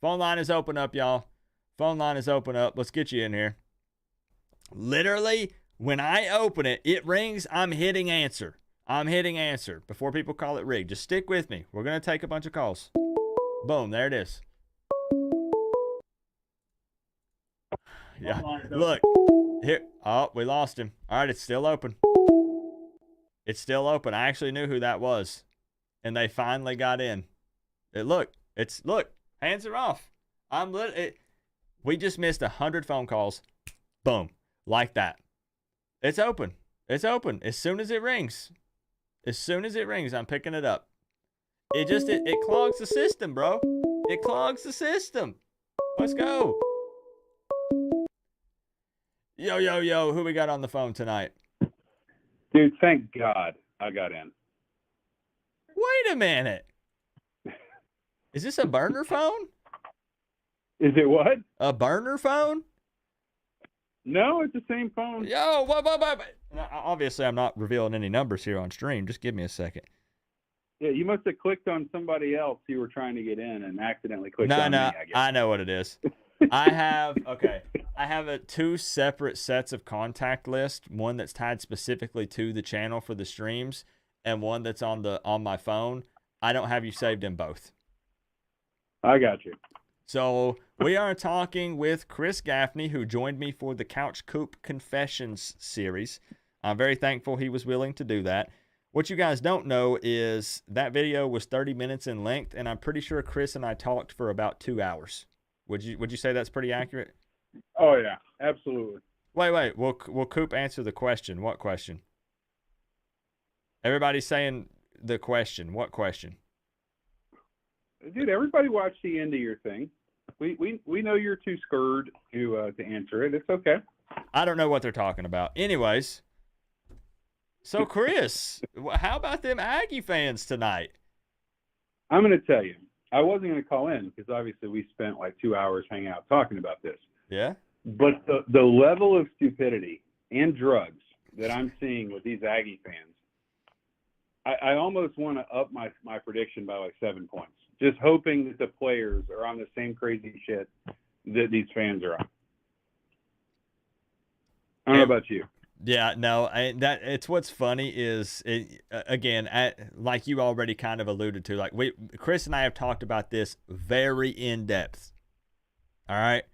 Phone line is open up, y'all. Phone line is open up. Let's get you in here. Literally, when I open it, it rings. I'm hitting answer. I'm hitting answer before people call it rigged. Just stick with me. We're going to take a bunch of calls. Boom. There it is. Yeah. Look. Here. Oh, we lost him. All right. It's still open. It's still open. I actually knew who that was. And they finally got in. Look. Hands are off. We just missed 100 phone calls. Boom. Like that. It's open. It's open. As soon as it rings. As soon as it rings, I'm picking it up. It clogs the system, bro. It clogs the system. Let's go. Yo. Who we got on the phone tonight? Dude, thank God I got in. Wait a minute. Is this a burner phone? Is it what? A burner phone? No, it's the same phone. Yo, what? Obviously, I'm not revealing any numbers here on stream. Just give me a second. Yeah, you must have clicked on somebody else you were trying to get in and accidentally clicked on me, I guess. I know what it is. I have two separate sets of contact lists. One that's tied specifically to the channel for the streams, and one that's on my phone. I don't have you saved in both. I got you. So we are talking with Chris Gaffney, who joined me for the Couch Coop Confessions series. I'm very thankful he was willing to do that. What you guys don't know is that video was 30 minutes in length, and I'm pretty sure Chris and I talked for about 2 hours. Would you say that's pretty accurate? Oh, yeah, absolutely. Wait. Will Coop answer the question? What question? Everybody's saying the question. What question? Dude, everybody watch the end of your thing. We know you're too scared to answer it. It's okay. I don't know what they're talking about. Anyways, so Chris, how about them Aggie fans tonight? I'm going to tell you. I wasn't going to call in because obviously we spent like 2 hours hanging out talking about this. Yeah. But the level of stupidity and drugs that I'm seeing with these Aggie fans, I almost want to up my prediction by like 7 points, just hoping that the players are on the same crazy shit that these fans are on. I don't know about you. Yeah, no, it's what's funny is, again, like you already kind of alluded to, like Chris and I have talked about this very in depth. All right.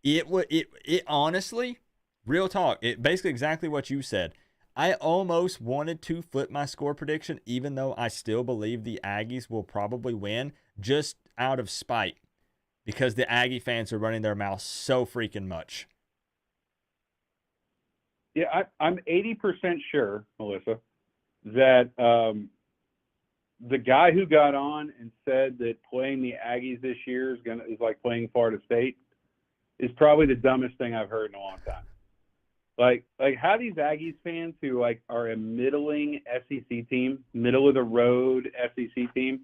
It honestly, real talk, it basically exactly what you said. I almost wanted to flip my score prediction, even though I still believe the Aggies will probably win, just out of spite, because the Aggie fans are running their mouths so freaking much. Yeah, I'm 80% sure, Melissa, that the guy who got on and said that playing the Aggies this year is like playing Florida State is probably the dumbest thing I've heard in a long time. Like how these Aggies fans who like are a middling SEC team, middle of the road SEC team,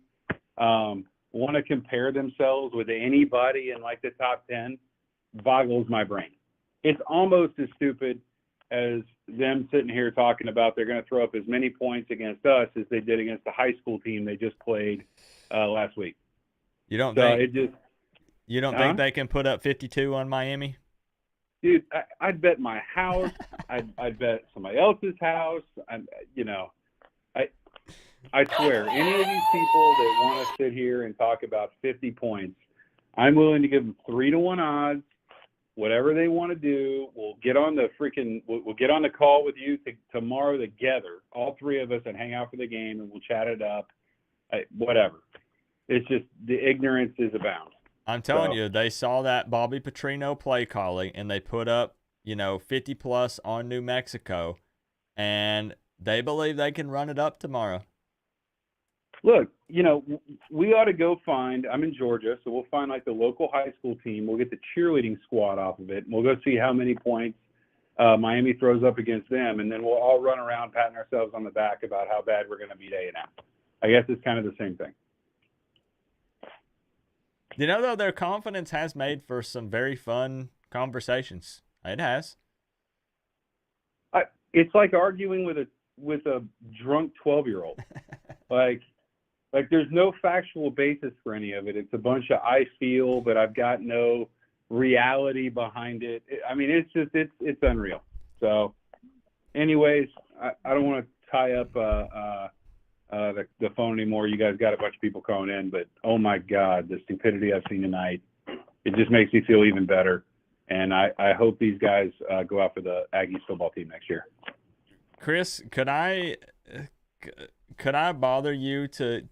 want to compare themselves with anybody in like the top 10 boggles my brain. It's almost as stupid as them sitting here talking about they're going to throw up as many points against us as they did against the high school team they just played last week. You don't think they can put up 52 on Miami? Dude, I'd bet my house. I'd bet somebody else's house. I swear, any of these people that want to sit here and talk about 50 points, I'm willing to give them 3-1 odds. Whatever they want to do, we'll get on the call with you tomorrow together, all three of us, and hang out for the game, and we'll chat it up. Whatever. It's just the ignorance is abound. I'm telling you, they saw that Bobby Petrino play calling, and they put up, 50 plus on New Mexico, and they believe they can run it up tomorrow. Look, we ought to go find, I'm in Georgia, so we'll find like the local high school team. We'll get the cheerleading squad off of it, and we'll go see how many points Miami throws up against them, and then we'll all run around patting ourselves on the back about how bad we're going to beat A&M. I guess it's kind of the same thing. Though, their confidence has made for some very fun conversations. It has. It's like arguing with a drunk 12-year-old. Like there's no factual basis for any of it. It's a bunch of I feel, but I've got no reality behind it. It's unreal. So anyways, I don't want to tie up the phone anymore. You guys got a bunch of people calling in, but oh my God, the stupidity I've seen tonight, it just makes me feel even better. And I hope these guys go out for the Aggies football team next year. Chris, could I bother you to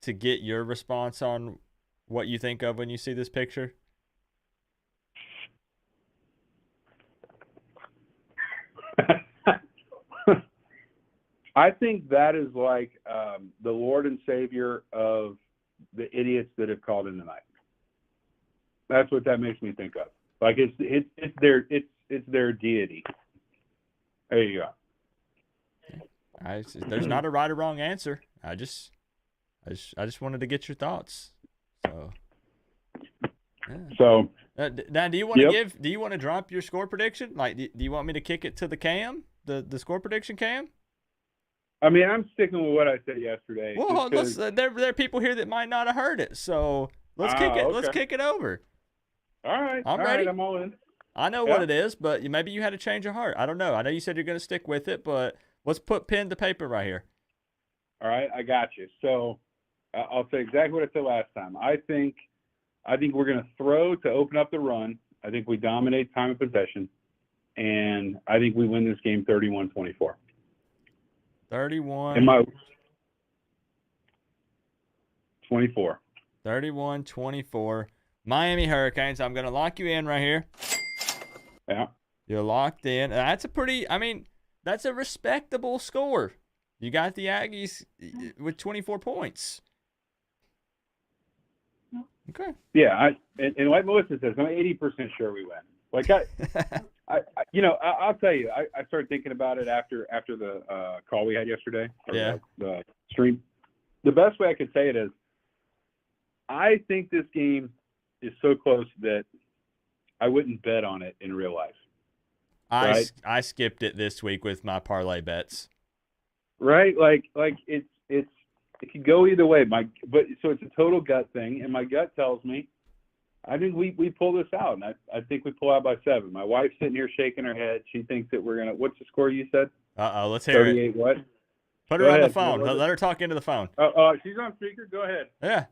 get your response on what you think of when you see this picture? I think that is like the Lord and Savior of the idiots that have called in tonight. That's what that makes me think of. Like it's their deity. There you go. There's not a right or wrong answer. I just wanted to get your thoughts. So. Yeah. So now, do you want to Do you want to drop your score prediction? Like, do you want me to kick it to the Cam, the score prediction Cam? I mean, I'm sticking with what I said yesterday. Well, there are people here that might not have heard it, so let's kick it. Okay. Let's kick it over. All right, I'm ready. Right, I'm all in. I know what it is, but maybe you had a change of heart. I don't know. I know you said you're going to stick with it, but let's put pen to paper right here. All right, I got you. So I'll say exactly what I said last time. I think we're going to throw to open up the run. I think we dominate time of possession, and I think we win this game 31-24. 31. 24. 31-24. Miami Hurricanes. I'm going to lock you in right here. Yeah. You're locked in. That's a respectable score. You got the Aggies with 24 points. Okay. Yeah, and like Melissa says, I'm 80% sure we win. Like I'll tell you, I started thinking about it after the call we had yesterday. Yeah. The stream. The best way I could say it is, I think this game is so close that I wouldn't bet on it in real life. I skipped it this week with my parlay bets. Right, like it could go either way. So it's a total gut thing, and my gut tells me, I think we pull this out, and I think we pull out by 7. My wife's sitting here shaking her head. She thinks that we're gonna. What's the score you said? Let's hear 38 it. What? Put her on the phone. Let her talk into the phone. She's on speaker. Go ahead. Yeah.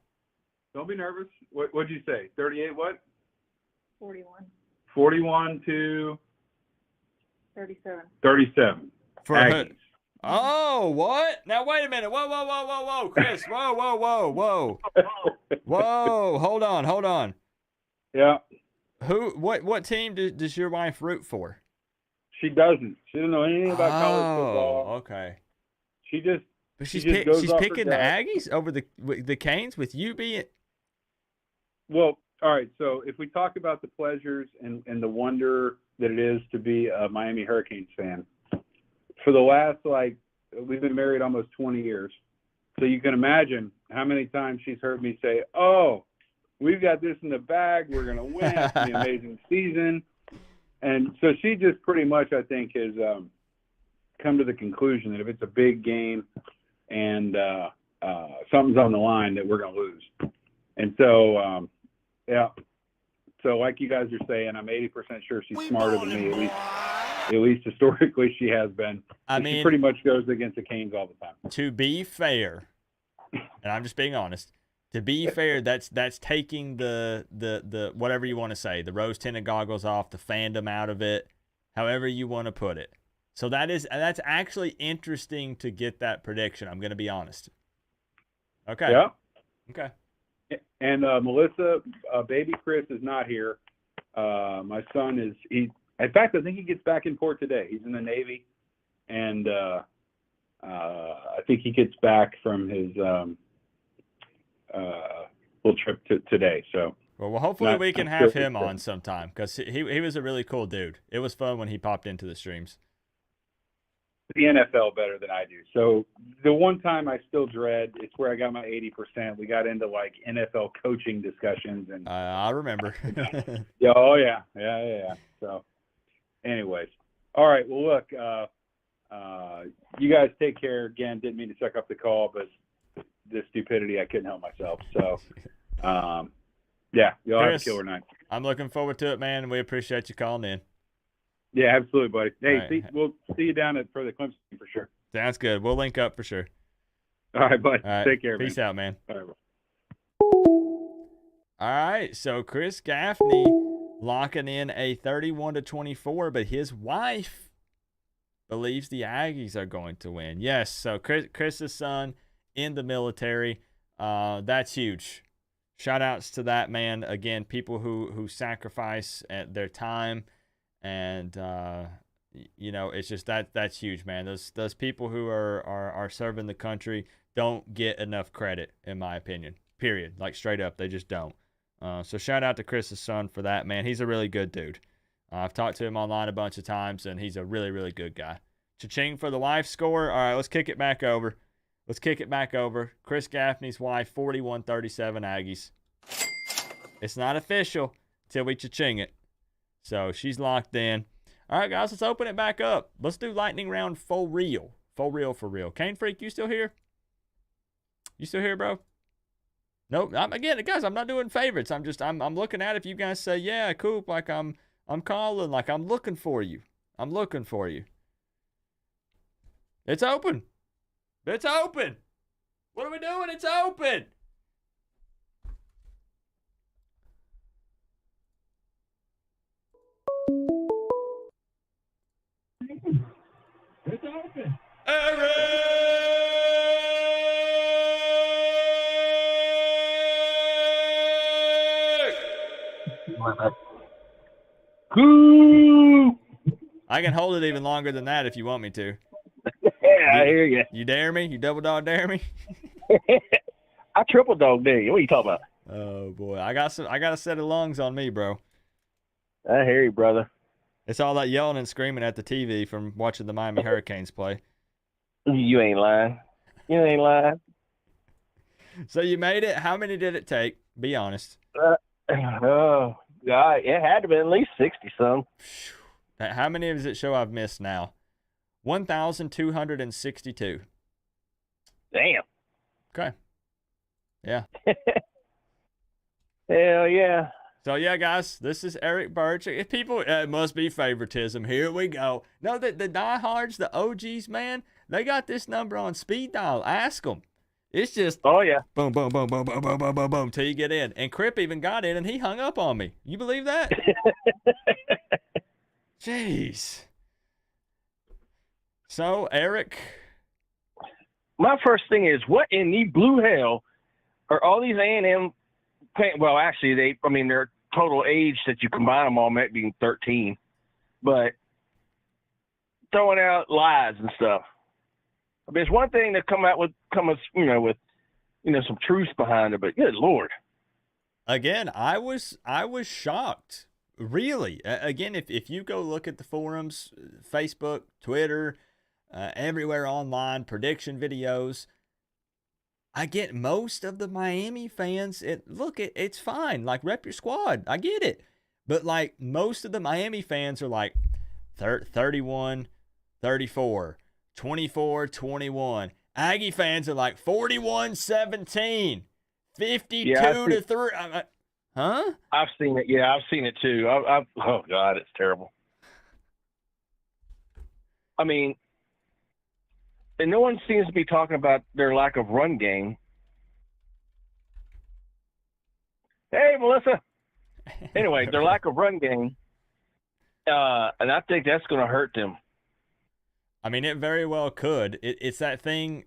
Don't be nervous. What'd you say? 38 what? 41. 41 to 37. 37. For Aggies. Oh, what? Now wait a minute. Whoa, Chris. Whoa. Whoa. Hold on. Yeah. What team does your wife root for? She doesn't. She doesn't know anything about college football. Okay. She's picking the Aggies over the Canes with you being. Well, all right. So if we talk about the pleasures and the wonder that it is to be a Miami Hurricanes fan, for the last, we've been married almost 20 years. So you can imagine how many times she's heard me say, oh, we've got this in the bag. We're going to win. It's going to be an amazing season. And so she just pretty much, I think, has come to the conclusion that if it's a big game and something's on the line, that we're going to lose. And so, yeah. So like you guys are saying, I'm 80% sure she's smarter than me, at least historically she has been. She pretty much goes against the Canes all the time. To be fair, and I'm just being honest, to be fair, that's taking the whatever you want to say, the rose-tinted goggles off, the fandom out of it, however you want to put it. So that's actually interesting to get that prediction. I'm going to be honest. Okay. Yeah. Okay. And Melissa, baby Chris is not here. My son in fact, I think he gets back in port today. He's in the Navy, and I think he gets back from his little trip today. So. Well, hopefully we can have him on sometime, because he was a really cool dude. It was fun when he popped into the streams. The NFL better than I do. So the one time I still dread, it's where I got my 80%. We got into NFL coaching discussions, and I remember. Yeah. Oh yeah. So, anyways, all right. Well, look, you guys take care. Again, didn't mean to suck up the call, but this stupidity, I couldn't help myself. So, yeah, y'all have a killer night. I'm looking forward to it, man. We appreciate you calling in. Yeah, absolutely, buddy. Hey, right. We'll see you down for the Clemson for sure. Sounds good. We'll link up for sure. All right, bud. All right. Take care, Peace out, man. All right, bye. All right, so Chris Gaffney locking in a 31-24, but his wife believes the Aggies are going to win. Yes, so Chris's son in the military, that's huge. Shout outs to that, man. Again, people who sacrifice their time, and it's just that's huge, man. Those people who are serving the country don't get enough credit, in my opinion. Period. Straight up, they just don't. So shout out to Chris's son for that, man. He's a really good dude. I've talked to him online a bunch of times, and he's a really, really good guy. Cha-ching for the wife score. All right, let's kick it back over. Chris Gaffney's wife, 41-37 Aggies. It's not official till we cha-ching it. So she's locked in. All right, guys, let's open it back up. Let's do lightning round for real. For real. Cane Freak, you still here? You still here, bro? Nope. Again, guys, I'm not doing favorites. I'm looking at it. If you guys say, yeah, Coop, I'm calling, I'm looking for you. It's open. What are we doing? It's open. Eric! Coop! I can hold it even longer than that if you want me to. Yeah, I hear you. You dare me? You double dog dare me? I triple dog dare you. What are you talking about? Oh boy, I got a set of lungs on me, bro. I hear you, brother. It's all that yelling and screaming at the TV from watching the Miami Hurricanes play. You ain't lying. You ain't lying. So you made it. How many did it take? Be honest. Oh, God. It had to be at least 60-some. How many does it show I've missed now? 1,262. Damn. Okay. Yeah. Hell yeah. So, yeah, guys, this is Eric Birch. If people, it must be favoritism. Here we go. No, the diehards, the OGs, man, they got this number on speed dial. Ask them. It's just, oh, yeah. Boom, boom, boom, boom, boom, boom, boom, boom, boom, till you get in. And Crip even got in, and he hung up on me. You believe that? Jeez. So, Eric. My first thing is, what in the blue hell are all these A&M well, actually, their total age that you combine them all might be 13, but throwing out lies and stuff. I mean, it's one thing to come with some truth behind it, but good Lord. Again, I was shocked. Really. Again, if you go look at the forums, Facebook, Twitter, everywhere online, prediction videos, I get most of the Miami fans. It's fine. Like, rep your squad. I get it. But, like, most of the Miami fans are like 31, 34, 24, 21. Aggie fans are like 41, 17, 52 to 3. Huh? I've seen it. Yeah, I've seen it too. Oh, God, it's terrible. I mean, and no one seems to be talking about their lack of run game. Hey, Melissa. Anyway, their lack of run game, and I think that's going to hurt them. I mean, it very well could. It's that thing.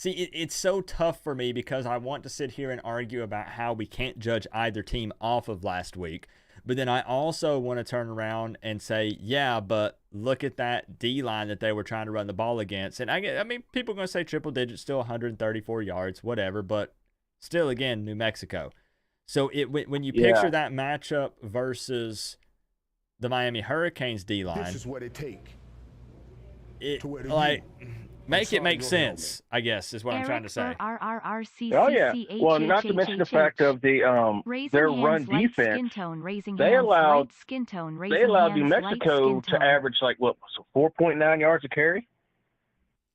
It's so tough for me because I want to sit here and argue about how we can't judge either team off of last week. But then I also want to turn around and say, yeah, but look at that D-line that they were trying to run the ball against. And I mean, people are going to say triple digits, still 134 yards, whatever. But still, again, New Mexico. So when you picture that matchup versus the Miami Hurricanes D-line. This is what it takes. Make it make sense, I guess, is what I'm trying to say. Oh, yeah. Well, not to mention the fact of their run defense. They allowed New Mexico to average, 4.9 yards a carry?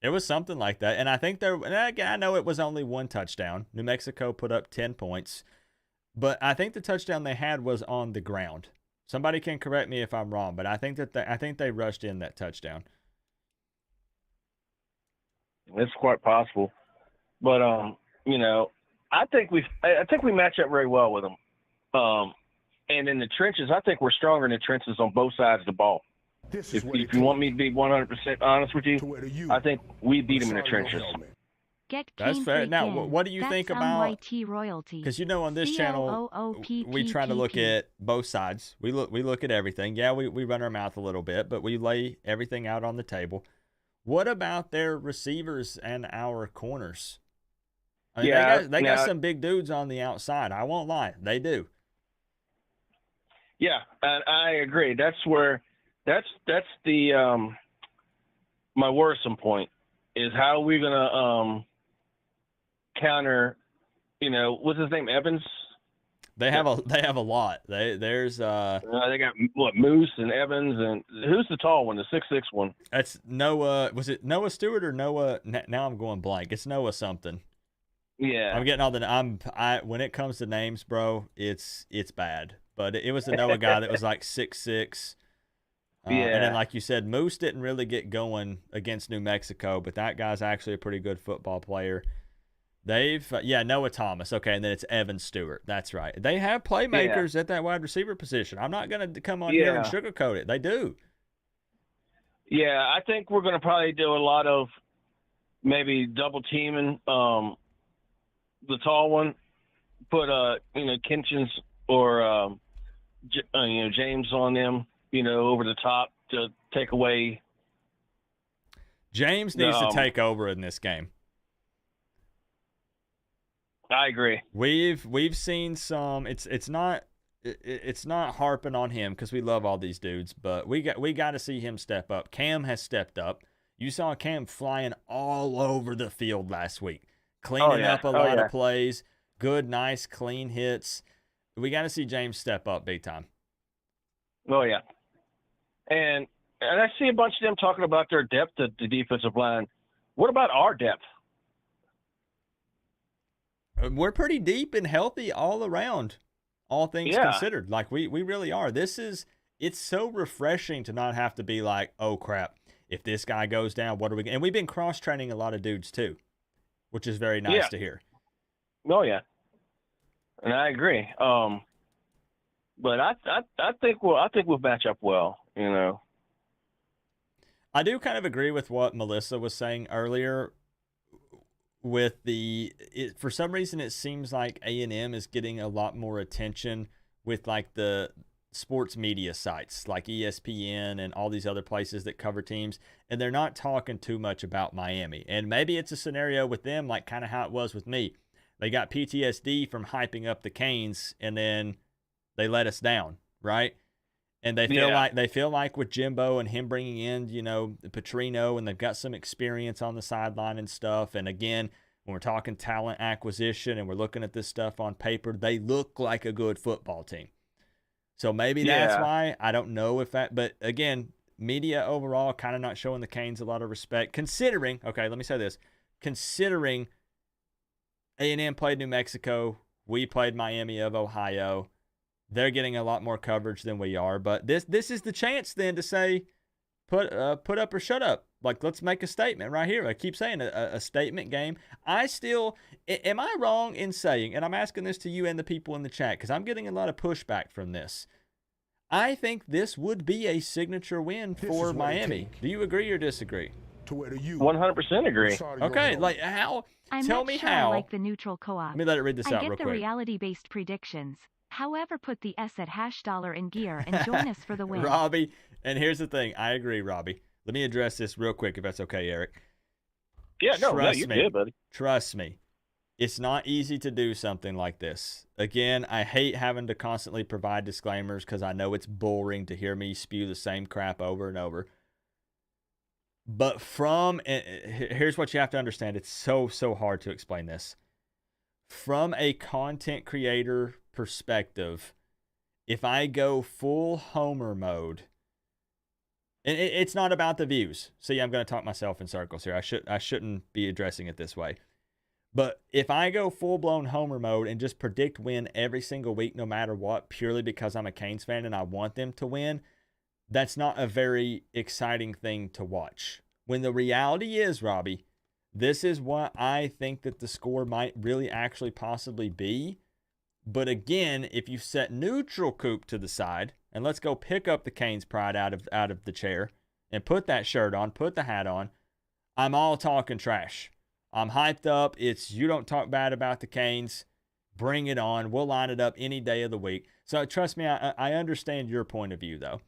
It was something like that. And I think I know it was only one touchdown. New Mexico put up 10 points. But I think the touchdown they had was on the ground. Somebody can correct me if I'm wrong, but I think they rushed in that touchdown. It's quite possible, but I think we match up very well with them. And in the trenches, I think we're stronger in the trenches on both sides of the ball. If you want me to be 100% honest with you, I think we beat them in the trenches. That's fair. Now, what do you think about? Because on this channel, we try to look at both sides. We look at everything. Yeah, we run our mouth a little bit, but we lay everything out on the table. What about their receivers and our corners? I mean, they got some big dudes on the outside. I won't lie, they do. Yeah, and I agree. That's the my worrisome point is how are we gonna counter? What's his name? Evans. They have a lot. They got Moose and Evans and who's the tall one, the 6'6" one? That's Noah. Was it Noah Stewart or Noah? Now I'm going blank. It's Noah something. Yeah, I'm getting all when it comes to names, bro, it's bad. But it was the Noah guy that was like 6'6". And then, like you said, Moose didn't really get going against New Mexico, but that guy's actually a pretty good football player. Noah Thomas. Okay, and then it's Evan Stewart. That's right. They have playmakers at that wide receiver position. I'm not going to come on here and sugarcoat it. They do. Yeah, I think we're going to probably do a lot of maybe double teaming the tall one. Put Kinchins or James on them, over the top to take away. James needs to take over in this game. I agree. We've seen some. It's not harping on him because we love all these dudes, but we got to see him step up. Cam has stepped up. You saw Cam flying all over the field last week, cleaning up a lot of plays, good, nice, clean hits. We got to see James step up big time. Oh yeah, and I see a bunch of them talking about their depth at the defensive line. What about our depth? We're pretty deep and healthy all around, all things considered. Like, we really are. It's so refreshing to not have to be like, oh, crap, if this guy goes down, what are we going to – and we've been cross-training a lot of dudes too, which is very nice to hear. Oh, yeah. And I agree. But I think we'll match up well, you know. I do kind of agree with what Melissa was saying earlier. With for some reason, it seems like A&M is getting a lot more attention with like the sports media sites like ESPN and all these other places that cover teams, and they're not talking too much about Miami. And maybe it's a scenario with them like kind of how it was with me. They got PTSD from hyping up the Canes, and then they let us down, right? And they feel like with Jimbo and him bringing in, you know, Petrino, and they've got some experience on the sideline and stuff. And again, when we're talking talent acquisition and we're looking at this stuff on paper, they look like a good football team. So maybe that's why. I don't know if that, but again, media overall kind of not showing the Canes a lot of respect, considering, okay, let me say this, considering A&M played New Mexico, we played Miami of Ohio. They're getting a lot more coverage than we are, but this is the chance then to say, put up or shut up. Like, let's make a statement right here. I keep saying a statement game. Am I wrong in saying, and I'm asking this to you and the people in the chat because I'm getting a lot of pushback from this. I think this would be a signature win for Miami. Do you agree or disagree? 100% agree. Okay, like how? Tell me how. I like the neutral co-op. Let me let it read this out real quick. I get the reality-based predictions. However, put the S at $dollar in gear and join us for the win. Robbie, and here's the thing. I agree, Robbie. Let me address this real quick if that's okay, Eric. Yeah, no, you're good, buddy. Trust me. It's not easy to do something like this. Again, I hate having to constantly provide disclaimers because I know it's boring to hear me spew the same crap over and over. But here's what you have to understand. It's so hard to explain this. From a content creator perspective, if I go full homer mode, and it's not about the views. See, I'm going to talk myself in circles here. I shouldn't be addressing it this way. But if I go full-blown homer mode and just predict win every single week no matter what, purely because I'm a Canes fan and I want them to win, that's not a very exciting thing to watch. When the reality is, Robbie, this is what I think that the score might really actually possibly be. But again, if you set neutral Coop to the side, and let's go pick up the Canes pride out of the chair and put that shirt on, put the hat on, I'm all talking trash. I'm hyped up. It's you don't talk bad about the Canes. Bring it on. We'll line it up any day of the week. So trust me, I understand your point of view, though.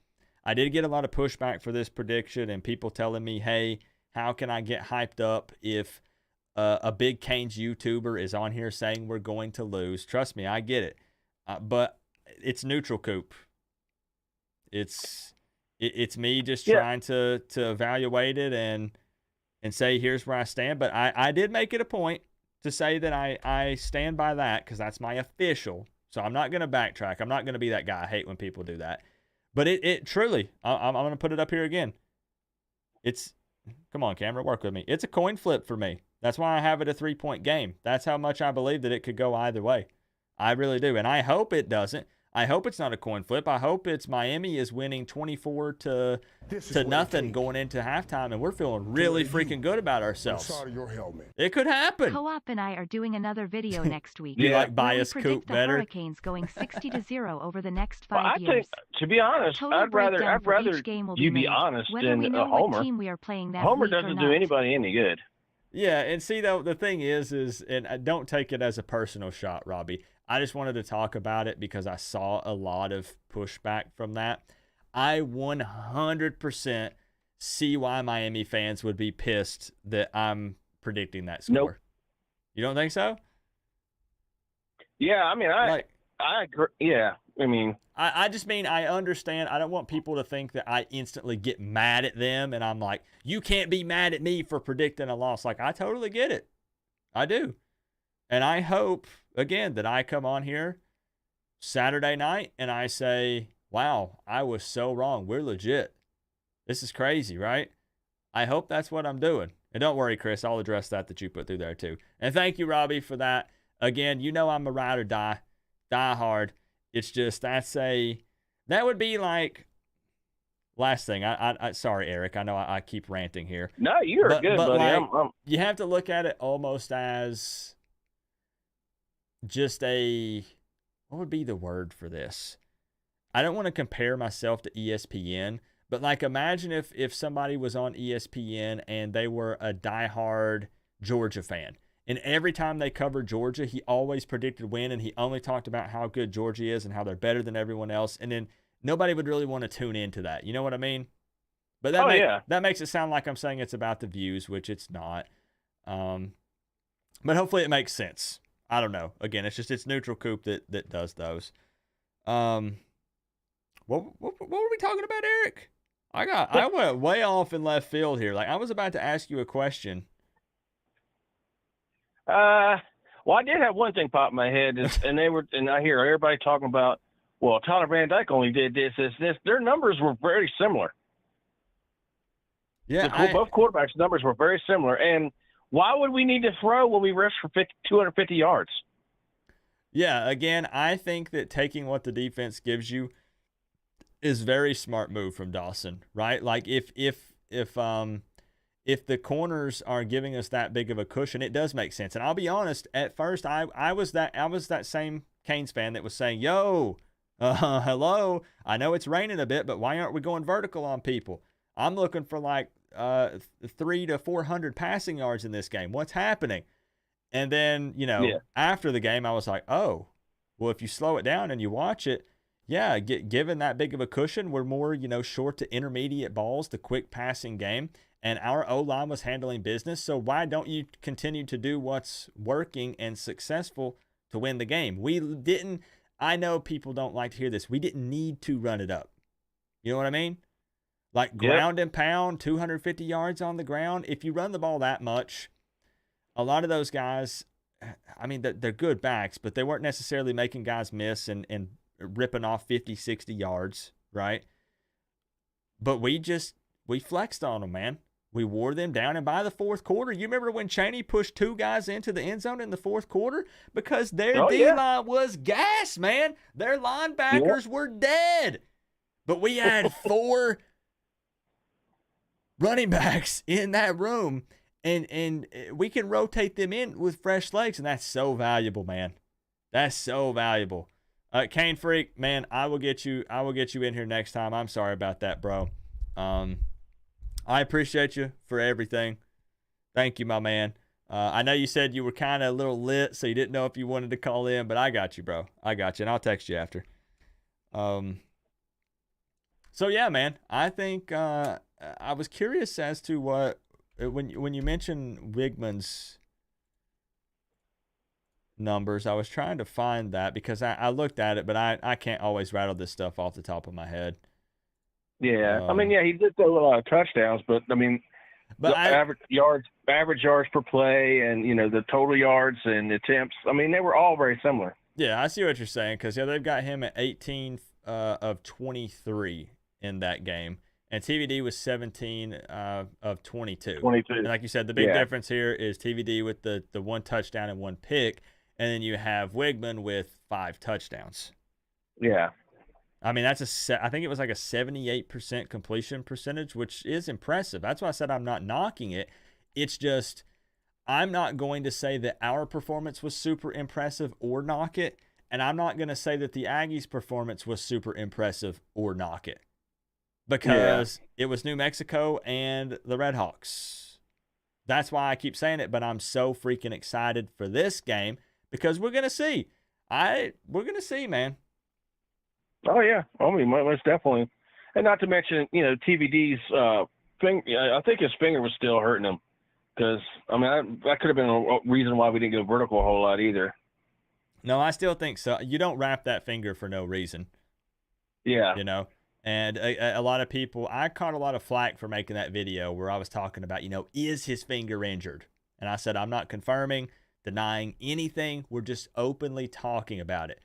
I did get a lot of pushback for this prediction and people telling me, hey, how can I get hyped up if a big Canes YouTuber is on here saying we're going to lose? Trust me, I get it. But it's neutral, Coop. It's me just trying to evaluate it and say here's where I stand. But I did make it a point to say that I stand by that because that's my official. So I'm not going to backtrack. I'm not going to be that guy. I hate when people do that. But it truly, I'm going to put it up here again. Come on, camera, work with me. It's a coin flip for me. That's why I have it a 3-point game. That's how much I believe that it could go either way. I really do. And I hope it doesn't. I hope it's not a coin flip. I hope it's Miami is winning 24 to nothing going into halftime, and we're feeling really freaking good about ourselves. It could happen. Co-op and I are doing another video next week. You like bias Coop better? The Hurricanes going 60-0 over the next 5 years. I think, to be honest, I'd rather you be honest than a homer. What team we are playing that homer week doesn't do anybody any good. Yeah, and see, though, the thing is, and don't take it as a personal shot, Robbie. I just wanted to talk about it because I saw a lot of pushback from that. I 100% see why Miami fans would be pissed that I'm predicting that score. Nope. You don't think so? Yeah, I mean, I agree. Yeah, I mean, I just mean I understand. I don't want people to think that I instantly get mad at them and I'm like, you can't be mad at me for predicting a loss. Like, I totally get it. I do. And I hope, again, that I come on here Saturday night and I say, wow, I was so wrong. We're legit. This is crazy, right? I hope that's what I'm doing. And don't worry, Chris, I'll address that you put through there too. And thank you, Robbie, for that. Again, you know I'm a ride or die hard. It's just that would be like last thing. I sorry, Eric. I know I keep ranting here. No, you're good, but buddy. Like, you have to look at it almost as just what would be the word for this? I don't want to compare myself to ESPN, but like imagine if somebody was on ESPN and they were a diehard Georgia fan. And every time they covered Georgia, he always predicted win, and he only talked about how good Georgia is and how they're better than everyone else. And then nobody would really want to tune into that. You know what I mean? But that makes it sound like I'm saying it's about the views, which it's not. But hopefully it makes sense. I don't know. Again, it's Neutral Coop that does those. What were we talking about, Eric? I went way off in left field here. Like I was about to ask you a question. Well, I did have one thing pop in my head, and I hear everybody talking about, well, Tyler Van Dyke only did this. Their numbers were very similar. Yeah, both quarterbacks' numbers were very similar. And why would we need to throw when we rushed for 250 yards? Yeah, again, I think that taking what the defense gives you is very smart move from Dawson, right? Like if the corners are giving us that big of a cushion, it does make sense. And I'll be honest, at first I was that same Canes fan that was saying, yo, hello, I know it's raining a bit, but why aren't we going vertical on people? I'm looking for like 300 to 400 passing yards in this game. What's happening? And then, after the game, I was like, oh, well, if you slow it down and you watch it, yeah, given that big of a cushion, we're more, short to intermediate balls, the quick passing game. And our O-line was handling business. So why don't you continue to do what's working and successful to win the game? I know people don't like to hear this. We didn't need to run it up. You know what I mean? Like ground and pound, 250 yards on the ground. If you run the ball that much, a lot of those guys, I mean, they're good backs, but they weren't necessarily making guys miss and ripping off 50, 60 yards, right? But we flexed on them, man. We wore them down, and by the fourth quarter, you remember when Chaney pushed two guys into the end zone in the fourth quarter? Because their D-line was gas, man. Their linebackers were dead. But we had 4 running backs in that room, and we can rotate them in with fresh legs, and that's so valuable, man. That's so valuable. Kane Freak, man, I will get you in here next time. I'm sorry about that, bro. I appreciate you for everything. Thank you, my man. I know you said you were kind of a little lit, so you didn't know if you wanted to call in, but I got you, bro. I got you, and I'll text you after. So, yeah, man, I think I was curious as to when you mentioned Wigman's numbers, I was trying to find that because I looked at it, but I can't always rattle this stuff off the top of my head. Yeah, I mean, he did throw a lot of touchdowns, but I mean, average yards per play, and the total yards and attempts. I mean, they were all very similar. Yeah, I see what you're saying because they've got him at 18 of 23 in that game, and TVD was 17 of 22. And like you said, the big difference here is TVD with the 1 touchdown and 1 pick, and then you have Wigman with 5 touchdowns. Yeah. I mean, I think it was like a 78% completion percentage, which is impressive. That's why I said I'm not knocking it. It's just I'm not going to say that our performance was super impressive or knock it, and I'm not going to say that the Aggies' performance was super impressive or knock it because it was New Mexico and the Redhawks. That's why I keep saying it, but I'm so freaking excited for this game because we're going to see. We're going to see, man. Oh, yeah. I mean, most definitely. And not to mention, TVD's I think his finger was still hurting him. Because, I mean, that could have been a reason why we didn't go vertical a whole lot either. No, I still think so. You don't wrap that finger for no reason. Yeah. You know? And a lot of people, I caught a lot of flack for making that video where I was talking about, is his finger injured? And I said, I'm not confirming, denying anything. We're just openly talking about it.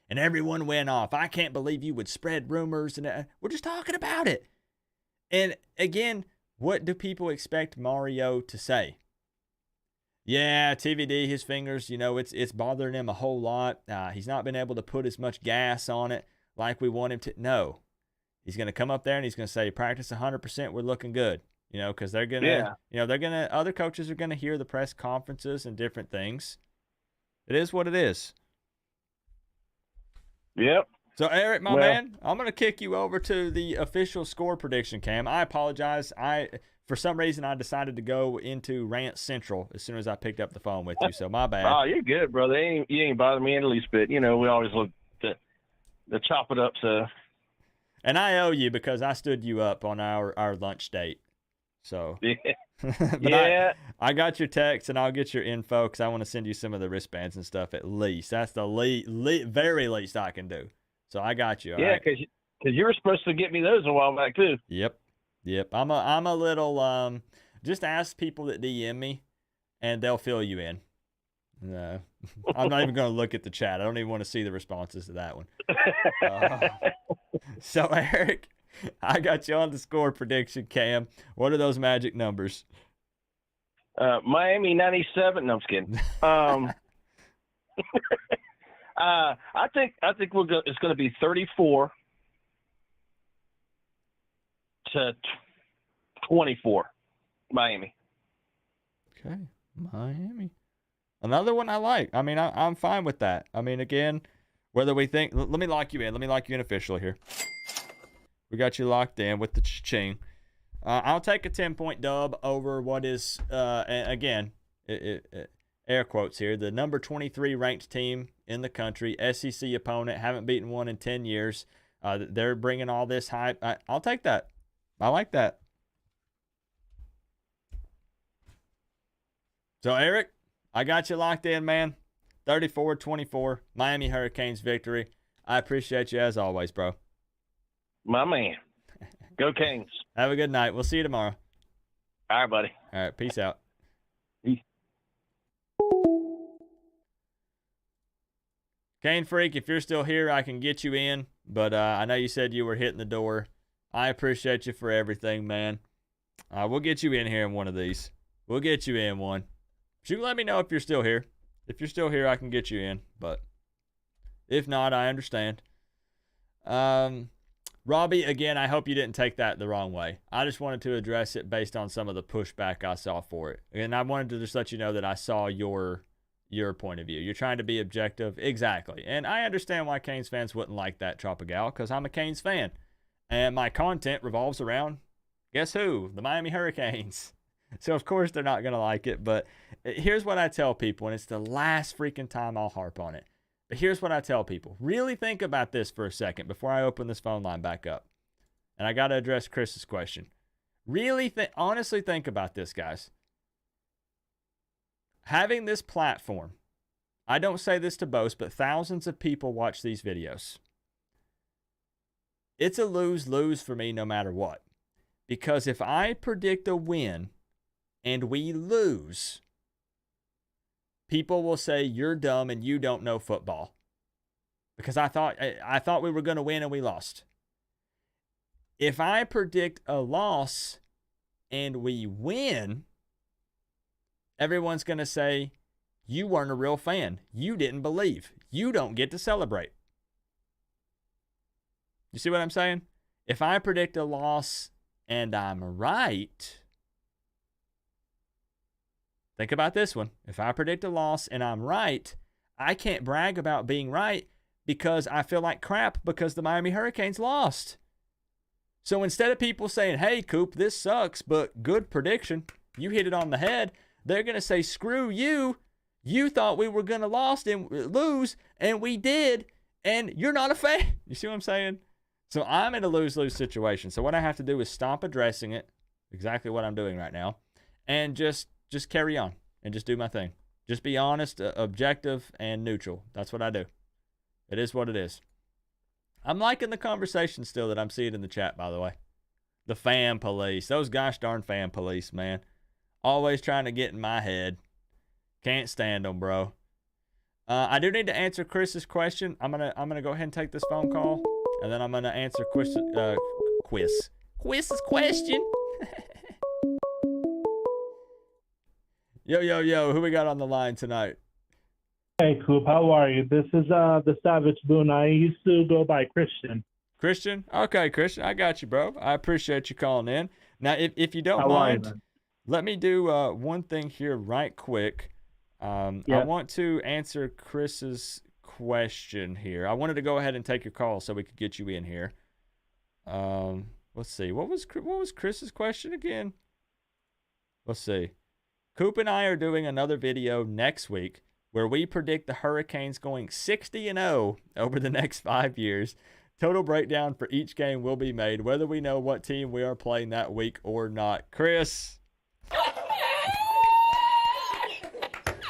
And everyone went off. I can't believe you would spread rumors. And we're just talking about it. And again, what do people expect Mario to say? Yeah, TVD, his fingers, it's bothering him a whole lot. He's not been able to put as much gas on it like we want him to. No. He's going to come up there and he's going to say, practice 100%, we're looking good. Because they're going to, other coaches are going to hear the press conferences and different things. It is what it is. Yep. So, Eric, my man, I'm going to kick you over to the official score prediction cam. I apologize. For some reason, I decided to go into Rant Central as soon as I picked up the phone with you, so my bad. Oh, you're good, brother. You ain't bothering me in the least bit. We always look to chop it up, so. And I owe you because I stood you up on our lunch date. So. Yeah. But yeah. I got your text, and I'll get your info because I want to send you some of the wristbands and stuff at least. That's the very least I can do. So I got you. Yeah, because you were supposed to get me those a while back too. Yep. I'm a little just ask people that DM me, and they'll fill you in. No, I'm not even going to look at the chat. I don't even want to see the responses to that one. So Eric, I got you on the score prediction cam. What are those magic numbers? Miami 97. No, I'm just kidding. I think it's going to be 34 to 24, Miami. Okay, Miami. Another one I like. I mean, I'm fine with that. I mean, again, whether we think, let me lock you in. Let me lock you in officially here. We got you locked in with the ching. I'll take a 10-point dub over what is, again, air quotes here, the number 23 ranked team in the country, SEC opponent, haven't beaten one in 10 years. They're bringing all this hype. I'll take that. I like that. So, Eric, I got you locked in, man. 34-24, Miami Hurricanes victory. I appreciate you as always, bro. My man. Go Canes. Have a good night. We'll see you tomorrow. All right, buddy. All right, peace out. Peace. Cane Freak, if you're still here, I can get you in, but I know you said you were hitting the door. I appreciate you for everything, man. We'll get you in here in one of these. We'll get you in one. But you can let me know if you're still here. If you're still here, I can get you in, but if not, I understand. Robbie, again, I hope you didn't take that the wrong way. I just wanted to address it based on some of the pushback I saw for it. And I wanted to just let you know that I saw your point of view. You're trying to be objective. Exactly. And I understand why Canes fans wouldn't like that, Tropigal, because I'm a Canes fan. And my content revolves around, guess who? The Miami Hurricanes. So, of course, they're not going to like it. But here's what I tell people, and it's the last freaking time I'll harp on it. But here's what I tell people. Really think about this for a second before I open this phone line back up. And I got to address Chris's question. Honestly think about this, guys. Having this platform, I don't say this to boast, but thousands of people watch these videos. It's a lose-lose for me no matter what. Because if I predict a win and we lose, people will say you're dumb and you don't know football. Because I thought we were going to win and we lost. If I predict a loss and we win, everyone's going to say you weren't a real fan. You didn't believe. You don't get to celebrate. You see what I'm saying? If I predict a loss and I'm right, think about this one. If I predict a loss and I'm right, I can't brag about being right because I feel like crap because the Miami Hurricanes lost. So instead of people saying, hey, Coop, this sucks, but good prediction, you hit it on the head, they're going to say, screw you. You thought we were going to lose, and we did, and you're not a fan. You see what I'm saying? So I'm in a lose-lose situation. So what I have to do is stop addressing it, exactly what I'm doing right now, and just carry on and just do my thing. Just be honest, objective, and neutral. That's what I do. It is what it is. I'm liking the conversation still that I'm seeing in the chat, by the way. The fan police. Those gosh darn fan police, man. Always trying to get in my head. Can't stand them, bro. I do need to answer Chris's question. I'm gonna go ahead and take this phone call, and then I'm gonna answer Chris's question. Yo, who we got on the line tonight? Hey, Coop, how are you? This is the Savage Boone. I used to go by Christian. Christian? Okay, Christian, I got you, bro. I appreciate you calling in. Now, if you don't mind, let me do one thing here right quick. I want to answer Chris's question here. I wanted to go ahead and take your call so we could get you in here. Let's see. What was Chris's question again? Let's see. Coop and I are doing another video next week where we predict the Hurricanes going 60-0 over the next 5 years. Total breakdown for each game will be made, whether we know what team we are playing that week or not. Chris.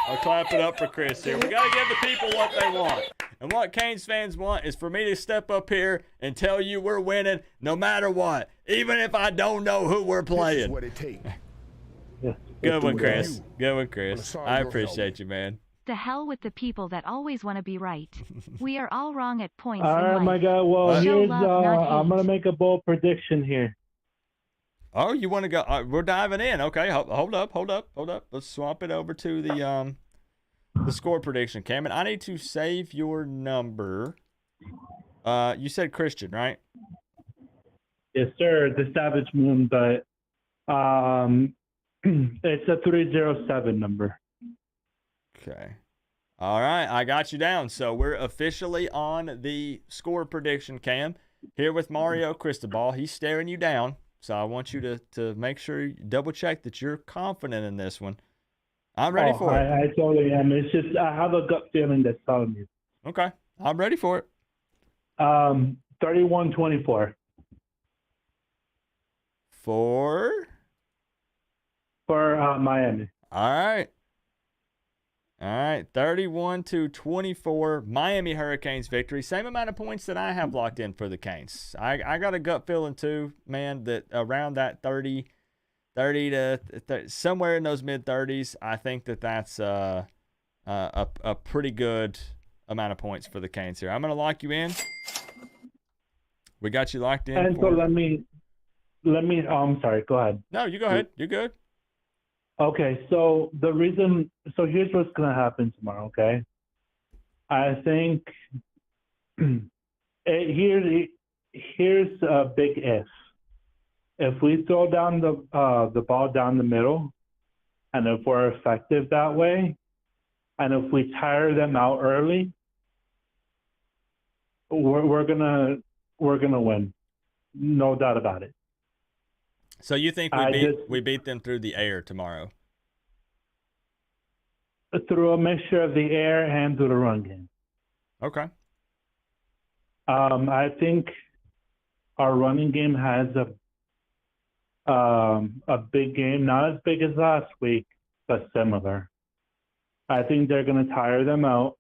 I'll clap it up for Chris here. We got to give the people what they want. And what Canes fans want is for me to step up here and tell you we're winning no matter what, even if I don't know who we're playing. This is what it takes. Good one, Chris. Good one, Chris. I appreciate you, man. The hell with the people that always want to be right. We are all wrong at points in Oh life. my God! Well, Show here's love, not hate. I'm gonna make a bold prediction here. Oh, you want to go? We're diving in. Okay, hold up. Let's swap it over to the score prediction, Cameron. I need to save your number. You said Christian, right? Yes, sir. The Savage Moon, but it's a 307 number. Okay. All right, I got you down. So we're officially on the score prediction, Cam. Here with Mario Cristobal. He's staring you down. So I want you to make sure you double check that you're confident in this one. I'm ready for it. I totally am. It's just I have a gut feeling that's telling me. Okay, I'm ready for it. 31-24. For Miami. All right. 31-24, Miami Hurricanes victory. Same amount of points that I have locked in for the Canes. I got a gut feeling too, man, that around that 30 to somewhere in those mid-30s, I think that's a pretty good amount of points for the Canes here. I'm going to lock you in. We got you locked in. And so let me. I'm sorry. Go ahead. No, you go ahead. You're good. Okay, so here's what's gonna happen tomorrow. Okay, I think here's a big if. If we throw down the ball down the middle, and if we're effective that way, and if we tire them out early, we're gonna win, no doubt about it. So you think we beat them through the air tomorrow? Through a mixture of the air and through the run game. Okay. I think our running game has a big game, not as big as last week, but similar. I think they're going to tire them out.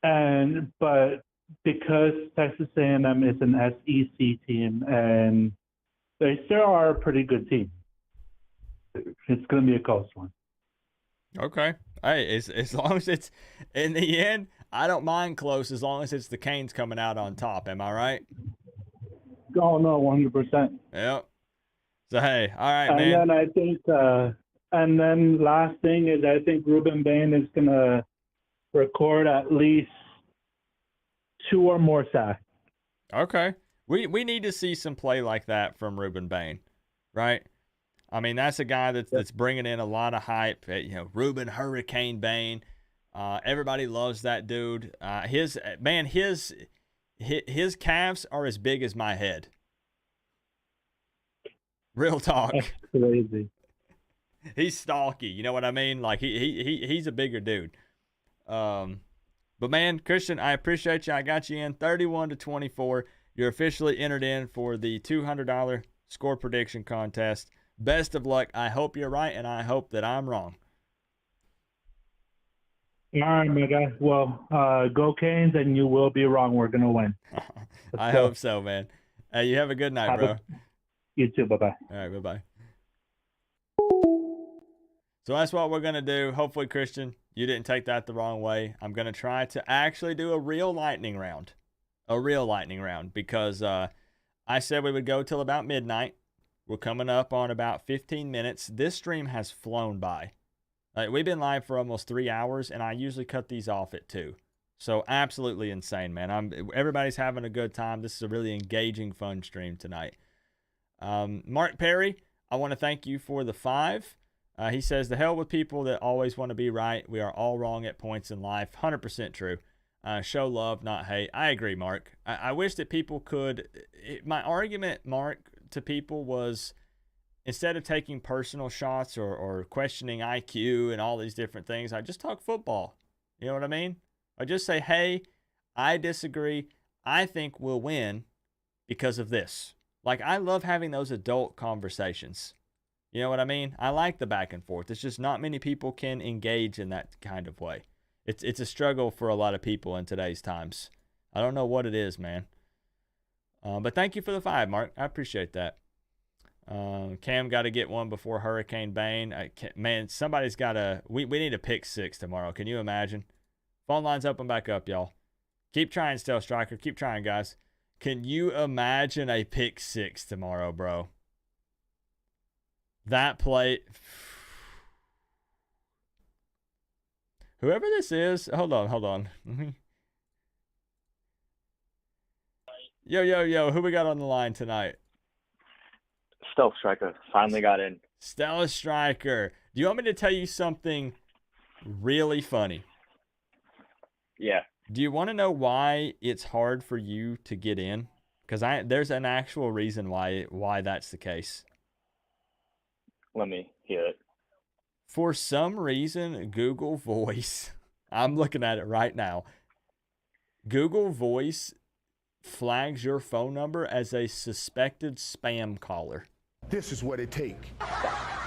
But because Texas A&M is an SEC team and they still are a pretty good team, it's going to be a close one. Okay. Hey, as long as it's in the end, I don't mind close as long as it's the Canes coming out on top. Am I right? Oh, no, 100%. Yep. So, hey, all right, and man. And then I think, and then last thing is I think Ruben Bain is going to record at least 2 or more sacks. Okay. We need to see some play like that from Ruben Bain, right? I mean, that's a guy that's bringing in a lot of hype. Ruben Hurricane Bain. Everybody loves that dude. His calves are as big as my head. Real talk. That's crazy. He's stalky. You know what I mean? Like he's a bigger dude. But man, Christian, I appreciate you. I got you in 31-24. You're officially entered in for the $200 score prediction contest. Best of luck. I hope you're right, and I hope that I'm wrong. All right, my guy. Well, go Canes, and you will be wrong. We're going to win. I hope so, man. Hey, you have a good night, bro. You too. Bye-bye. All right, bye-bye. So that's what we're going to do. Hopefully, Christian, you didn't take that the wrong way. I'm going to try to actually do a real lightning round. Because I said we would go till about midnight. We're coming up on about 15 minutes. This stream has flown by. Like, we've been live for almost 3 hours, and I usually cut these off at 2. So absolutely insane, man. Everybody's having a good time. This is a really engaging, fun stream tonight. Mark Perry, I want to thank you for the 5. He says, the hell with people that always want to be right. We are all wrong at points in life. 100% true. Show love, not hate. I agree, Mark. I wish that people could. My argument, Mark, to people was, instead of taking personal shots or questioning IQ and all these different things, I just talk football. You know what I mean? I just say, hey, I disagree. I think we'll win because of this. Like, I love having those adult conversations. You know what I mean? I like the back and forth. It's just not many people can engage in that kind of way. It's a struggle for a lot of people in today's times. I don't know what it is, man. But thank you for the 5, Mark. I appreciate that. Cam got to get one before Hurricane Bane. Man, somebody's got to. We need a pick 6 tomorrow. Can you imagine? Phone lines open back up, y'all. Keep trying, Stealth Striker. Keep trying, guys. Can you imagine a pick 6 tomorrow, bro? That play. Whoever this is, hold on. Yo, who we got on the line tonight? Stealth Striker finally got in. Stealth Striker. Do you want me to tell you something really funny? Yeah. Do you want to know why it's hard for you to get in? Because there's an actual reason why that's the case. Let me hear it. For some reason, Google Voice, I'm looking at it right now. Google Voice flags your phone number as a suspected spam caller. This is what it takes.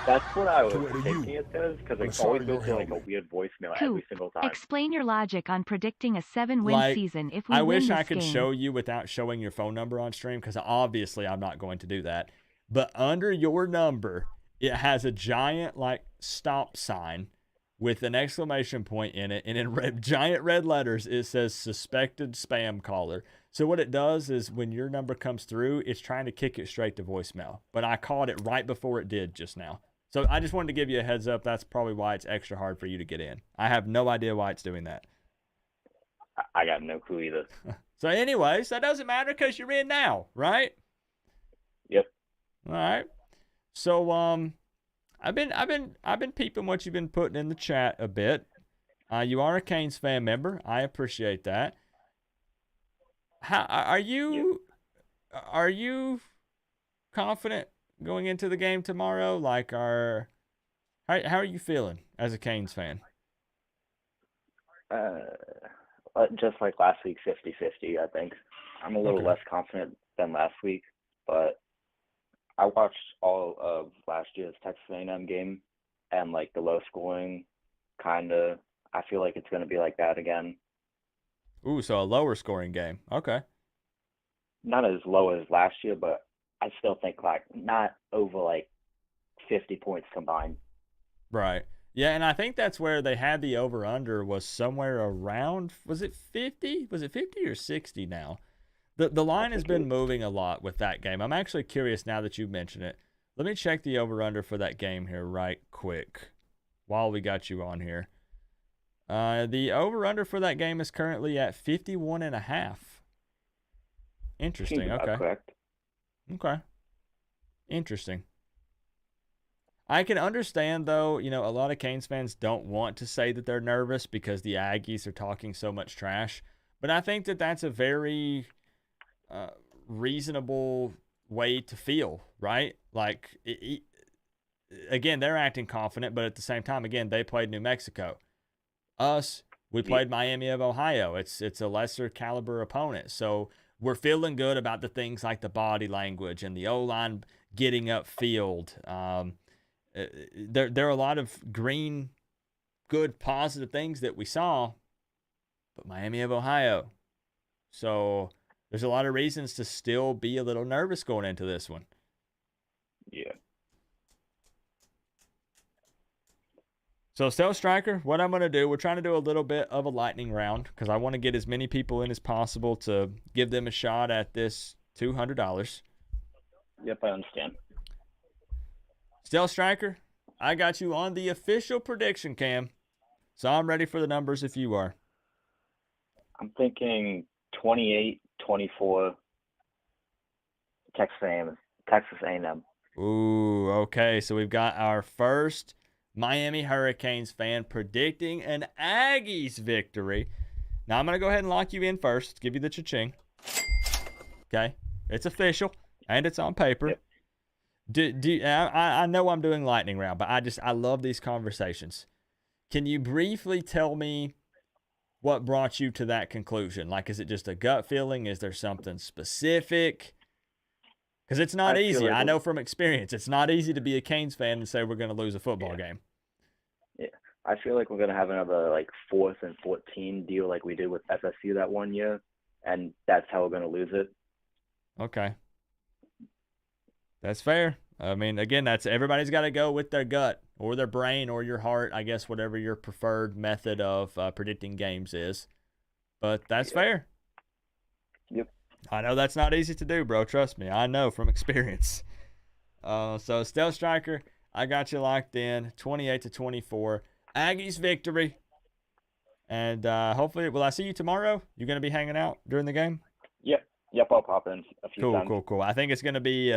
That's what I was thinking it says, because it always goes to like a weird voicemail every single time. Explain your logic on predicting a 7-win season if we I win wish this I could game. show you without showing your phone number on stream, because obviously I'm not going to do that. But under your number, it has a giant stop sign with an exclamation point in it, and in giant red letters it says suspected spam caller. So what it does is when your number comes through, it's trying to kick it straight to voicemail. But I caught it right before it did just now. So I just wanted to give you a heads up. That's probably why it's extra hard for you to get in. I have no idea why it's doing that. I got no clue either. So anyways, that doesn't matter because you're in now, right? Yep. All right. So I've been peeping what you've been putting in the chat a bit. You are a Canes fan member. I appreciate that. How are you confident going into the game tomorrow? Like, how are you feeling as a Canes fan? Just like last week, 50-50, I think. I'm a little less confident than last week, but I watched all of last year's Texas A&M game, and like the low scoring, I feel like it's going to be like that again. Ooh, so a lower scoring game. Okay. Not as low as last year, but I still think like not over like 50 points combined. Right. Yeah, and I think that's where they had the over-under was somewhere around, was it 50? Was it 50 or 60 now? The line has been moving a lot with that game. I'm actually curious now that you mention it. Let me check the over-under for that game here right quick while we got you on here. The over-under for that game is currently at 51.5. Interesting. Seems Okay. Correct. Okay. Interesting. I can understand, though, a lot of Canes fans don't want to say that they're nervous because the Aggies are talking so much trash. But I think that that's a very reasonable way to feel, right? Like, again, they're acting confident, but at the same time, again, they played New Mexico. Us, we played Miami of Ohio. It's a lesser caliber opponent. So we're feeling good about the things like the body language and the O-line getting upfield. There are a lot of green, good, positive things that we saw, but Miami of Ohio. So there's a lot of reasons to still be a little nervous going into this one. Yeah. So, Stealth Striker, what I'm going to do, we're trying to do a little bit of a lightning round because I want to get as many people in as possible to give them a shot at this $200. Yep, I understand. Stealth Striker, I got you on the official prediction cam, so I'm ready for the numbers if you are. I'm thinking 28-24 Texas A&M. Ooh, okay. So we've got our first Miami Hurricanes fan predicting an Aggies victory. Now I'm going to go ahead and lock you in first. Give you the cha-ching. Okay. It's official and it's on paper. Yep. I know I'm doing lightning round, but I love these conversations. Can you briefly tell me what brought you to that conclusion? Like, is it just a gut feeling? Is there something specific? Because it's not easy. I know from experience, it's not easy to be a Canes fan and say we're going to lose a football game. Yeah, I feel like we're going to have another, 4th and 14 deal like we did with FSU that one year, and that's how we're going to lose it. Okay. That's fair. I mean, again, everybody's got to go with their gut or their brain or your heart, I guess, whatever your preferred method of predicting games is. But that's fair. Yep. I know that's not easy to do, bro. Trust me. I know from experience. So, Stealth Striker, I got you locked in, 28-24. Aggies victory. And hopefully, will I see you tomorrow? You going to be hanging out during the game? Yep, I'll pop in a few times. Cool. I think it's going to be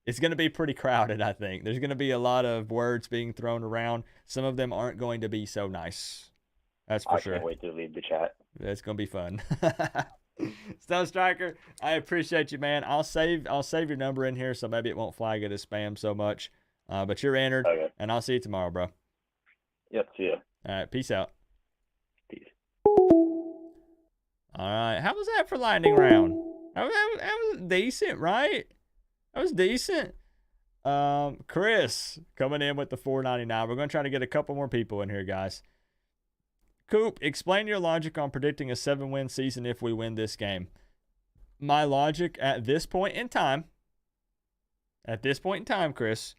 it's going to be pretty crowded, I think. There's going to be a lot of words being thrown around. Some of them aren't going to be so nice. That's for sure. I can't wait to leave the chat. It's going to be fun. Stealth Striker, I appreciate you, man. I'll save your number in here so maybe it won't flag it as spam so much. But you're entered, and I'll see you tomorrow, bro. Yep, see ya. All right, peace out. Peace. All right, how was that for lightning round? That was decent, right? That was decent. Chris coming in with the $4.99. We're going to try to get a couple more people in here, guys. Coop, explain your logic on predicting a 7-win season if we win this game. My logic at this point in time, Chris,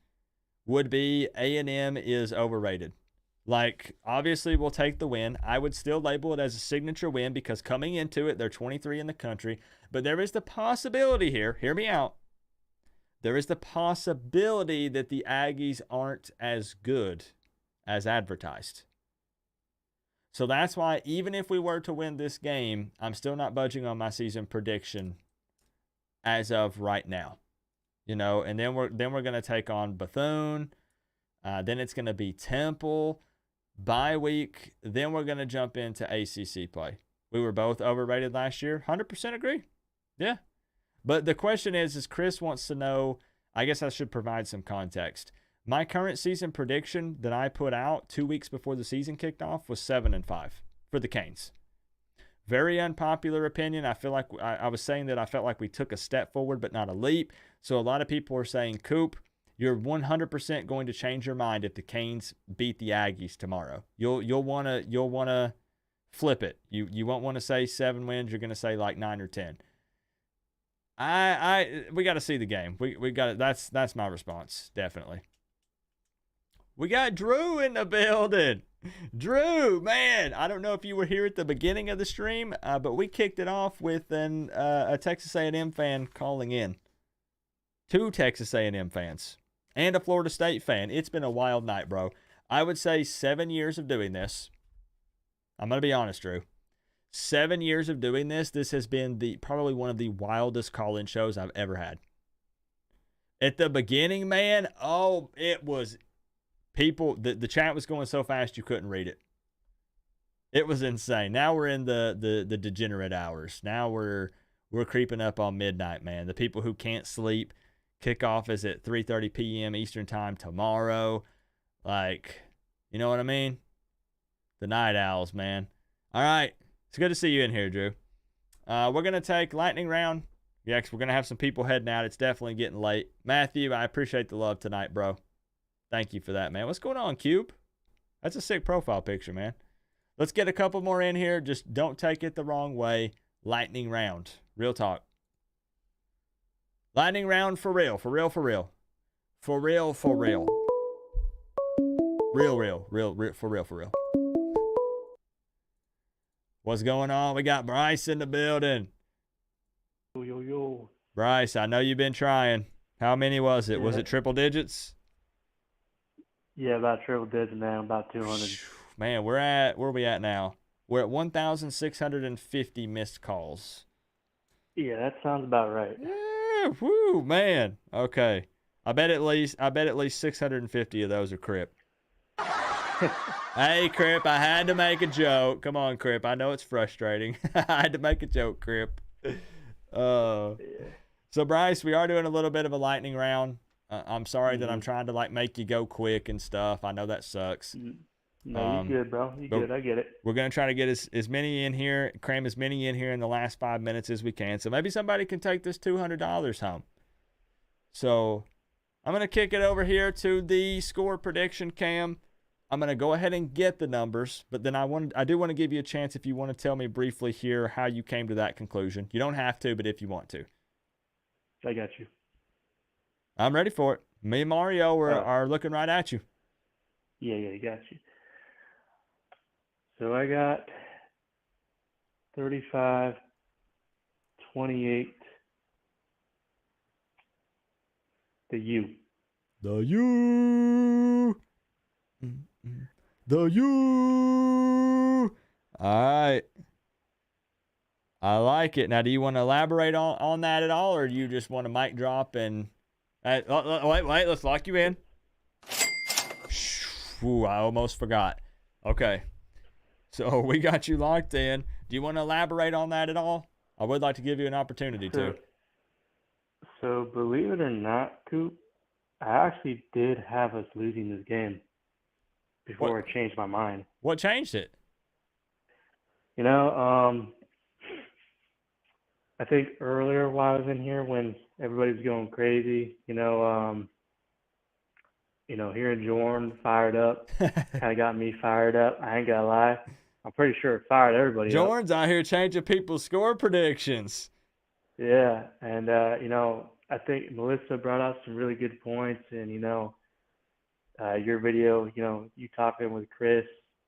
would be A&M is overrated. Like, obviously, we'll take the win. I would still label it as a signature win because coming into it, they're 23 in the country. But there is the possibility here, hear me out, there is the possibility that the Aggies aren't as good as advertised. So that's why even if we were to win this game, I'm still not budging on my season prediction as of right now. You know, and then we're going to take on Bethune. Then it's going to be Temple. Bye week, then we're going to jump into ACC play. We were both overrated last year. 100% agree. Yeah. But the question is Chris wants to know, I guess I should provide some context. My current season prediction that I put out 2 weeks before the season kicked off was 7-5 for the Canes. Very unpopular opinion. I feel like I was saying that I felt like we took a step forward, but not a leap. So a lot of people are saying, Coop, you're 100% going to change your mind if the Canes beat the Aggies tomorrow. You'll want to flip it. You won't want to say 7 wins. You're going to say like 9 or 10. We got to see the game. We got that's my response, definitely. We got Drew in the building. Drew, man, I don't know if you were here at the beginning of the stream, but we kicked it off with a Texas A&M fan calling in. 2 Texas A&M fans and a Florida State fan. It's been a wild night, bro. I would say 7 years of doing this. I'm going to be honest, Drew. 7 years of doing this, this has been probably one of the wildest call-in shows I've ever had. At the beginning, man, it was people, the chat was going so fast you couldn't read it. It was insane. Now we're in the degenerate hours. Now we're creeping up on midnight, man. The people who can't sleep. Kickoff is at 3:30 p.m. Eastern time tomorrow. Like, you know what I mean? The night owls, man. All right. It's good to see you in here, Drew. We're going to take lightning round. Yeah, because we're going to have some people heading out. It's definitely getting late. Matthew, I appreciate the love tonight, bro. Thank you for that, man. What's going on, Coop? That's a sick profile picture, man. Let's get a couple more in here. Just don't take it the wrong way. Lightning round. Real talk. Lightning round for real. For real, for real. For real, for real. Real, for real, for real. What's going on? We got Bryce in the building. Yo. Bryce, I know you've been trying. How many was it? Yeah. Was it triple digits? Yeah, about triple digits, man. About 200. Man, where are we at now? We're at 1,650 missed calls. Yeah, that sounds about right. Yeah, whoo, man. Okay. I bet at least 650 of those are Crip. Hey, Crip, I had to make a joke. Come on, Crip. I know it's frustrating. I had to make a joke, Crip. So, Bryce, we are doing a little bit of a lightning round. I'm sorry that I'm trying to make you go quick and stuff. I know that sucks. No, you good, bro. You good. I get it. We're going to try to get as many in here, cram as many in here in the last 5 minutes as we can. So maybe somebody can take this $200 home. So I'm going to kick it over here to the score prediction cam. I'm going to go ahead and get the numbers, but then I do want to give you a chance if you want to tell me briefly here how you came to that conclusion. You don't have to, but if you want to. I got you. I'm ready for it. Me and Mario are looking right at you. Yeah, you got you. So I got 35, 28, the U. The U. The U. All right. I like it. Now, do you want to elaborate on that at all, or do you just want to mic drop and wait, let's lock you in. Ooh, I almost forgot. Okay. So we got you locked in. Do you want to elaborate on that at all? I would like to give you an opportunity to. So believe it or not, Coop, I actually did have us losing this game before I changed my mind. What changed it? I think earlier while I was in here when everybody was going crazy, hearing Jordan fired up kind of got me fired up. I ain't gonna lie. I'm pretty sure it fired everybody up. Jordan's out here changing people's score predictions. Yeah, and I think Melissa brought out some really good points, and your video, you talking with Chris,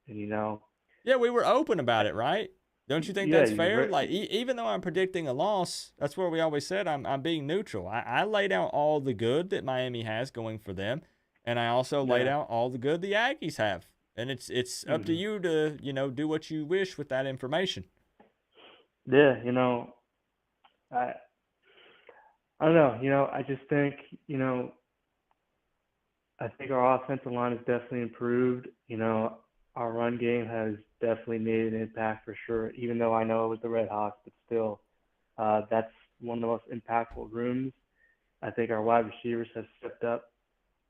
and Yeah, we were open about it, right? Don't you think that's fair? Even though I'm predicting a loss, that's where we always said I'm being neutral. I laid out all the good that Miami has going for them, and I also laid out all the good the Aggies have. And it's up to you to, do what you wish with that information. Yeah, I don't know. I just think, I think our offensive line has definitely improved. Our run game has definitely made an impact for sure, even though I know it was the Red Hawks, but still, that's one of the most impactful rooms. I think our wide receivers have stepped up,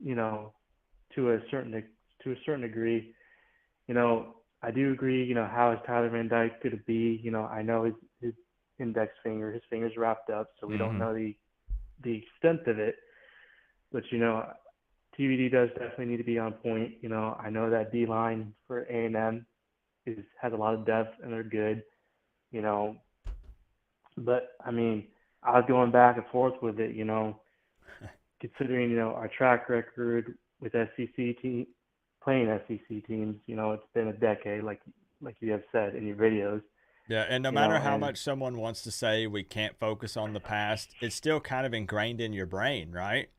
to a certain degree. I do agree, how is Tyler Van Dyke going to be? I know his index finger, his finger's wrapped up, so we don't know the extent of it. But, TVD does definitely need to be on point. I know that D-line for A&M has a lot of depth, and they're good, But, I was going back and forth with it, considering, our track record with playing SEC teams, it's been a decade, like you have said in your videos. Yeah, and no matter how much someone wants to say we can't focus on the past, it's still kind of ingrained in your brain, right?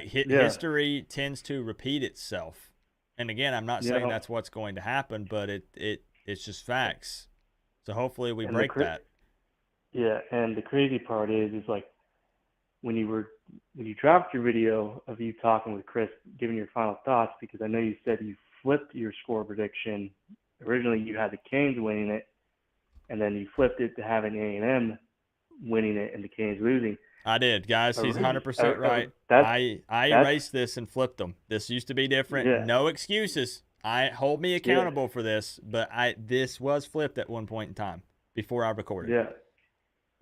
History tends to repeat itself. And again, I'm not saying that's what's going to happen, but it's just facts. So hopefully we break that. Yeah, and the crazy part is when you dropped your video of you talking with Chris, giving your final thoughts, because I know you said you flipped your score prediction. Originally, you had the Canes winning it, and then you flipped it to having A&M winning it and the Canes losing. I did, guys. He's 100% right. I erased this and flipped them. This used to be different. Yeah. No excuses. Hold me accountable for this, but this was flipped at one point in time before I recorded. Yeah.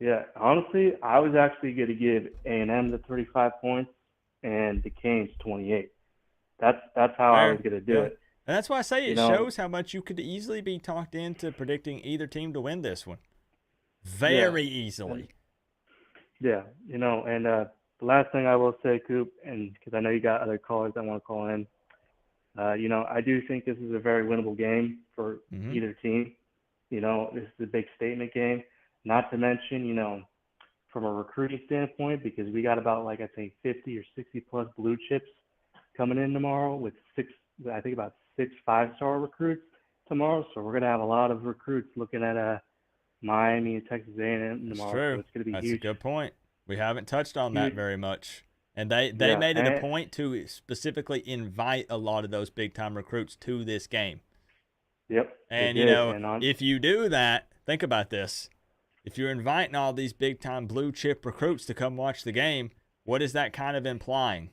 Yeah, honestly, I was actually going to give A&M the 35 points and the Canes 28. That's how I was going to do it. And that's why I say it shows how much you could easily be talked into predicting either team to win this one. Very easily. Yeah, and the last thing I will say, Coop, and because I know you got other callers that want to call in, I do think this is a very winnable game for either team. This is a big statement game. Not to mention, from a recruiting standpoint, because we got about, I think 50 or 60 plus blue chips coming in tomorrow with about six 5-star recruits tomorrow. So we're going to have a lot of recruits looking at Miami and Texas A&M tomorrow. True. So it's going to be That's huge. A good point. We haven't touched on that very much. And they made it a point to specifically invite a lot of those big-time recruits to this game. Yep. And, if you do that, think about this. If you're inviting all these big-time blue-chip recruits to come watch the game, what is that kind of implying?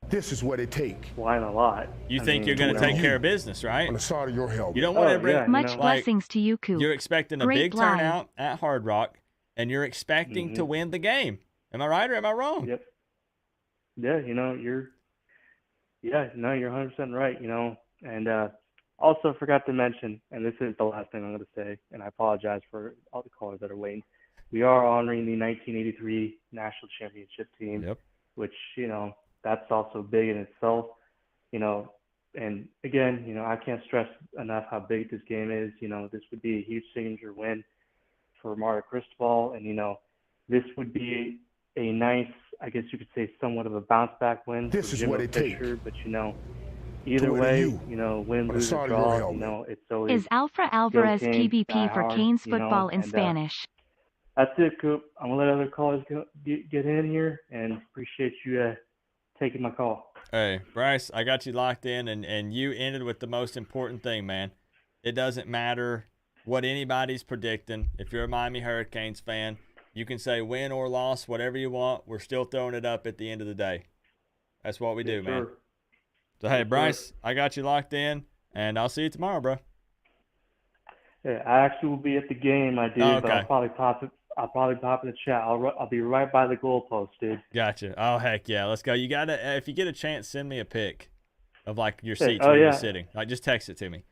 This is what it takes. Why a lot? You think you're going to take care of business, right? On the side of your helmet. You don't want to bring much blessings to you, Coop. You're expecting a big turnout at Hard Rock, and you're expecting to win the game. Am I right or am I wrong? Yep. Yeah, you're 100% right, and also forgot to mention, and this is the last thing I'm going to say, and I apologize for all the callers that are waiting. We are honoring the 1983 National Championship team, which, that's also big in itself, and again, I can't stress enough how big this game is. This would be a huge signature win for Mario Cristobal, and, this would be a nice, I guess you could say, somewhat of a bounce back win. This for is Jimbo what it Fisher, but either way, win, lose, or draw, it's always is Alfred Alvarez Canes, PvP for hard, Canes football in and, Spanish. That's it, Coop. I'm gonna let other callers get in here, and appreciate you taking my call. Hey, Bryce, I got you locked in, and you ended with the most important thing, man. It doesn't matter what anybody's predicting. If you're a Miami Hurricanes fan, you can say win or loss, whatever you want. We're still throwing it up at the end of the day. That's what we do, man. So, hey, Bryce, I got you locked in, and I'll see you tomorrow, bro. Yeah, I actually will be at the game, my dude, but I'll probably pop in the chat. I'll be right by the goalpost, dude. Gotcha. Oh, heck yeah. Let's go. You got to, if you get a chance, send me a pic of, your seats where you're sitting. Just text it to me.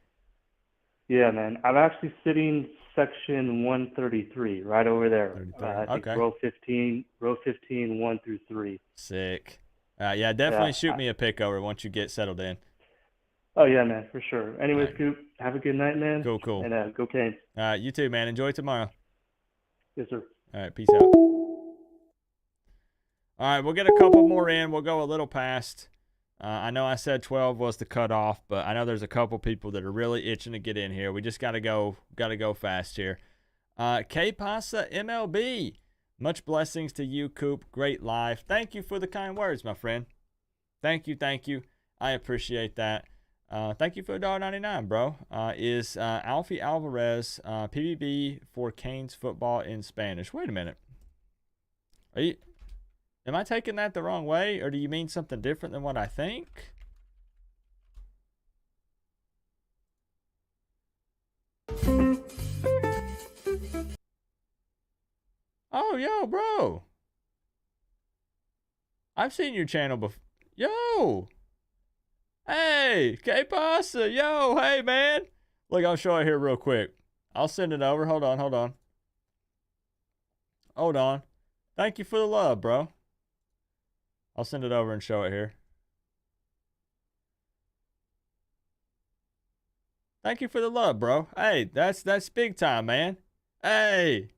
Yeah, man. I'm actually sitting section 133, right over there. I think row 15, 1 through 3. Sick. Yeah, definitely shoot me a pic over once you get settled in. Oh, yeah, man, for sure. Anyways, Coop, have a good night, man. Cool. And go Canes. All right, you too, man. Enjoy tomorrow. Yes, sir. All right, peace out. All right, we'll get a couple more in. We'll go a little past. I know I said 12 was the cutoff, but I know there's a couple people that are really itching to get in here. We just gotta go fast here. K Pasa MLB. Much blessings to you, Coop. Great live. Thank you for the kind words, my friend. Thank you. I appreciate that. Thank you for $1.99, bro. Is Alfie Alvarez PBB for Canes football in Spanish? Wait a minute. Am I taking that the wrong way, or do you mean something different than what I think? Oh, yo, bro. I've seen your channel before. Yo. Hey, ¿qué pasa? Yo, hey, man. Look, I'll show it here real quick. I'll send it over. Hold on. Thank you for the love, bro. I'll send it over and show it here. Thank you for the love, bro. Hey, that's big time, man. Hey.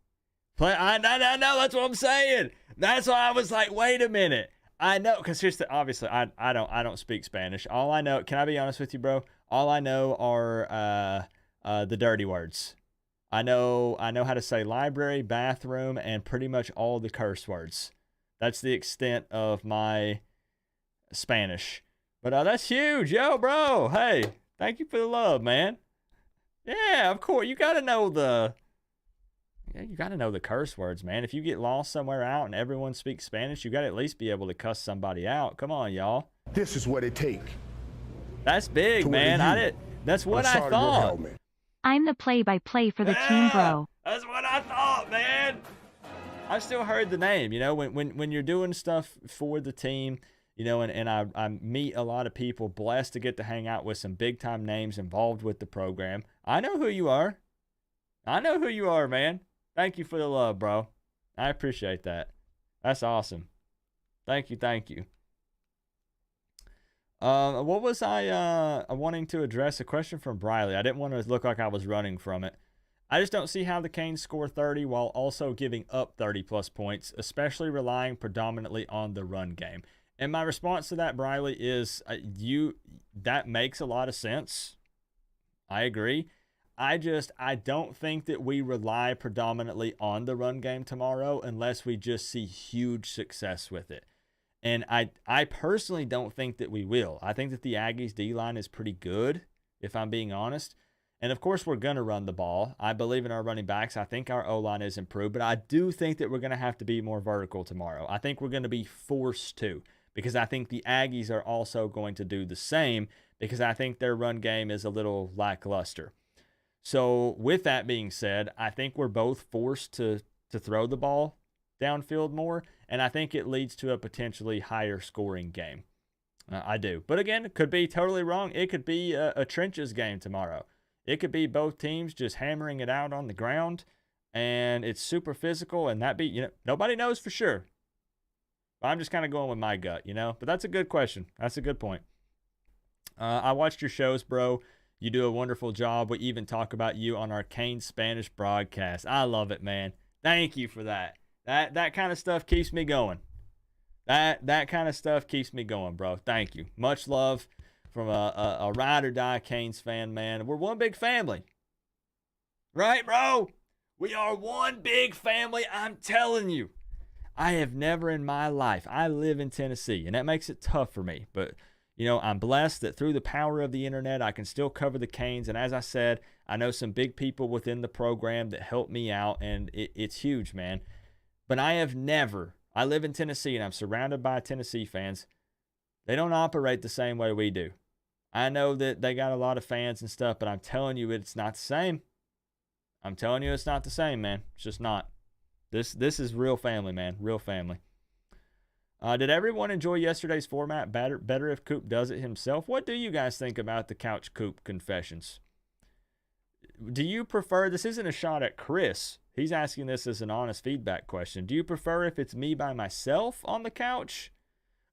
I know, that's what I'm saying. That's why I was like, wait a minute. I know, because here's obviously I don't speak Spanish. All I know, can I be honest with you, bro? All I know are the dirty words. I know how to say library, bathroom, and pretty much all the curse words. That's the extent of my Spanish. But that's huge. Yo, bro. Hey, thank you for the love, man. Yeah, of course. You got to know the curse words, man. If you get lost somewhere out and everyone speaks Spanish, you got to at least be able to cuss somebody out. Come on, y'all. This is what it takes. That's big, man. That's what I thought. I'm the play-by-play for the team, bro. That's what I thought, man. I've still heard the name. You know, when you're doing stuff for the team, you know, and I meet a lot of people, blessed to get to hang out with some big time names involved with the program. I know who you are. I know who you are, man. Thank you for the love, bro. I appreciate that. That's awesome. Thank you. What was I wanting to address? A question from Briley. I didn't want to look like I was running from it. I just don't see how the Canes score 30 while also giving up 30-plus points, especially relying predominantly on the run game. And my response to that, Briley, is that makes a lot of sense. I agree. I don't think that we rely predominantly on the run game tomorrow unless we just see huge success with it. And I personally don't think that we will. I think that the Aggies' D-line is pretty good, if I'm being honest. And, of course, we're going to run the ball. I believe in our running backs. I think our O-line is improved. But I do think that we're going to have to be more vertical tomorrow. I think we're going to be forced to, because I think the Aggies are also going to do the same, because I think their run game is a little lackluster. So with that being said, I think we're both forced to throw the ball downfield more, and I think it leads to a potentially higher scoring game. I do. But again, it could be totally wrong. It could be a trenches game tomorrow. It could be both teams just hammering it out on the ground, and it's super physical, and nobody knows for sure. I'm just kind of going with my gut, But that's a good question. That's a good point. I watched your shows, bro. You do a wonderful job. We even talk about you on our Canes Spanish broadcast. I love it, man. Thank you for that. That kind of stuff keeps me going. That kind of stuff keeps me going, bro. Thank you. Much love from a ride or die Canes fan, man. We're one big family. Right, bro? We are one big family. I'm telling you. I have never in my life, I live in Tennessee, and that makes it tough for me. But, I'm blessed that through the power of the internet, I can still cover the Canes. And as I said, I know some big people within the program that help me out, and it's huge, man. But I live in Tennessee, and I'm surrounded by Tennessee fans. They don't operate the same way we do. I know that they got a lot of fans and stuff, but I'm telling you, it's not the same. I'm telling you, it's not the same, man. It's just not. This is real family, man. Real family. Did everyone enjoy yesterday's format? Better if Coop does it himself? What do you guys think about the Couch Coop confessions? Do you prefer, this isn't a shot at Chris. He's asking this as an honest feedback question. Do you prefer if it's me by myself on the couch?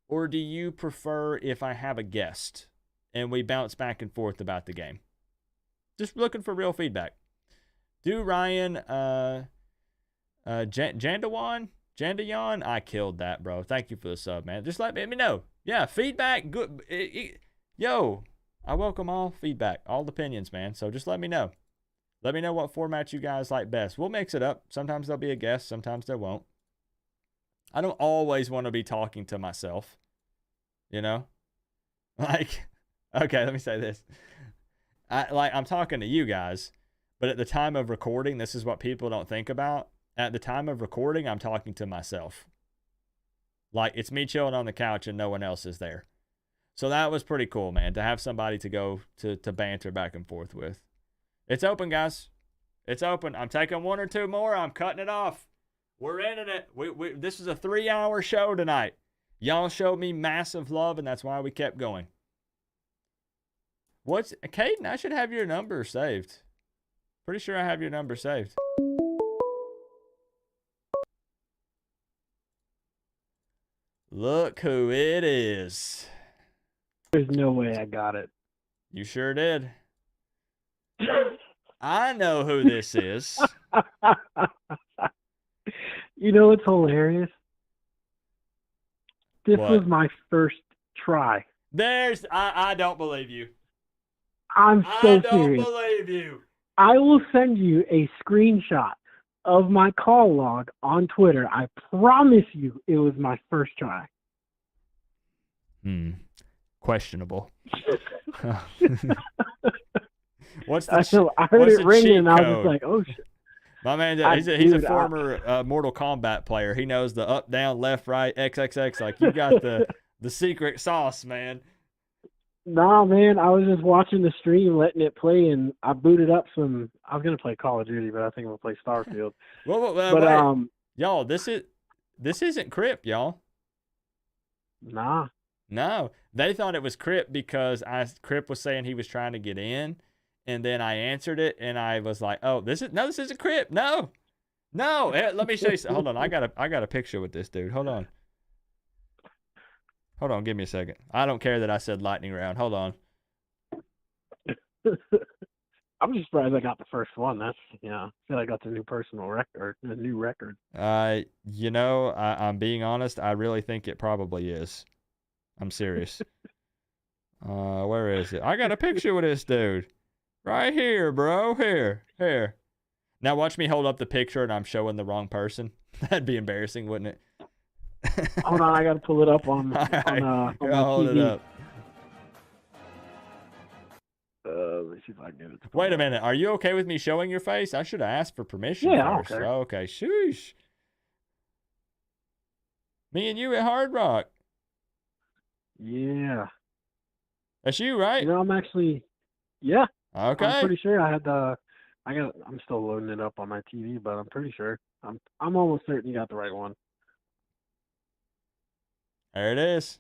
Or do you prefer if I have a guest and we bounce back and forth about the game? Just looking for real feedback. Do Ryan Jandayan, I killed that, bro. Thank you for the sub, man. Just let me know. Yeah, feedback, good. Yo, I welcome all feedback, all opinions, man. So just let me know. Let me know what format you guys like best. We'll mix it up. Sometimes there'll be a guest. Sometimes there won't. I don't always want to be talking to myself. Like, okay, let me say this. I'm talking to you guys, but at the time of recording, this is what people don't think about. At the time of recording, I'm talking to myself. Like, it's me chilling on the couch and no one else is there. So that was pretty cool, man, to have somebody to go to banter back and forth with. It's open, guys. It's open. I'm taking one or two more. I'm cutting it off. We're ending it. This is a 3-hour show tonight. Y'all showed me massive love, and that's why we kept going. Caden, I should have your number saved. Pretty sure I have your number saved. Look who it is. There's no way I got it. You sure did. I know who this is. It's hilarious. This What? was my first try. I don't believe you. I'm so I don't serious. believe you. I will send you a screenshot of my call log on Twitter. I promise you it was my first try. Questionable. What's I heard it ringing and I was just like, oh shit. My man, he's a former Mortal Kombat player. He knows the up, down, left, right, XXX. Like, you got the secret sauce, man. Nah, man, I was just watching the stream, letting it play, and I booted up some. I was gonna play Call of Duty, but I think I'm gonna play Starfield. Wait. Y'all, this isn't Crip, y'all. Nah. No, they thought it was Crip because Crip was saying he was trying to get in, and then I answered it, and I was like, "Oh, this isn't Crip. No, let me show you. Hold on, I got a picture with this dude. Hold on, give me a second. I don't care that I said lightning round. Hold on. I'm just surprised I got the first one. That's I feel I got the new personal record, the new record. I'm being honest. I really think it probably is. I'm serious. Where is it? I got a picture with this dude. Right here, bro. Here. Now watch me hold up the picture and I'm showing the wrong person. That'd be embarrassing, wouldn't it? Hold on, I got to pull it up on my hold TV. it up. Let's see if I can get it. Wait a minute. Are you okay with me showing your face? I should have asked for permission first. Okay. Okay. Shoosh. Me and you at Hard Rock. Yeah. That's you, right? I'm actually. Yeah. Okay. I'm pretty sure I had the. I'm still loading it up on my TV, but I'm pretty sure. I'm almost certain you got the right one. There it is.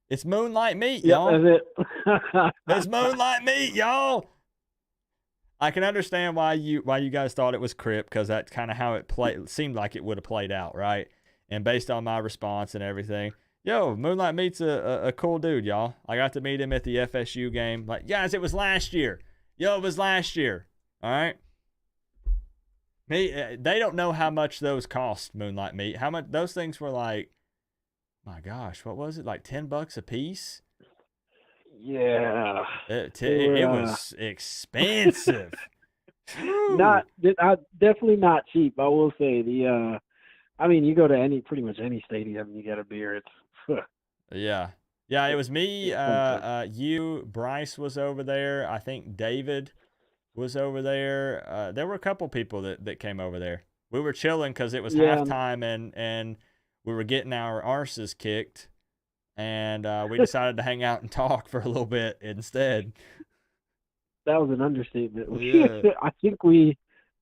It's Moonlight Meat, Yep, y'all. that's it. It's Moonlight Meat, y'all. I can understand why you guys thought it was Crip, because that's kind of how it seemed like it would have played out, right? And based on my response and everything, Moonlight Meat's a cool dude, y'all. I got to meet him at the FSU game. Like, guys, it was last year. It was last year. All right. They don't know how much those cost, Moonlight Meat. How much those things were like. My gosh, what was it? Like $10 a piece? Yeah. It was expensive. Definitely not cheap. I will say you go to pretty much any stadium, you get a beer. It's Yeah. It was me. You, Bryce was over there. I think David was over there. There were a couple people that came over there. We were chilling because it was halftime and we were getting our arses kicked, and we decided to hang out and talk for a little bit instead. That was an understatement. Yeah. I think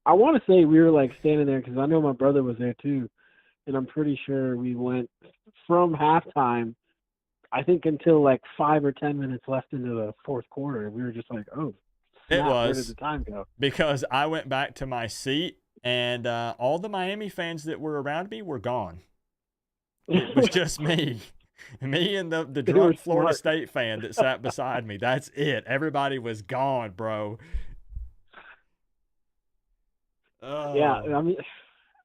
I want to say we were like standing there because I know my brother was there too, and I'm pretty sure we went from halftime, I think, until like 5 or 10 minutes left into the fourth quarter. We were just like, oh, snap, where did the time go? Because I went back to my seat, and all the Miami fans that were around me were gone. It was just me and the drunk Florida State fan that sat beside me. That's it. Everybody was gone, bro. Yeah, I mean,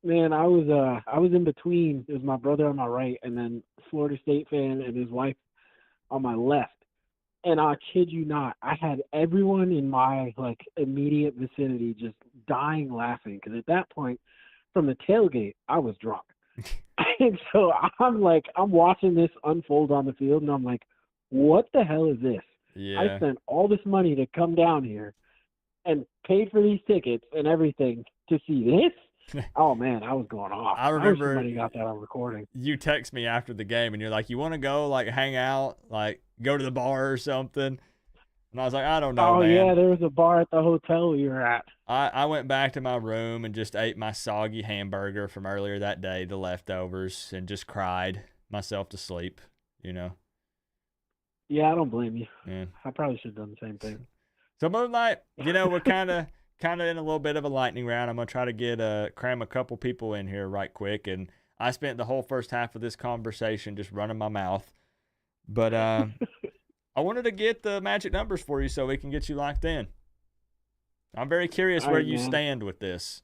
man, I was in between. It was my brother on my right, and then Florida State fan and his wife on my left. And I kid you not, I had everyone in my immediate vicinity just dying laughing because at that point, from the tailgate, I was drunk. And so I'm watching this unfold on the field, and I'm like, what the hell is this? Yeah. I spent all this money to come down here and paid for these tickets and everything to see this? Oh, man, I was going off. I remember somebody got that on recording. You text me after the game, and you're like, you want to go, hang out, go to the bar or something? And I was like, I don't know, man. Oh, yeah, there was a bar at the hotel we were at. I went back to my room and just ate my soggy hamburger from earlier that day, the leftovers, and just cried myself to sleep, Yeah, I don't blame you. Yeah. I probably should have done the same thing. So Moonlight, we're kind of in a little bit of a lightning round. I'm going to try to cram a couple people in here right quick. And I spent the whole first half of this conversation just running my mouth. But I wanted to get the magic numbers for you so we can get you locked in. I'm very curious where you stand with this.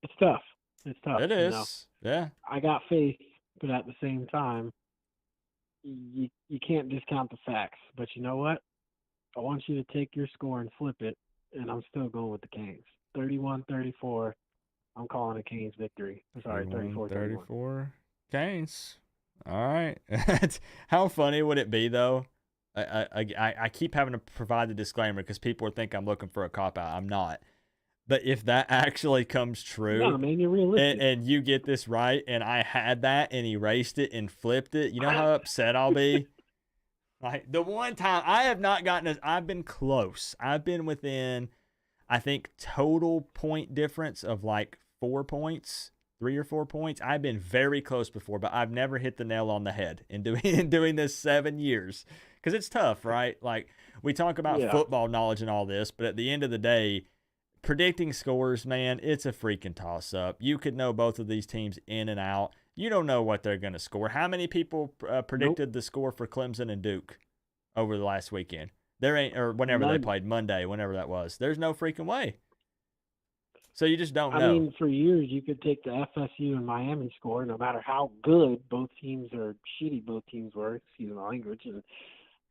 It's tough. It is. Yeah. I got faith, but at the same time, you can't discount the facts. But you know what? I want you to take your score and flip it, and I'm still going with the Canes. 31-34. I'm calling a Canes victory. Sorry, 34-31. Canes. All right. How funny would it be, though? I keep having to provide the disclaimer because people think I'm looking for a cop-out. I'm not. But if that actually comes true, no, man, you're realistic. And you get this right, and I had that and erased it and flipped it, you know how upset I'll be? The one time I have not gotten I've been close. I've been within, I think total point difference of like 4 points, 3 or 4 points. I've been very close before, but I've never hit the nail on the head in doing this 7 years. Because it's tough, right? Like, we talk about football knowledge and all this, but at the end of the day, predicting scores, man, it's a freaking toss-up. You could know both of these teams in and out. You don't know what they're going to score. How many people predicted the score for Clemson and Duke over the last weekend? There ain't, or whenever they played, Monday, whenever that was. There's no freaking way. So you just don't know. I mean, for years, you could take the FSU and Miami score, no matter how good both teams or shitty both teams were, excuse my language, and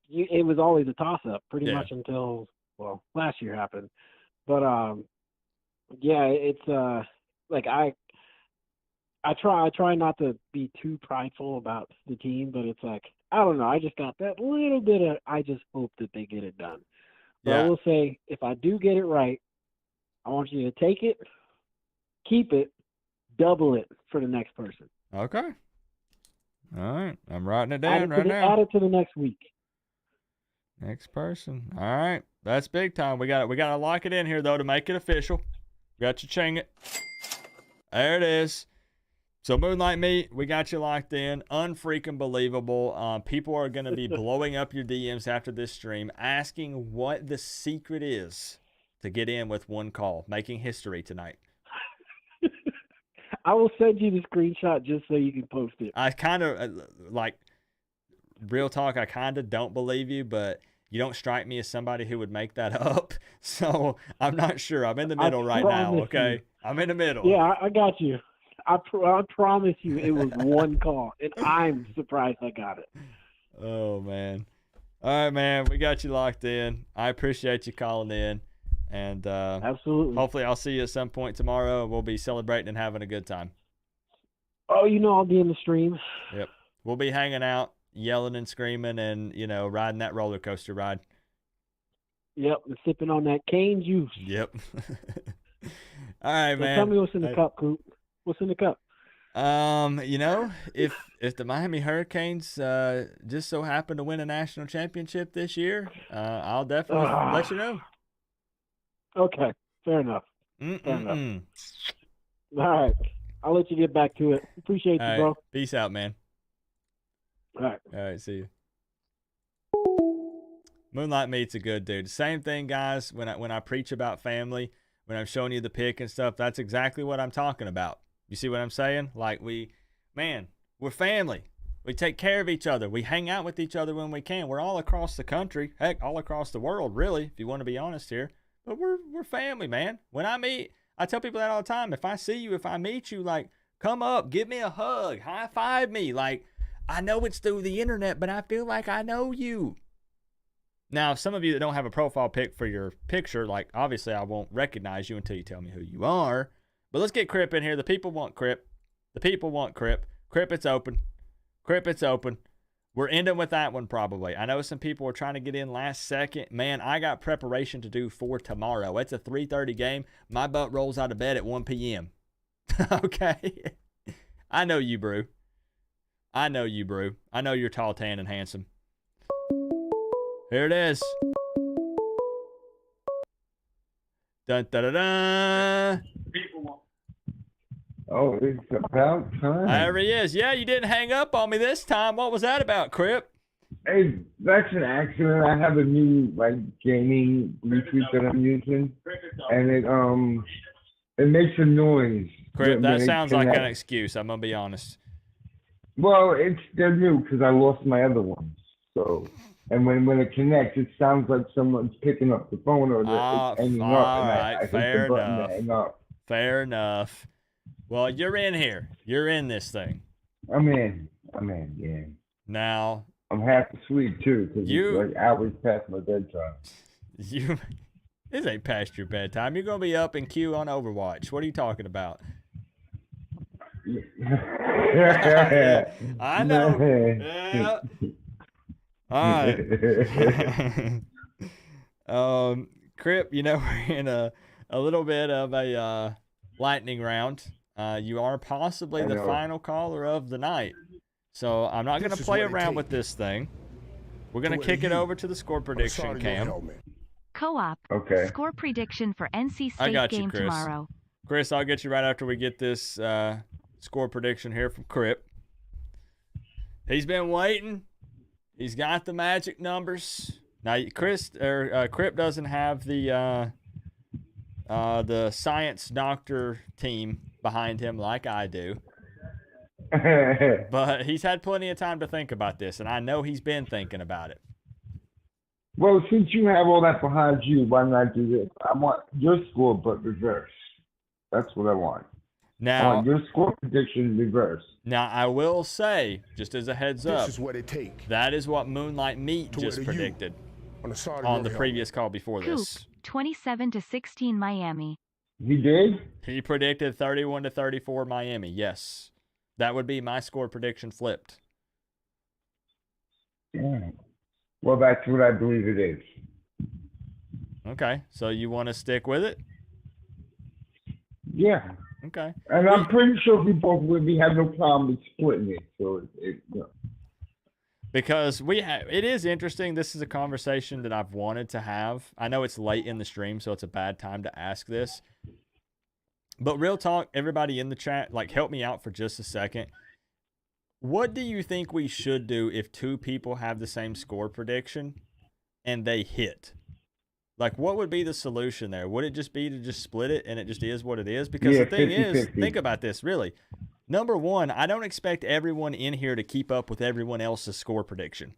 it was always a toss-up pretty much until, well, last year happened. But, yeah, it's like I try not to be too prideful about the team, but it's like, I don't know. I just got that little bit of, I just hope that they get it done. But I will say, if I do get it right, I want you to take it, keep it, double it for the next person. Okay. All right. I'm writing it down right now. Add it to the next week. Next person. All right. That's big time. We got to lock it in here, though, to make it official. Got you ching it. There it is. So Moonlight Meat, we got you locked in. Unfreaking believable. People are going to be blowing up your DMs after this stream, asking what the secret is to get in with one call, making history tonight. I will send you the screenshot just so you can post it. I kind of, like, real talk, I kind of don't believe you, but you don't strike me as somebody who would make that up. So I'm not sure. I'm in the middle right now, okay? I'm in the middle. Yeah, I got you. I promise you it was one call, and I'm surprised I got it. Oh, man. All right, man. We got you locked in. I appreciate you calling in. And absolutely. Hopefully I'll see you at some point tomorrow. We'll be celebrating and having a good time. Oh, I'll be in the stream. Yep. We'll be hanging out, yelling and screaming, and, riding that roller coaster ride. Yep, and sipping on that cane juice. Yep. All right, man. Tell me what's in the cup, Coop. What's in the cup? If the Miami Hurricanes just so happen to win a national championship this year, I'll definitely let you know. Okay, fair enough. Fair enough. All right, I'll let you get back to it. Appreciate you, bro. Peace out, man. All right, see you. Moonlight Meat's a good dude. Same thing, guys. When I preach about family, when I'm showing you the pick and stuff, that's exactly what I'm talking about. You see what I'm saying? Like, we're family. We take care of each other. We hang out with each other when we can. We're all across the country. Heck, all across the world, really, if you want to be honest here. But we're family, man. When I tell people that all the time. If I see you, if I meet you, like, come up, give me a hug, high five me. Like, I know it's through the internet, but I feel like I know you. Now, some of you that don't have a profile pic for your picture, like, obviously I won't recognize you until you tell me who you are. But let's get Crip in here. The people want Crip. The people want Crip. Crip, it's open. Crip, it's open. We're ending with that one probably. I know some people were trying to get in last second. Man, I got preparation to do for tomorrow. It's a 3:30 game. My butt rolls out of bed at 1 p.m. Okay? I know you, Brew. I know you, Brew. I know you're tall, tan, and handsome. Here it is. Dun, da, da, da. Oh, it's about time. There he is. Yeah, you didn't hang up on me this time. What was that about, Crip? Hey, that's an accident. I have a new gaming Bluetooth that I'm using, and it makes a noise. Crip, that sounds like an excuse. I'm gonna be honest. Well, they're new because I lost my other ones. So, and when it connects, it sounds like someone's picking up the phone or it's hanging up. All right, I fair hit the button enough. to hang up. Fair enough. Well, you're in here. You're in this thing. I'm in, yeah. Now. I'm half asleep, too, because it's like hours past my bedtime. This ain't past your bedtime. You're going to be up in queue on Overwatch. What are you talking about? I know. Yeah. All right. Crip, we're in a little bit of a lightning round. You are possibly the final caller of the night. So I'm not going to play around with this thing. We're going to kick it over to the score prediction cam. Co-op. Okay. Score prediction for NC I State got you, game Chris. tomorrow. Chris, I'll get you right after we get this score prediction here from Crip. He's been waiting. He's got the magic numbers. Now, Crip doesn't have the science doctor team behind him like I do. But he's had plenty of time to think about this, and I know he's been thinking about it. Well, since you have all that behind you, why not do this? I want your score, but reverse. That's what I want. Now, I want your score prediction reverse. Now, I will say, just as a heads up, This is what it takes. that is what Moonlight Meat just predicted on the previous call before Coop, this. 27-16 Miami. He did? He predicted 31-34 Miami. Yes. That would be my score prediction flipped. Yeah. Well, that's what I believe it is. Okay. So you want to stick with it? Yeah. Okay. And I'm pretty sure we have no problem with splitting it. So Because it is interesting. This is a conversation that I've wanted to have. I know it's late in the stream, so it's a bad time to ask this. But real talk, everybody in the chat, help me out for just a second. What do you think we should do if two people have the same score prediction and they hit? What would be the solution there? Would it just be to just split it and it just is what it is? Because the thing 50-50. is, think about this, really. Number one, I don't expect everyone in here to keep up with everyone else's score prediction.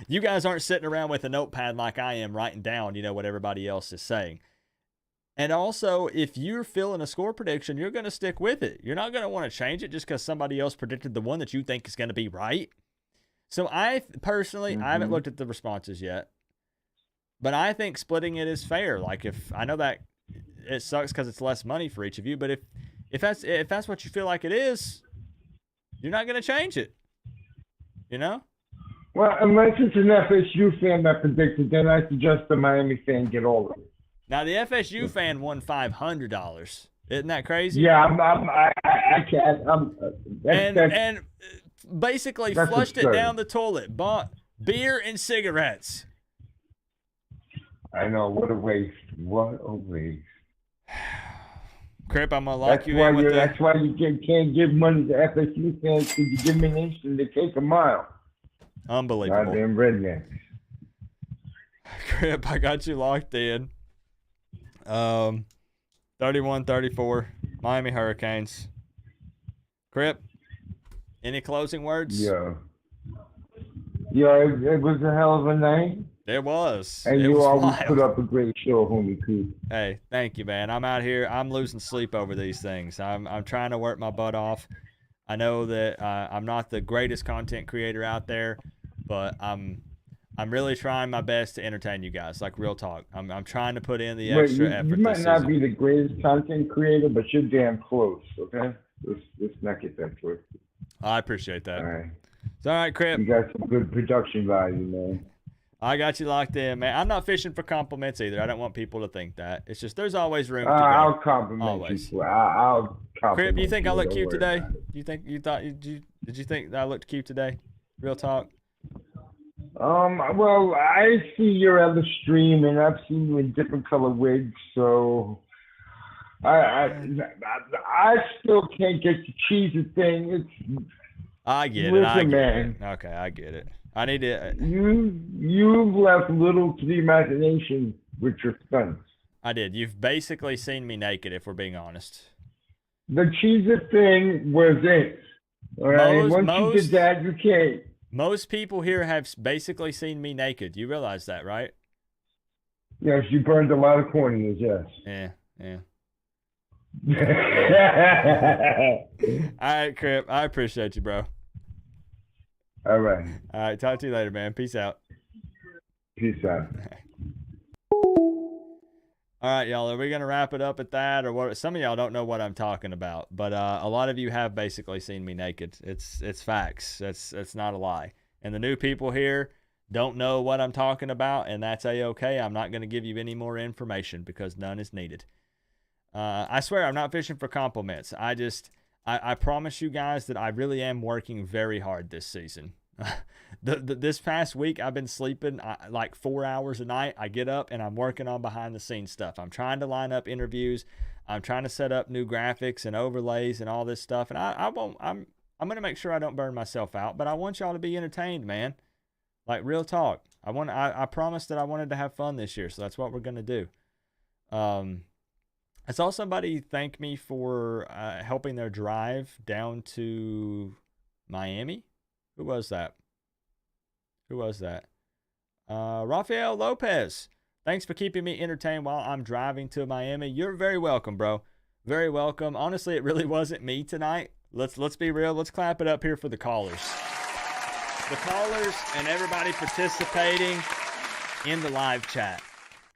You guys aren't sitting around with a notepad like I am writing down, what everybody else is saying. And also, if you're feeling a score prediction, you're going to stick with it. You're not going to want to change it just because somebody else predicted the one that you think is going to be right. So I personally, I haven't looked at the responses yet. But I think splitting it is fair. I know that it sucks because it's less money for each of you, but if that's what you feel like it is, you're not going to change it. Well, unless it's an FSU fan that predicted, then I suggest the Miami fan get all of it. Now the FSU fan won $500. Isn't that crazy? Yeah, I can't. And basically flushed it down the toilet, bought beer and cigarettes. I know, what a waste. What a waste. Crip, I'm going to lock you in with that. That's why you can't give money to FSU fans, because you give them an inch and they take a mile. Unbelievable. Goddamn rednecks. Crip, I got you locked in. 31-34, Miami Hurricanes. Crip, any closing words? Yeah, it was a hell of a night. It was. And it you was always wild. put up a great show, homie Coop. Hey, thank you, man. I'm out here. I'm losing sleep over these things. I'm trying to work my butt off. I know that I'm not the greatest content creator out there, but I'm really trying my best to entertain you guys. Real talk. I'm trying to put in the extra effort. You might not be the greatest content creator, but you're damn close. Okay, let's not get that twisted. I appreciate that. All right. It's all right, Crip. You got some good production value, man. I got you locked in, man. I'm not fishing for compliments either. I don't want people to think that. It's just there's always room to go. I'll compliment you. I'll compliment Crip, you think I look Don't cute worry today? about it. Did you think that I looked cute today? Real talk. Well, I see your other stream, and I've seen you in different color wigs, so I still can't get the cheesy thing. I get Listen, it. I get man. it. Okay, I get it. I need to. You've left little to the imagination with your stunts. I did. You've basically seen me naked, if we're being honest. The cheesy thing was it. All right. Once you did that, you can't. Most people here have basically seen me naked. You realize that, right? Yes, you burned a lot of corneas, yes. Yeah. All right, Crip. I appreciate you, bro. All right. All right. Talk to you later, man. Peace out. Peace out. All right, y'all. Are we going to wrap it up at that? Or what? Some of y'all don't know what I'm talking about, but a lot of you have basically seen me naked. It's facts. It's not a lie. And the new people here don't know what I'm talking about, and that's A-okay. I'm not going to give you any more information because none is needed. I swear I'm not fishing for compliments. I promise you guys that I really am working very hard this season. This past week, I've been sleeping like 4 hours a night. I get up and I'm working on behind the scenes stuff. I'm trying to line up interviews. I'm trying to set up new graphics and overlays and all this stuff. And I'm going to make sure I don't burn myself out, but I want y'all to be entertained, man. Like, real talk. I promised that I wanted to have fun this year, so that's what we're going to do. I saw somebody thank me for helping their drive down to Miami. Who was that? Rafael Lopez. Thanks for keeping me entertained while I'm driving to Miami. You're very welcome, bro. Very welcome. Honestly, it really wasn't me tonight. Let's be real. Let's clap it up here for the callers. The callers and everybody participating in the live chat.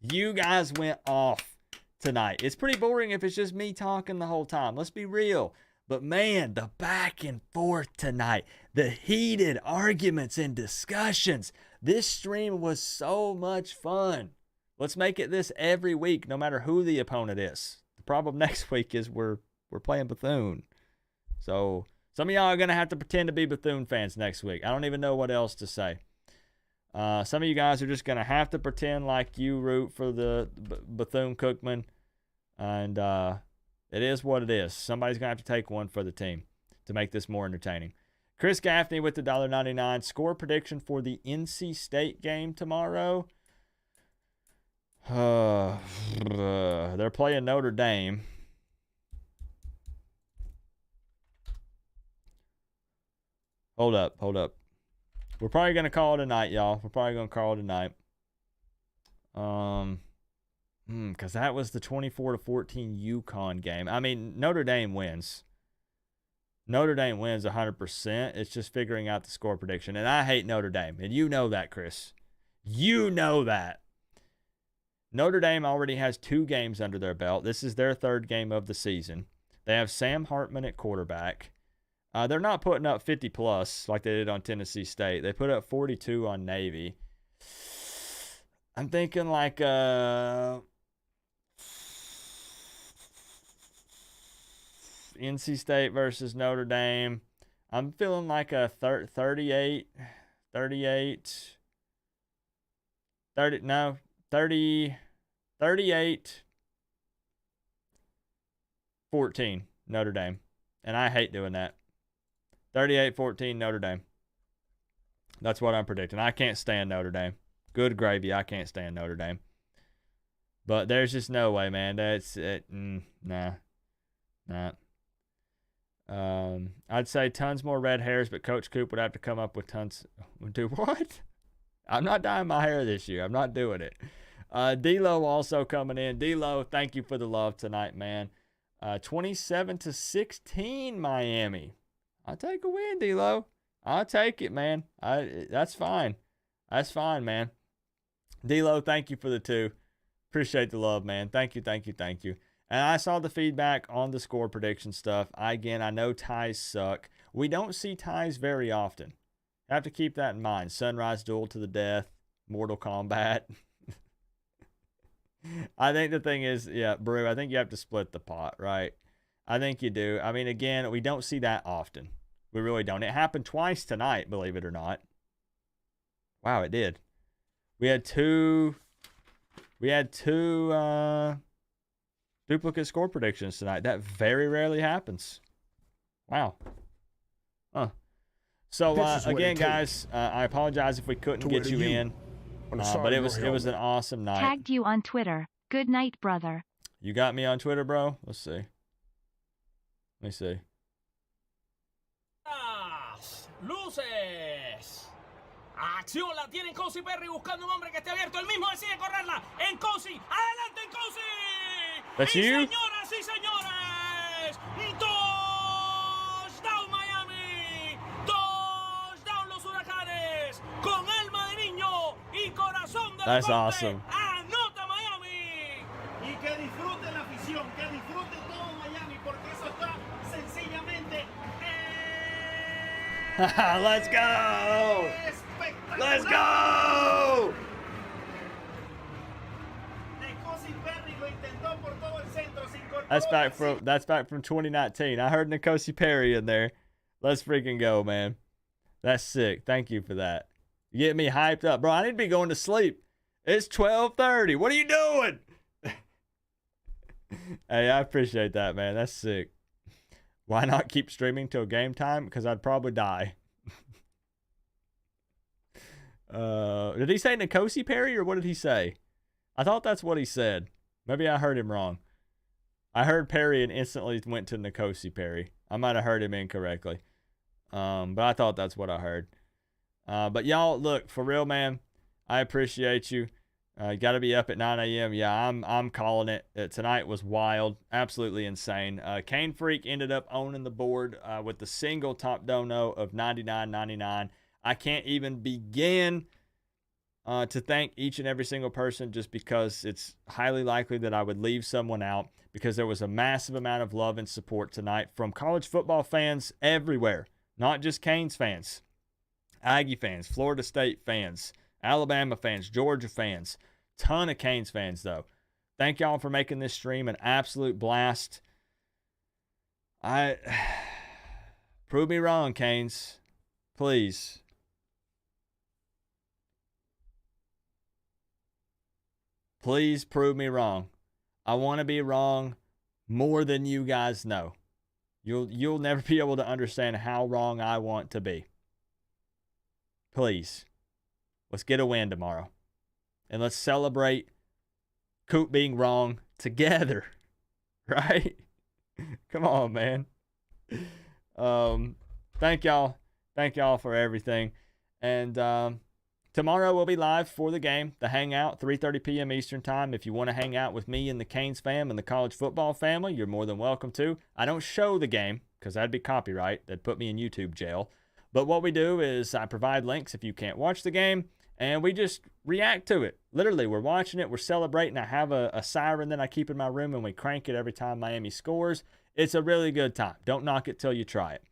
You guys went off tonight. It's pretty boring if it's just me talking the whole time. Let's be real. But man, the back and forth tonight, the heated arguments and discussions. This stream was so much fun. Let's make it this every week, no matter who the opponent is. The problem next week is we're playing Bethune. So some of y'all are going to have to pretend to be Bethune fans next week. I don't even know what else to say. Some of you guys are just going to have to pretend like you root for the Bethune-Cookman. And it is what it is. Somebody's going to have to take one for the team to make this more entertaining. Chris Gaffney with the $1.99. Score prediction for the NC State game tomorrow. They're playing Notre Dame. Hold up. We're probably going to call it a night, y'all. Because that was the 24-14 UConn game. I mean, Notre Dame wins. Notre Dame wins 100%. It's just figuring out the score prediction. And I hate Notre Dame. And you know that, Chris. You know that. Notre Dame already has 2 games under their belt. This is their 3rd game of the season. They have Sam Hartman at quarterback. They're not putting up 50-plus like they did on Tennessee State. They put up 42 on Navy. I'm thinking like NC State versus Notre Dame. I'm feeling like a 38, 14 Notre Dame. And I hate doing that. 38-14 Notre Dame. That's what I'm predicting. I can't stand Notre Dame. Good gravy. I can't stand Notre Dame. But there's just no way, man. Nah. I'd say tons more red hairs, but Coach Coop would have to come up with tons. Do what? I'm not dyeing my hair this year. I'm not doing it. D-Lo also coming in. D-Lo, thank you for the love tonight, man. 27-16 Miami. I'll take a win, D-Lo. I'll take it, man. That's fine. That's fine, man. D-Lo, thank you for the 2. Appreciate the love, man. Thank you. And I saw the feedback on the score prediction stuff. I know ties suck. We don't see ties very often. Have to keep that in mind. Sunrise Duel to the death. Mortal Kombat. I think the thing is, Brew, I think you have to split the pot, right? I think you do. I mean, again, we don't see that often. We really don't. It happened twice tonight, believe it or not. Wow, it did. We had two duplicate score predictions tonight. That very rarely happens. Wow. Huh. So again, guys, I apologize if we couldn't get you in. But it was an awesome night. Tagged you on Twitter. Good night, brother. You got me on Twitter, bro? Let's see. Let me see. Luces. Acción la tiene Cosi Perry buscando un hombre que esté abierto. El mismo decide correrla. En Cosi. Adelante en Cosi. That's you? Señoras y señores. Touchdown Miami. Touchdown los Huracanes. Con alma de niño y corazón de That's deporte. awesome. Anota Miami. Y que disfrute la afición. Que disfrute todo Miami. Porque eso está sencillamente... Let's go! Let's go! That's back from 2019. I heard Nkosi Perry in there. Let's freaking go, man. That's sick. Thank you for that. You get me hyped up. Bro, I need to be going to sleep. It's 12:30. What are you doing? Hey, I appreciate that, man. That's sick. Why not keep streaming till game time? Because I'd probably die. Did he say Nkosi Perry or what did he say? I thought that's what he said. Maybe I heard him wrong. I heard Perry and instantly went to Nkosi Perry. I might have heard him incorrectly. But I thought that's what I heard. But y'all, look, for real, man, I appreciate you. You got to be up at 9 a.m. Yeah, I'm calling it. Tonight was wild, absolutely insane. Cane Freak ended up owning the board with the single top dono of $99.99. I can't even begin to thank each and every single person just because it's highly likely that I would leave someone out because there was a massive amount of love and support tonight from college football fans everywhere, not just Canes fans, Aggie fans, Florida State fans, Alabama fans, Georgia fans, ton of Canes fans though. Thank y'all for making this stream an absolute blast. Prove me wrong, Canes. Please. Please prove me wrong. I want to be wrong more than you guys know. You'll never be able to understand how wrong I want to be. Please. Let's get a win tomorrow. And let's celebrate Coop being wrong together. Right? Come on, man. Thank y'all. Thank y'all for everything. And tomorrow we'll be live for the game, the Hangout, 3:30 p.m. Eastern Time. If you want to hang out with me and the Canes fam and the college football family, you're more than welcome to. I don't show the game because that'd be copyright. That'd put me in YouTube jail. But what we do is I provide links if you can't watch the game, and we just react to it. Literally, we're watching it, we're celebrating. I have a siren that I keep in my room, and we crank it every time Miami scores. It's a really good time. Don't knock it till you try it.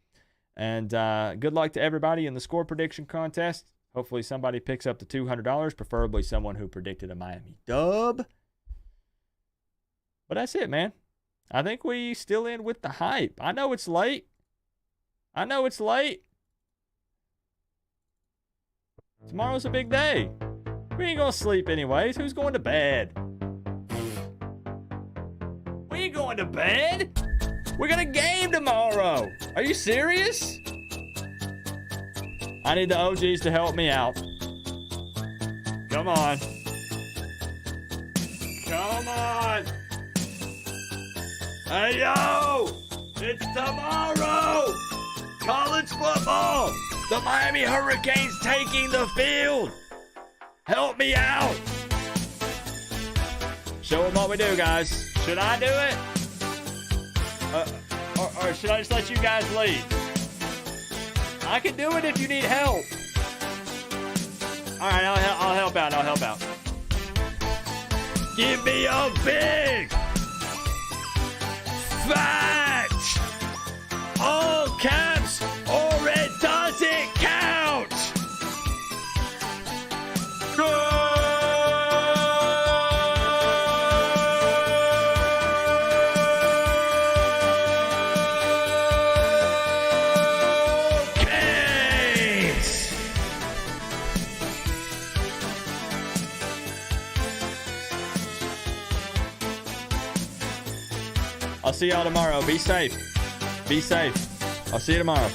And good luck to everybody in the score prediction contest. Hopefully somebody picks up the $200, preferably someone who predicted a Miami dub. But that's it, man. I think we still end with the hype. I know it's late. Tomorrow's a big day. We ain't gonna sleep anyways. Who's going to bed? We ain't going to bed. We got a game tomorrow. Are you serious? I need the OGs to help me out. Come on. Come on. Hey, yo. It's tomorrow. College football. The Miami Hurricanes taking the field. Help me out. Show them what we do, guys. Should I do it? Or should I just let you guys lead? I can do it if you need help. All right, I'll help out. Give me a big, fat, all caps, or it doesn't count. Go! I'll see y'all tomorrow. Be safe. I'll see you tomorrow.